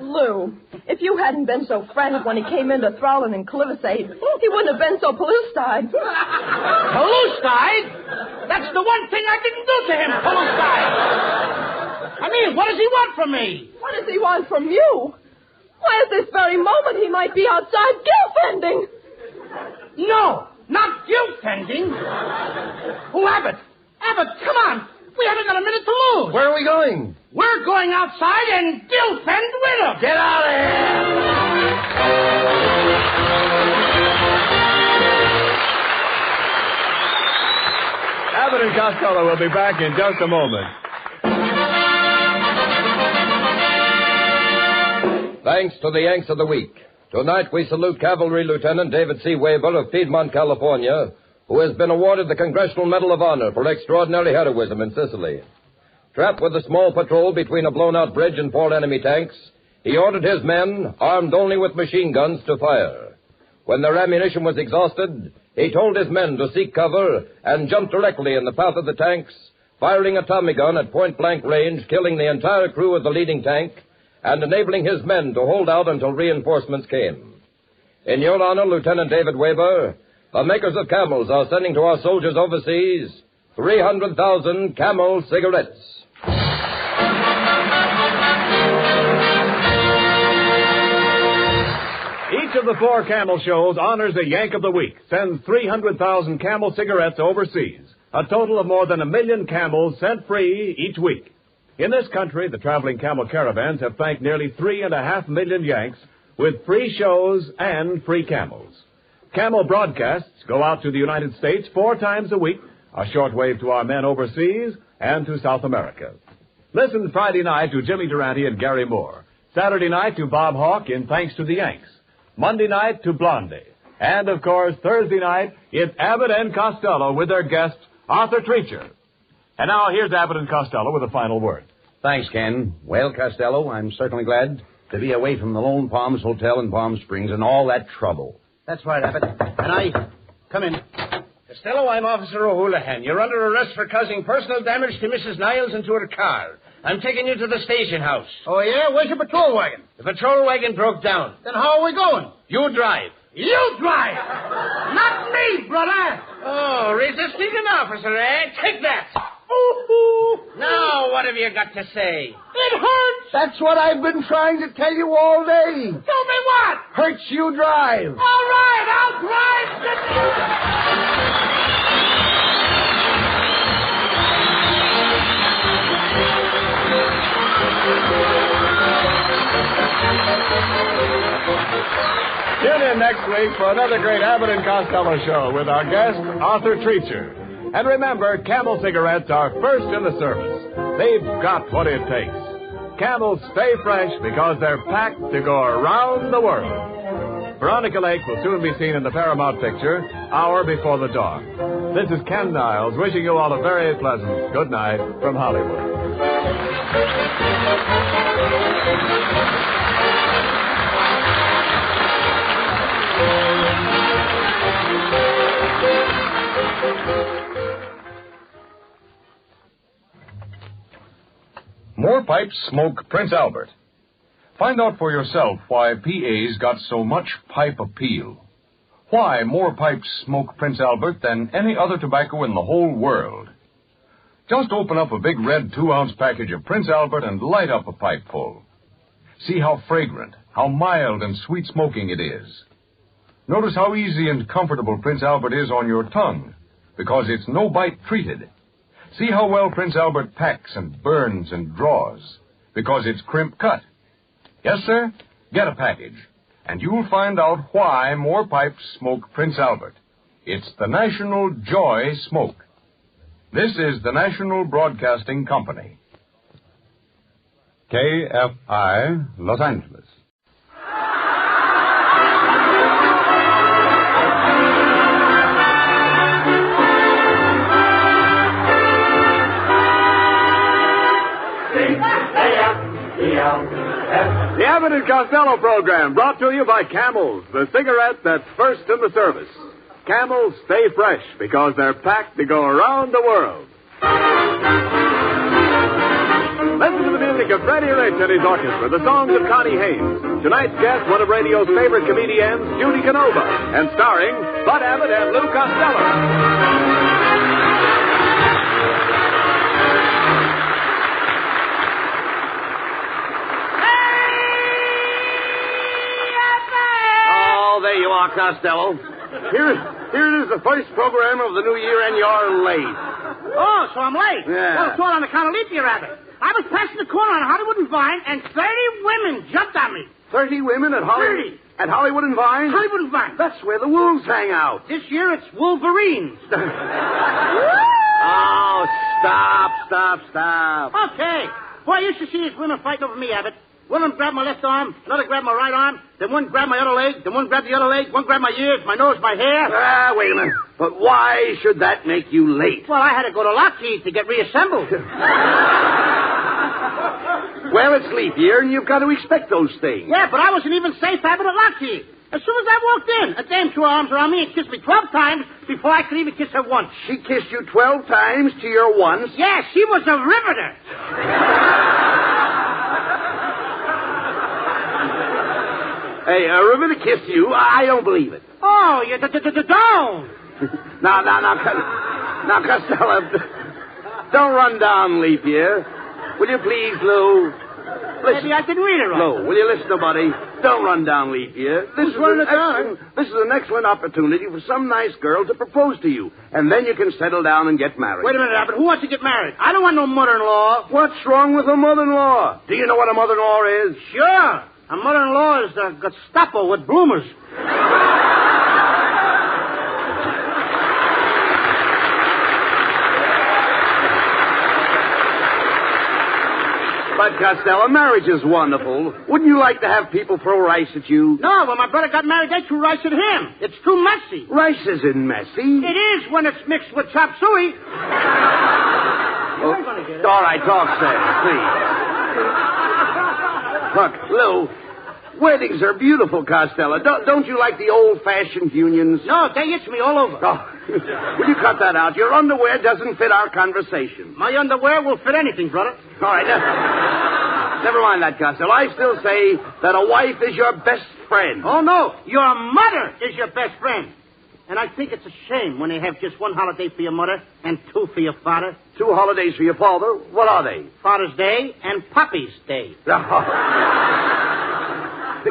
Lou, if you hadn't been so frantic when he came into Thrallin and Clivisade, he wouldn't have been so pellucid. Pellucid? That's the one thing I didn't do to him, pellucid. I mean, what does he want from me? What does he want from you? Why, at this very moment, he might be outside guilt-fending. No, not guilt-fending. Oh, Abbott, come on. We haven't got a minute to lose. Where are we going? We're going outside and guilt-fend with him. Get out of here! Abbott and Costello will be back in just a moment. Thanks to the Yanks of the Week. Tonight we salute Cavalry Lieutenant David C. Weber of Piedmont, California, who has been awarded the Congressional Medal of Honor for extraordinary heroism in Sicily. Trapped with a small patrol between a blown-out bridge and 4 enemy tanks, he ordered his men, armed only with machine guns, to fire. When their ammunition was exhausted, he told his men to seek cover and jump directly in the path of the tanks, firing a Tommy gun at point-blank range, killing the entire crew of the leading tank, and enabling his men to hold out until reinforcements came. In your honor, Lieutenant David Weber, the makers of Camels are sending to our soldiers overseas 300,000 Camel cigarettes. Each of the 4 Camel shows honors a Yank of the Week, sends 300,000 Camel cigarettes overseas. A total of more than 1 million Camels sent free each week. In this country, the traveling Camel caravans have thanked nearly 3.5 million Yanks with free shows and free Camels. Camel broadcasts go out to the United States 4 times a week, a shortwave to our men overseas and to South America. Listen Friday night to Jimmy Durante and Gary Moore, Saturday night to Bob Hawke in Thanks to the Yanks. Monday night to Blondie. And, of course, Thursday night, it's Abbott and Costello with their guest, Arthur Treacher. And now, here's Abbott and Costello with a final word. Thanks, Ken. Well, Costello, I'm certainly glad to be away from the Lone Palms Hotel in Palm Springs and all that trouble. That's right, Abbott. And I... Come in. Costello, I'm Officer O'Houlihan. You're under arrest for causing personal damage to Mrs. Niles and to her car. I'm taking you to the station house. Oh, yeah? Where's your patrol wagon? The patrol wagon broke down. Then how are we going? You drive. You drive! Not me, brother! Oh, resisting an officer, eh? Take that! Ooh. Now, what have you got to say? It hurts! That's what I've been trying to tell you all day. Tell me what? Hurts you drive. All right, I'll drive. Tune in next week for another great Abbott and Costello show with our guest, Arthur Treacher. And remember, Camel cigarettes are first in the service. They've got what it takes. Camels stay fresh because they're packed to go around the world. Veronica Lake will soon be seen in the Paramount picture, Hour Before the Dawn. This is Ken Niles wishing you all a very pleasant good night from Hollywood. More pipes smoke Prince Albert. Find out for yourself why PA's got so much pipe appeal. Why more pipes smoke Prince Albert than any other tobacco in the whole world. Just open up a big red 2-ounce package of Prince Albert and light up a pipe full. See how fragrant, how mild and sweet smoking it is. Notice how easy and comfortable Prince Albert is on your tongue, because it's no-bite treated. See how well Prince Albert packs and burns and draws, because it's crimp cut. Yes, sir, get a package, and you'll find out why more pipes smoke Prince Albert. It's the National Joy Smoke. This is the National Broadcasting Company. KFI, Los Angeles. The Abbott and Costello program brought to you by Camels, the cigarette that's first in the service. Camels stay fresh because they're packed to go around the world. Listen to the music of Freddie Rich and his orchestra, the songs of Connie Haynes. Tonight's guest, one of radio's favorite comedians, Judy Canova, and starring Bud Abbott and Lou Costello. There you are, Costello. Here it is, the first program of the new year, and you're late. Oh, so I'm late? Yeah. Well, it's all on account of leap year, Abbott. I was passing the corner on Hollywood and Vine, and 30 women jumped on me. 30 women at Hollywood? 30. At Hollywood and Vine? Hollywood and Vine. That's where the wolves hang out. This year it's Wolverines. Oh, stop. Okay. Boy, I used to see these women fighting over me, Abbott. One of them grabbed my left arm, another grabbed my right arm, then one grabbed my other leg, then one grabbed the other leg, one grabbed my ears, my nose, my hair. Wait a minute. But why should that make you late? Well, I had to go to Lockheed to get reassembled. Well, it's leap year, and you've got to expect those things. Yeah, but I wasn't even safe, Abbott, at Lockheed. As soon as I walked in, a dame threw her arms around me and kissed me 12 times before I could even kiss her once. She kissed you 12 times to your once? Yeah, she was a riveter. Hey, River kissed you? I don't believe it. Oh, you don't. Now, Costello, don't run down leap year. Will you please, Lou? Listen. Maybe I didn't read it right. Lou, will you listen to buddy? Don't run down leap year. This is an excellent opportunity for some nice girl to propose to you, and then you can settle down and get married. Wait a minute, Abbott. Who wants to get married? I don't want no mother-in-law. What's wrong with a mother-in-law? Do you know what a mother-in-law is? Sure. A mother-in-law is the Gestapo with bloomers. But, Costello, marriage is wonderful. Wouldn't you like to have people throw rice at you? No, when my brother got married, they threw rice at him. It's too messy. Rice isn't messy. It is when it's mixed with chop suey. Oh, all right, talk sense, please. Look, Lou, weddings are beautiful, Costello. Don't you like the old-fashioned unions? No, they itch me all over. Oh, will you cut that out? Your underwear doesn't fit our conversation. My underwear will fit anything, brother. All right, never mind that, Costello. I still say that a wife is your best friend. Oh, no. Your mother is your best friend. And I think it's a shame when they have just one holiday for your mother and two for your father. 2 holidays for your father? What are they? Father's Day and Poppy's Day.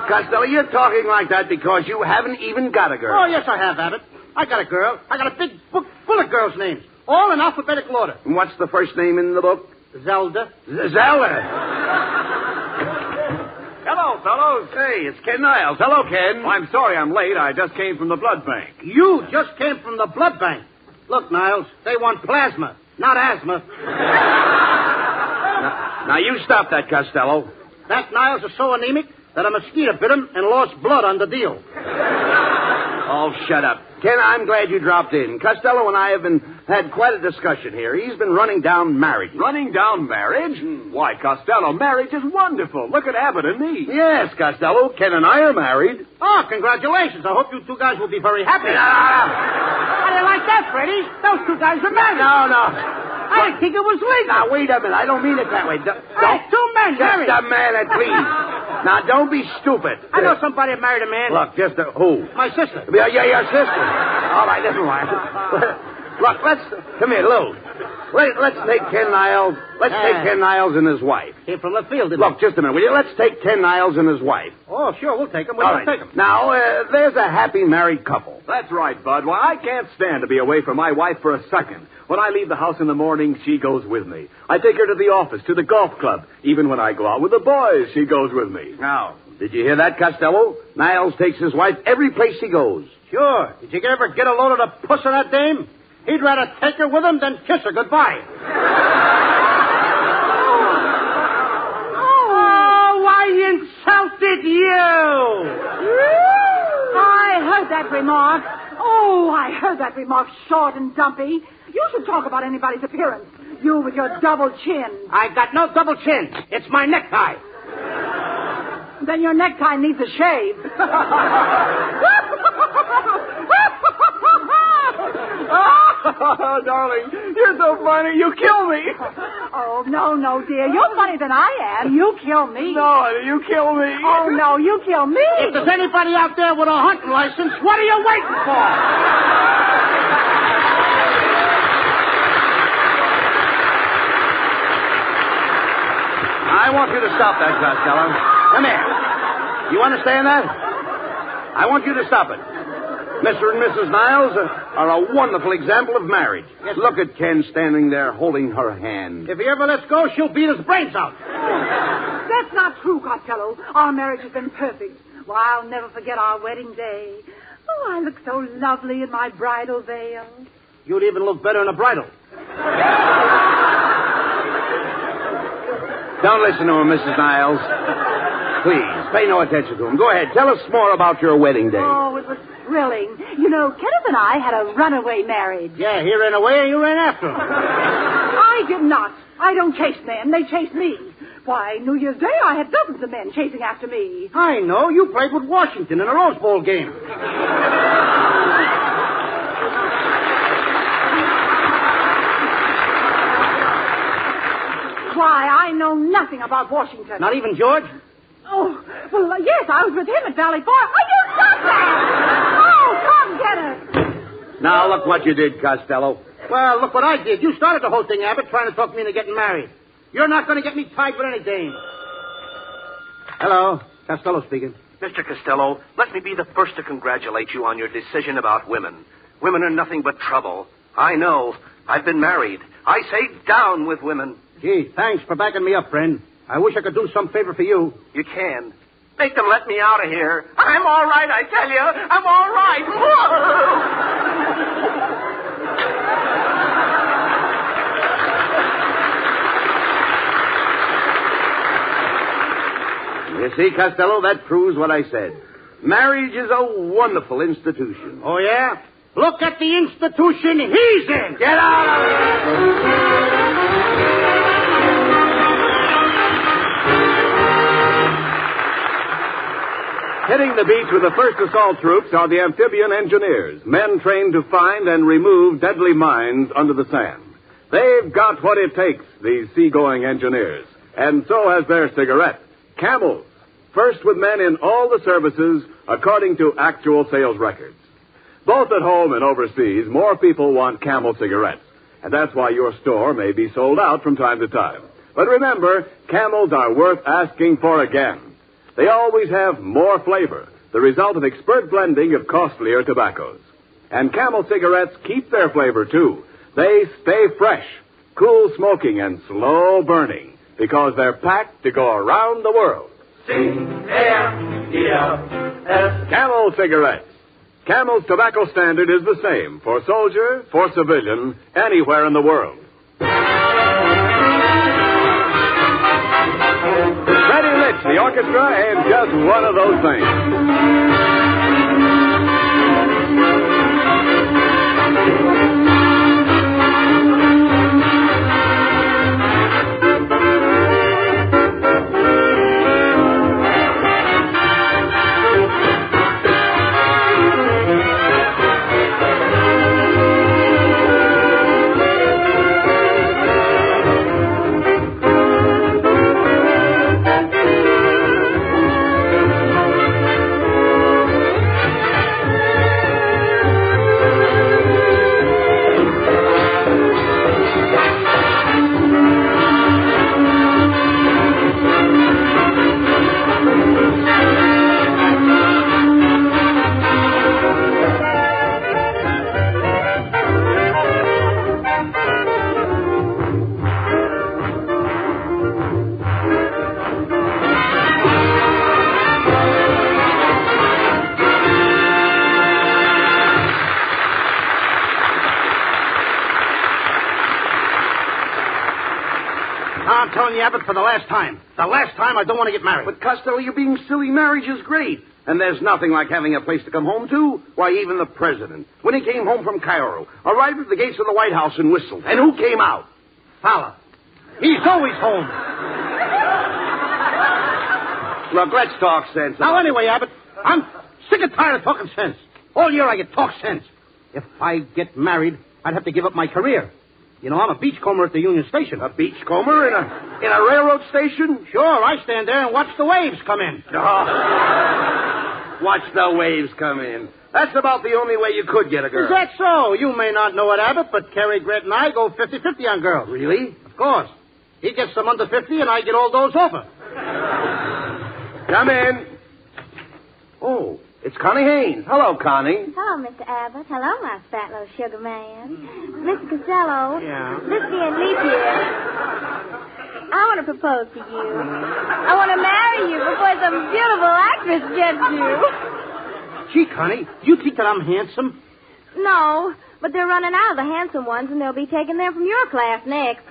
Costello, you're talking like that because you haven't even got a girl. Oh, yes, I have, Abbott. I got a girl. I got a big book full of girls' names, all in alphabetical order. And what's the first name in the book? Zelda. Zelda. Hello, fellows. Hey, it's Ken Niles. Hello, Ken. Oh, I'm sorry I'm late. I just came from the blood bank. You just came from the blood bank. Look, Niles, they want plasma, not asthma. Now, you stop that, Costello. That Niles is so anemic that a mosquito bit him and lost blood on the deal. Oh, shut up. Ken, I'm glad you dropped in. Costello and I have had quite a discussion here. He's been running down marriage. Running down marriage? Why, Costello, marriage is wonderful. Look at Abbott and me. Yes, Costello. Ken and I are married. Oh, congratulations. I hope you two guys will be very happy. How do you like that, Freddie? Those two guys are married. No. I didn't think it was legal. Now, wait a minute. I don't mean it that way. Don't. Two men married. Just a minute, please. Now, don't be stupid. I know somebody that married a man. Look, who? My sister. Yeah, your sister. All right, never mind. Look, come here, Lou. Let's take Ken Niles. Take Ken Niles and his wife. Came from the field, didn't Look, just a minute, will you? Let's take Ken Niles and his wife. Oh, sure, we'll take them. We'll take them. Now, there's a happy married couple. That's right, Bud. Why, I can't stand to be away from my wife for a second. When I leave the house in the morning, she goes with me. I take her to the office, to the golf club. Even when I go out with the boys, she goes with me. Now, did you hear that, Costello? Niles takes his wife every place he goes. Sure. Did you ever get a load of the puss of that dame? He'd rather take her with him than kiss her goodbye. Oh, I insulted you! I heard that remark. Oh, I heard that remark, short and dumpy. You should talk about anybody's appearance. You with your double chin. I got no double chin. It's my necktie. Then your necktie needs a shave. Oh, darling, you're so funny. You kill me. Oh, no, dear. You're funnier than I am. You kill me. No, you kill me. Oh, no, you kill me. If there's anybody out there with a hunting license, what are you waiting for? I want you to stop that, Costello. Come here. You understand that? I want you to stop it. Mr. and Mrs. Niles are a wonderful example of marriage. Yes, look at Ken standing there holding her hand. If he ever lets go, she'll beat his brains out. That's not true, Costello. Our marriage has been perfect. Well, I'll never forget our wedding day. Oh, I look so lovely in my bridal veil. You'd even look better in a bridal. Don't listen to him, Mrs. Niles. Please, pay no attention to him. Go ahead. Tell us more about your wedding day. Oh, it was thrilling. You know, Kenneth and I had a runaway marriage. Yeah, he ran away and you ran after him. I did not. I don't chase men. They chase me. Why, New Year's Day, I had dozens of men chasing after me. I know. You played with Washington in a Rose Bowl game. Why, I know nothing about Washington. Not even George? Oh, well, yes, I was with him at Valley Forge. Oh, you stop that! Oh, come get her. Now, look what you did, Costello. Well, look what I did. You started the whole thing, Abbott, trying to talk me into getting married. You're not going to get me tied with any dame. Hello, Costello speaking. Mr. Costello, let me be the first to congratulate you on your decision about women. Women are nothing but trouble. I know. I've been married. I say down with women. Gee, thanks for backing me up, friend. I wish I could do some favor for you. You can. Make them let me out of here. I'm all right, I tell you. I'm all right. You see, Costello, that proves what I said. Marriage is a wonderful institution. Oh, yeah? Look at the institution he's in. Get out of here! Hitting the beach with the first assault troops are the amphibian engineers, men trained to find and remove deadly mines under the sand. They've got what it takes, these seagoing engineers, and so has their cigarette, Camels. First with men in all the services, according to actual sales records. Both at home and overseas, more people want Camel cigarettes, and that's why your store may be sold out from time to time. But remember, Camels are worth asking for again. They always have more flavor, the result of expert blending of costlier tobaccos. And Camel cigarettes keep their flavor, too. They stay fresh, cool smoking, and slow burning, because they're packed to go around the world. C-A-M-E-L-S. Camel cigarettes. Camel's tobacco standard is the same for soldier, for civilian, anywhere in the world. Freddie Rich, the orchestra, and just one of those things. I'm telling you, Abbott, for the last time. The last time I don't want to get married. But, Costello, you're being silly. Marriage is great. And there's nothing like having a place to come home to. Why, even the president, when he came home from Cairo, arrived at the gates of the White House and whistled. And who came out? Fowler. He's always home. Look, let's talk sense. Now, anyway, Abbott, I'm sick and tired of talking sense. All year I get talk sense. If I get married, I'd have to give up my career. You know, I'm a beachcomber at the Union Station. A beachcomber in a railroad station? Sure, I stand there and watch the waves come in. Oh. Watch the waves come in. That's about the only way you could get a girl. Is that so? You may not know it, Abbott, but Cary Grant and I go 50-50 on girls. Really? Of course. He gets some under 50 and I get all those over. Come in. Oh, it's Connie Haynes. Hello, Connie. Hello, Mr. Abbott. Hello, my fat little sugar man. Mr. Costello. Yeah? This being leap year, I want to propose to you. I want to marry you before some beautiful actress gets you. Gee, Connie, you think that I'm handsome? No, but they're running out of the handsome ones, and they'll be taking them from your class next.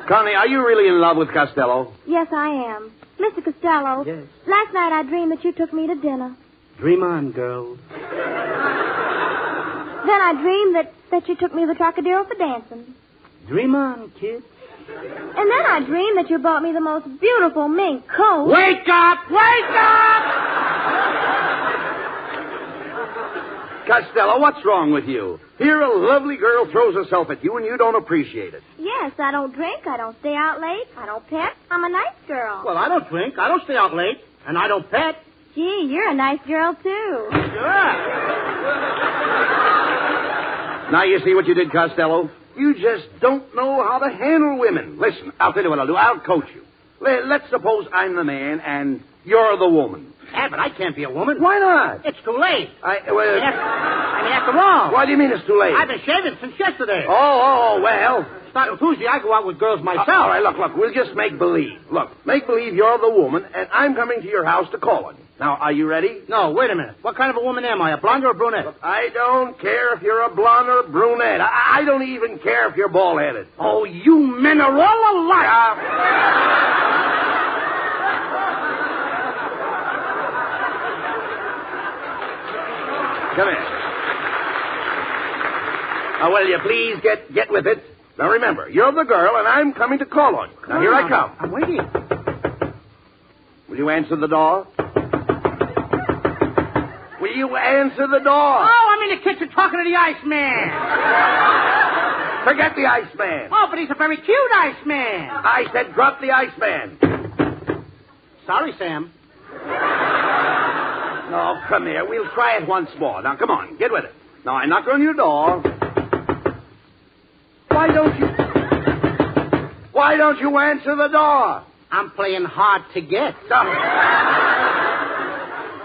Connie, are you really in love with Costello? Yes, I am. Mr. Costello. Yes. Last night I dreamed that you took me to dinner. Dream on, girl. Then I dreamed that you took me to the Trocadero for dancing. Dream on, kid. And then I dreamed that you bought me the most beautiful mink coat. Wake up! Wake up! Costello, what's wrong with you? Here a lovely girl throws herself at you and you don't appreciate it. Yes, I don't drink. I don't stay out late. I don't pet. I'm a nice girl. Well, I don't drink. I don't stay out late. And I don't pet. Gee, you're a nice girl, too. Sure. Now you see what you did, Costello? You just don't know how to handle women. Listen, I'll tell you what I'll do. I'll coach you. Let's suppose I'm the man and you're the woman. Abbott, I can't be a woman. Why not? It's too late. After all. Why do you mean it's too late? I've been shaving since yesterday. Oh, well. Starting Tuesday, I go out with girls myself. All right, look, we'll just make believe. Look, make believe you're the woman, and I'm coming to your house to call on you. Now, are you ready? No, wait a minute. What kind of a woman am I, a blonde or a brunette? Look, I don't care if you're a blonde or a brunette. I don't even care if you're bald-headed. Oh, you men are all alike. Come here. Now, will you please get with it? Now, remember, you're the girl, and I'm coming to call on you. Now, here I come. I'm waiting. Will you answer the door? Will you answer the door? Oh, I'm in the kitchen talking to the Iceman. Forget the Iceman. Oh, but he's a very cute Iceman. I said drop the Iceman. Sorry, Sam. No, come here. We'll try it once more. Now, come on. Get with it. Now, I knock on your door. Why don't you answer the door? I'm playing hard to get.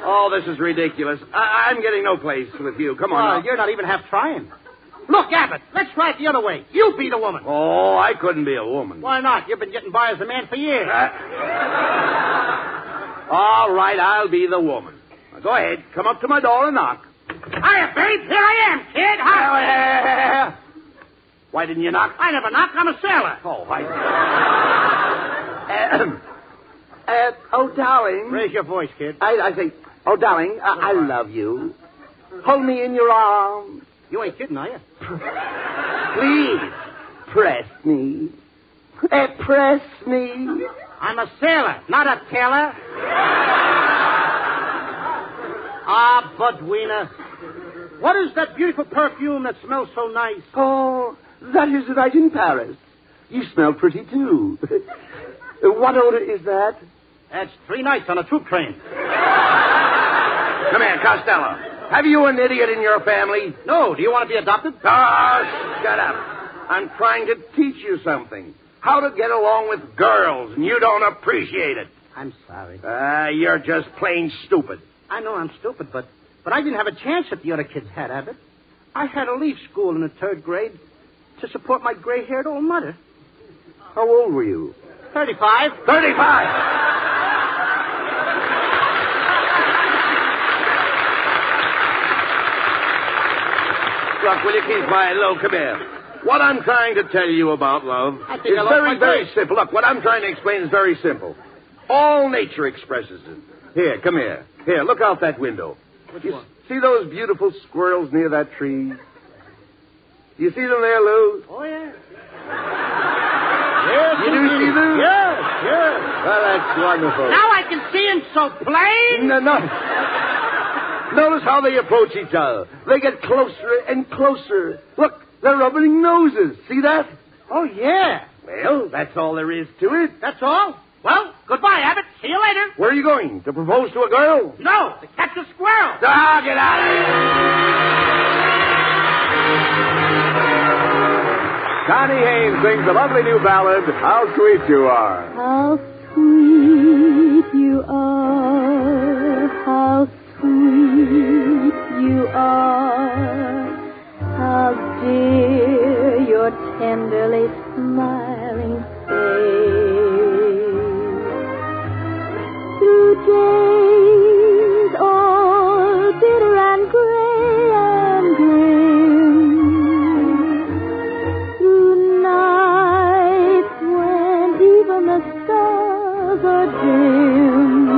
Oh, this is ridiculous. I'm getting no place with you. Come on. Well, you're not even half trying. Look, Abbott, let's try it the other way. You be the woman. Oh, I couldn't be a woman. Why not? You've been getting by as a man for years. All right, I'll be the woman. Now, go ahead. Come up to my door and knock. Hiya, babe. Here I am, kid. Hi. Why didn't you knock? I never knock. I'm a sailor. Oh, oh, darling. Raise your voice, kid. I think, oh, darling, I love you. Hold me in your arms. You ain't kidding, are you? Please, press me. Press me. I'm a sailor, not a tailor. Ah, Budwina. What is that beautiful perfume that smells so nice? Oh, that is right in Paris. You smell pretty, too. What odor is that? That's 3 nights on a troop train. Come here, Costello. Have you an idiot in your family? No. Do you want to be adopted? Oh, shut up. I'm trying to teach you something. How to get along with girls, and you don't appreciate it. I'm sorry. You're just plain stupid. I know I'm stupid, but I didn't have a chance that the other kids had, Abbott. I had to leave school in the 3rd grade to support my gray-haired old mother. How old were you? 35. 35! Look, will you keep quiet? Low, come here. What I'm trying to tell you about love is very simple. Look, what I'm trying to explain is very simple. All nature expresses it. Here, come here. Here, look out that window. Which you one? See those beautiful squirrels near that tree? You see them there, Lou? Oh, yeah. Yes, you do see them? Yes. Well, that's wonderful. Now I can see them so plain. No. Notice how they approach each other. They get closer and closer. Look, they're rubbing noses. See that? Oh, yeah. Well, that's all there is to it. That's all? Well, goodbye, Abbott. See you later. Where are you going? To propose to a girl? No, to catch a squirrel. Ah, get out of here. Connie Haynes sings the lovely new ballad, How Sweet You Are. How sweet you are, how sweet you are, how dear your tenderly smiling face. Through days all bitter and gray and grim, through nights when even the stars are dim,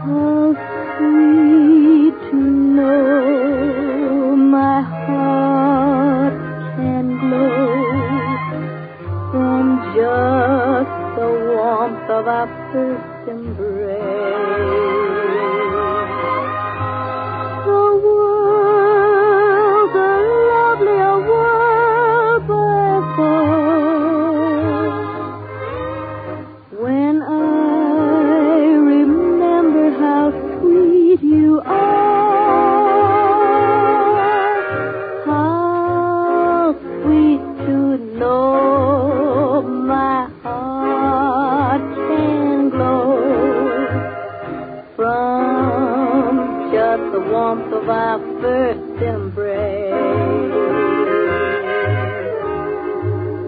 how sweet to know my heart can glow from just the warmth of our first embrace. The world's a lovelier world by far when I remember how sweet you are, how sweet to know my heart can glow from just the warmth of our first embrace.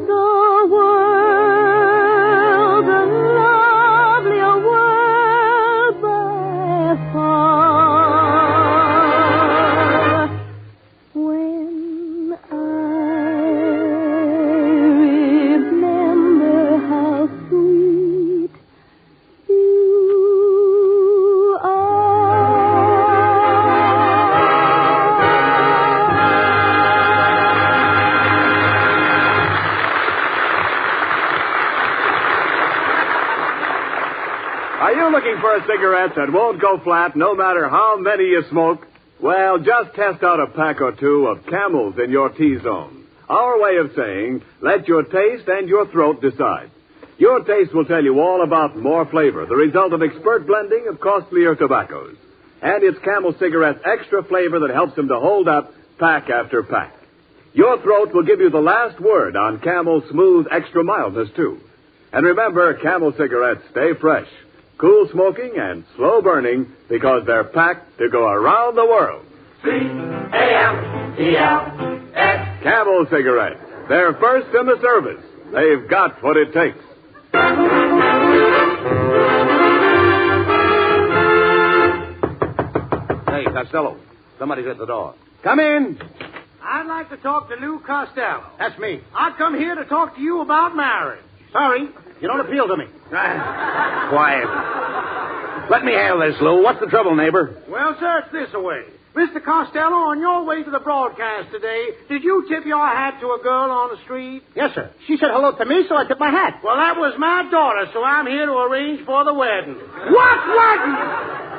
The world's a lovelier world by far when I remember how sweet you are. Are you looking for a cigarette that won't go flat no matter how many you smoke? Well, just test out a pack or two of Camels in your T-zone. Our way of saying, let your taste and your throat decide. Your taste will tell you all about more flavor, the result of expert blending of costlier tobaccos. And it's Camel cigarettes' extra flavor that helps them to hold up pack after pack. Your throat will give you the last word on Camel's smooth extra mildness, too. And remember, Camel cigarettes stay fresh, cool smoking, and slow burning because they're packed to go around the world. C-A-M-E-L-S. Camel cigarettes. They're first in the service. They've got what it takes. Hey, Costello. Somebody's at the door. Come in. I'd like to talk to Lou Costello. That's me. I've come here to talk to you about marriage. Sorry, you don't appeal to me. Quiet. Let me handle this, Lou. What's the trouble, neighbor? Well, sir, it's this way. Mr. Costello, on your way to the broadcast today, did you tip your hat to a girl on the street? Yes, sir. She said hello to me, so I tipped my hat. Well, that was my daughter, so I'm here to arrange for the wedding. What wedding?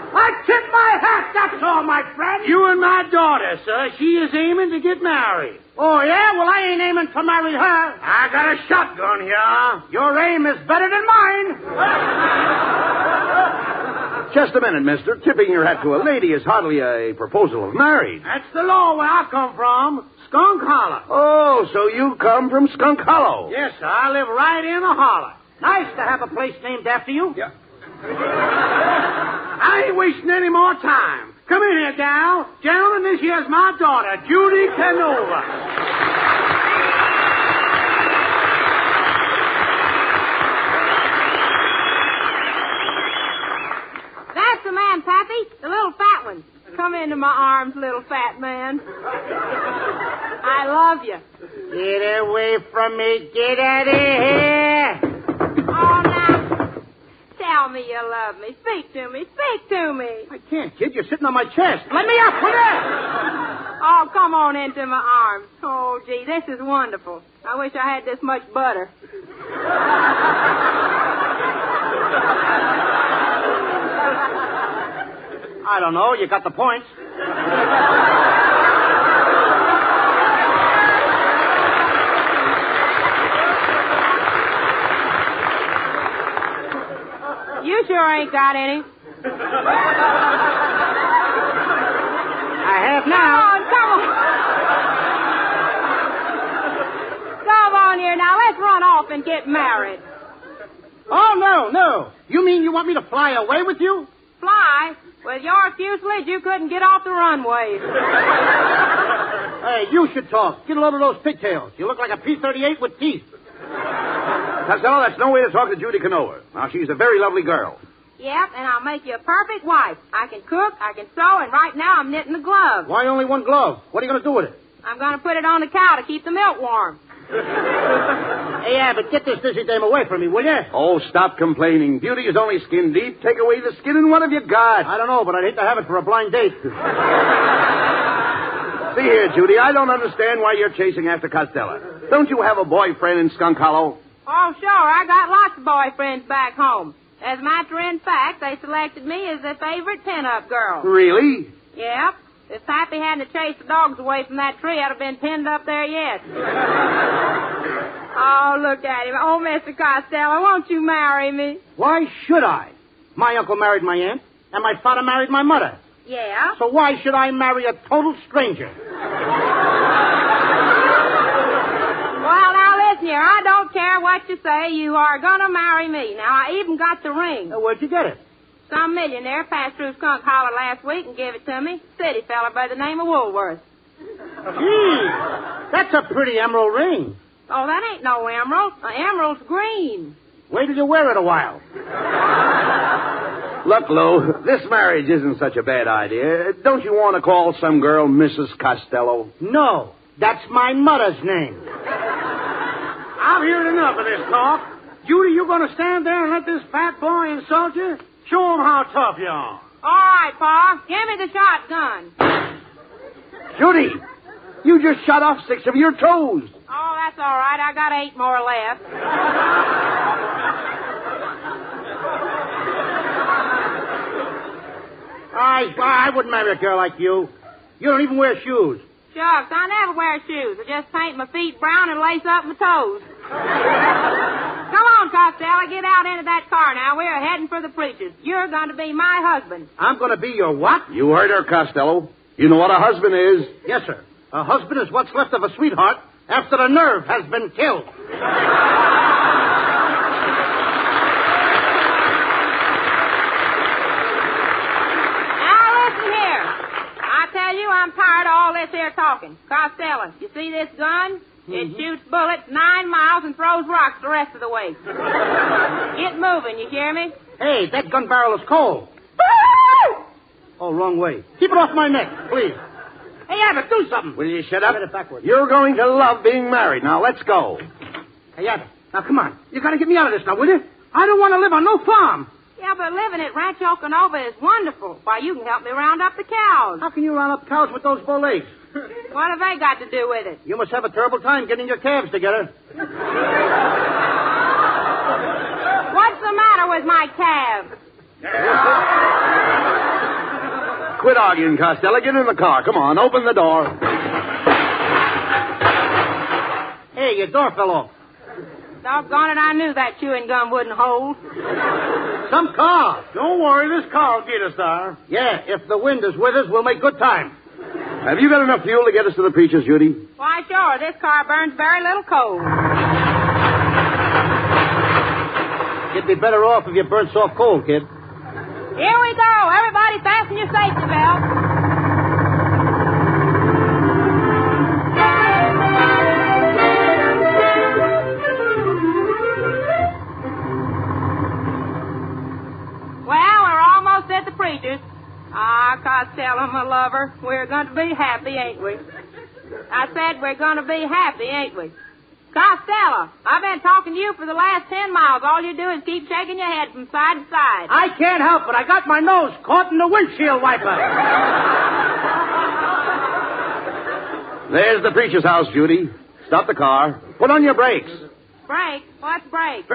I tipped my hat, that's all, my friend. You and my daughter, sir. She is aiming to get married. Oh, yeah? Well, I ain't aiming to marry her. I got a shotgun here. Your aim is better than mine. Just a minute, mister. Tipping your hat to a lady is hardly a proposal of marriage. That's the law where I come from. Skunk Hollow. Oh, so you come from Skunk Hollow. Yes, sir. I live right in the holler. Nice to have a place named after you. Yeah. I ain't wasting any more time. Come in here, gal. Gentlemen, this here's my daughter, Judy Canova. That's the man, Pappy. The little fat one. Come into my arms, little fat man. I love you. Get away from me. Get out of here. Oh, now. Tell me you love me. Speak to me. Speak to me. I can't, kid. You're sitting on my chest. Let me up with that. Oh, come on into my arms. Oh, gee, this is wonderful. I wish I had this much butter. I don't know. You got the points. You sure ain't got any. I have now. Come on here now. Let's run off and get married. Oh, no. You mean you want me to fly away with you? Fly? With your fuselage, you couldn't get off the runways. Hey, you should talk. Get a load of those pigtails. You look like a P-38 with teeth. Costello, that's no way to talk to Judy Canova. Now, she's a very lovely girl. Yep, and I'll make you a perfect wife. I can cook, I can sew, and right now I'm knitting a glove. Why only one glove? What are you going to do with it? I'm going to put it on the cow to keep the milk warm. Hey, Abbott, get this dizzy dame away from me, will you? Oh, stop complaining. Beauty is only skin deep. Take away the skin and what have you got? I don't know, but I'd hate to have it for a blind date. See here, Judy, I don't understand why you're chasing after Costello. Don't you have a boyfriend in Skunk Hollow? Oh, sure. I got lots of boyfriends back home. As a matter of fact, they selected me as their favorite pin-up girl. Really? Yep. If Pappy hadn't chased the dogs away from that tree, I'd have been pinned up there yet. Oh, look at him. Oh, Mr. Costello, won't you marry me? Why should I? My uncle married my aunt, and my father married my mother. Yeah? So why should I marry a total stranger? Well, now, listen here. I don't care what you say. You are going to marry me. Now, I even got the ring. Where'd you get it? Some millionaire passed through Skunk Hollow last week and gave it to me. City fella by the name of Woolworth. Gee, that's a pretty emerald ring. Oh, that ain't no emerald. The emerald's green. Wait till you wear it a while. Look, Lou, this marriage isn't such a bad idea. Don't you want to call some girl Mrs. Costello? No, that's my mother's name. I've heard enough of this talk. Judy, you going to stand there and let this fat boy insult you? Show him how tough you are. All right, Pa. Give me the shotgun. Judy, you just shot off 6 of your toes. Oh, that's all right. I got 8 more left. I wouldn't marry a girl like you. You don't even wear shoes. Shucks, I never wear shoes. I just paint my feet brown and lace up my toes. Come on, Costello, get out into that car now. We're heading for the preachers. You're going to be my husband. I'm going to be your what? You heard her, Costello. You know what a husband is? Yes, sir. A husband is what's left of a sweetheart after the nerve has been killed. I'm tired of all this here talking. Costello, you see this gun? It shoots bullets 9 miles and throws rocks the rest of the way. Get moving, you hear me? Hey, that gun barrel is cold. Oh, wrong way. Keep it off my neck, please. Hey, Abbott, do something. Will you shut up? Get it backwards. You're going to love being married. Now, let's go. Hey, Abbott, now come on. You got to get me out of this now, will you? I don't want to live on no farm. Yeah, but living at Rancho Canova is wonderful. Why, you can help me round up the cows. How can you round up cows with those bow legs? What have they got to do with it? You must have a terrible time getting your calves together. What's the matter with my calves? Quit arguing, Costello. Get in the car. Come on, open the door. Hey, your door fell off. Doggone it, I knew that chewing gum wouldn't hold. Some car. Don't worry, this car will get us there. Yeah, if the wind is with us, we'll make good time. Have you got enough fuel to get us to the preachers, Judy? Why, sure. This car burns very little coal. You'd be better off if you burnt soft coal, kid. Here we go. Everybody fasten your safety belt. Costello, my lover, we're going to be happy, ain't we? I said we're going to be happy, ain't we? Costello, I've been talking to you for the last 10 miles. All you do is keep shaking your head from side to side. I can't help it. I got my nose caught in the windshield wiper. There's the preacher's house, Judy. Stop the car. Put on your brakes. Brakes? What's brakes?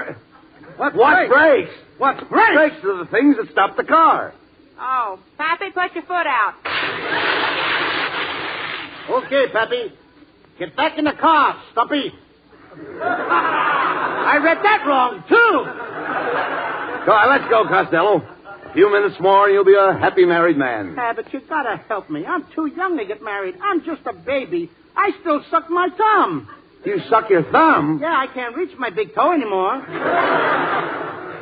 What brakes? What brakes? Brakes are the things that stop the car. Oh, Pappy, put your foot out. Okay, Pappy. Get back in the car, Stumpy. I read that wrong, too. Go on, let's go, Costello. A few minutes more and you'll be a happy married man. Abbott, you gotta help me. I'm too young to get married. I'm just a baby. I still suck my thumb. You suck your thumb? Yeah, I can't reach my big toe anymore.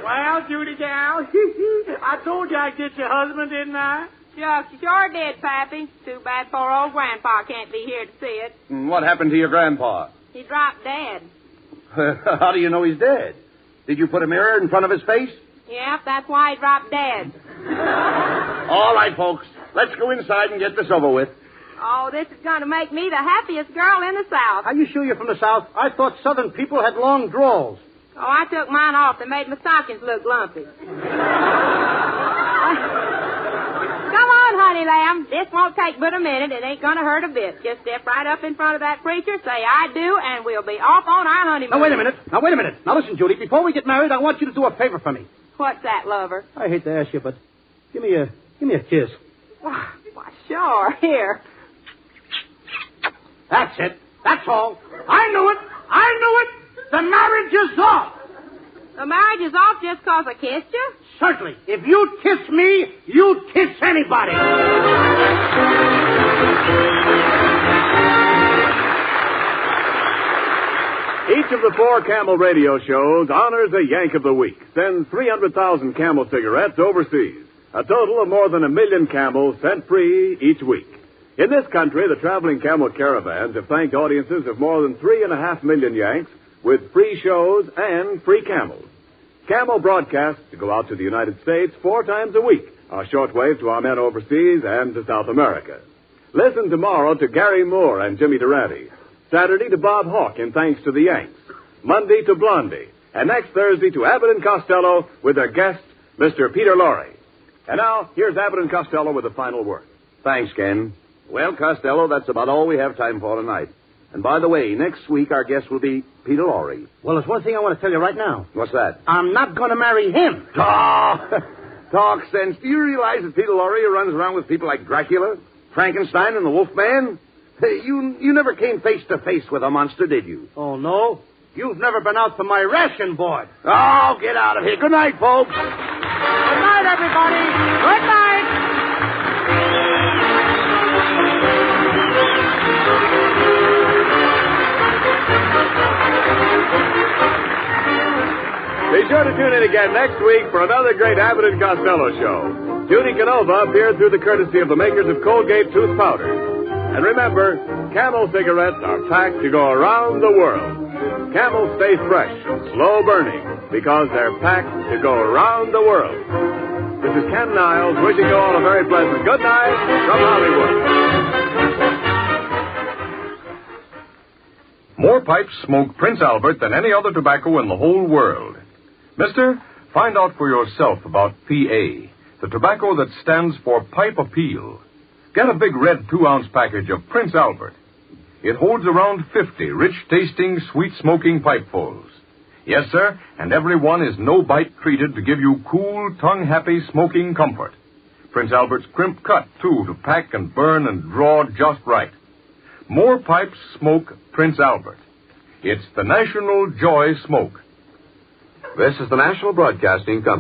Well, Judy gal, I told you I'd get your husband, didn't I? Shucks, you sure did, Pappy. Too bad poor old Grandpa can't be here to see it. What happened to your grandpa? He dropped dead. How do you know he's dead? Did you put a mirror in front of his face? Yep, that's why he dropped dead. All right, folks. Let's go inside and get this over with. Oh, this is going to make me the happiest girl in the South. Are you sure you're from the South? I thought Southern people had long drawls. Oh, I took mine off. They made my stockings look lumpy. Come on, honey lamb. This won't take but a minute. It ain't going to hurt a bit. Just step right up in front of that preacher, say I do, and we'll be off on our honeymoon. Now, wait a minute. Now, listen, Judy. Before we get married, I want you to do a favor for me. What's that, lover? I hate to ask you, but give me a kiss. Why, sure. Here. That's it. That's all. I knew it. The marriage is off. The marriage is off just because I kissed you? Certainly. If you kiss me, you kiss anybody. Each of the 4 Camel radio shows honors a Yank of the Week, sends 300,000 Camel cigarettes overseas. A total of more than 1 million Camels sent free each week. In this country, the traveling Camel caravans have thanked audiences of more than 3.5 million Yanks with free shows and free Camels. Camel broadcasts to go out to the United States 4 times a week, our shortwave to our men overseas and to South America. Listen tomorrow to Gary Moore and Jimmy Durante. Saturday to Bob Hawke in Thanks to the Yanks. Monday to Blondie. And next Thursday to Abbott and Costello with their guest, Mr. Peter Lorre. And now, here's Abbott and Costello with the final word. Thanks, Ken. Well, Costello, that's about all we have time for tonight. And by the way, next week our guest will be Peter Lorre. Well, there's one thing I want to tell you right now. What's that? I'm not going to marry him. Oh, talk sense. Do you realize that Peter Lorre runs around with people like Dracula, Frankenstein, and the Wolfman? Hey, you never came face to face with a monster, did you? Oh, no? You've never been out to my ration board. Oh, get out of here. Good night, folks. Good night, everybody. Good night. Be sure to tune in again next week for another great Abbott and Costello show. Judy Canova appeared through the courtesy of the makers of Colgate tooth powder. And remember, Camel cigarettes are packed to go around the world. Camel stay fresh and slow burning because they're packed to go around the world. This is Ken Niles wishing you all a very pleasant good night from Hollywood. More pipes smoke Prince Albert than any other tobacco in the whole world. Mister, find out for yourself about PA, the tobacco that stands for Pipe Appeal. Get a big red 2-ounce package of Prince Albert. It holds around 50 rich-tasting, sweet-smoking pipefuls. Yes, sir, and every one is no-bite treated to give you cool, tongue-happy smoking comfort. Prince Albert's crimp cut, too, to pack and burn and draw just right. More pipes smoke Prince Albert. It's the National Joy Smoke. This is the National Broadcasting Company.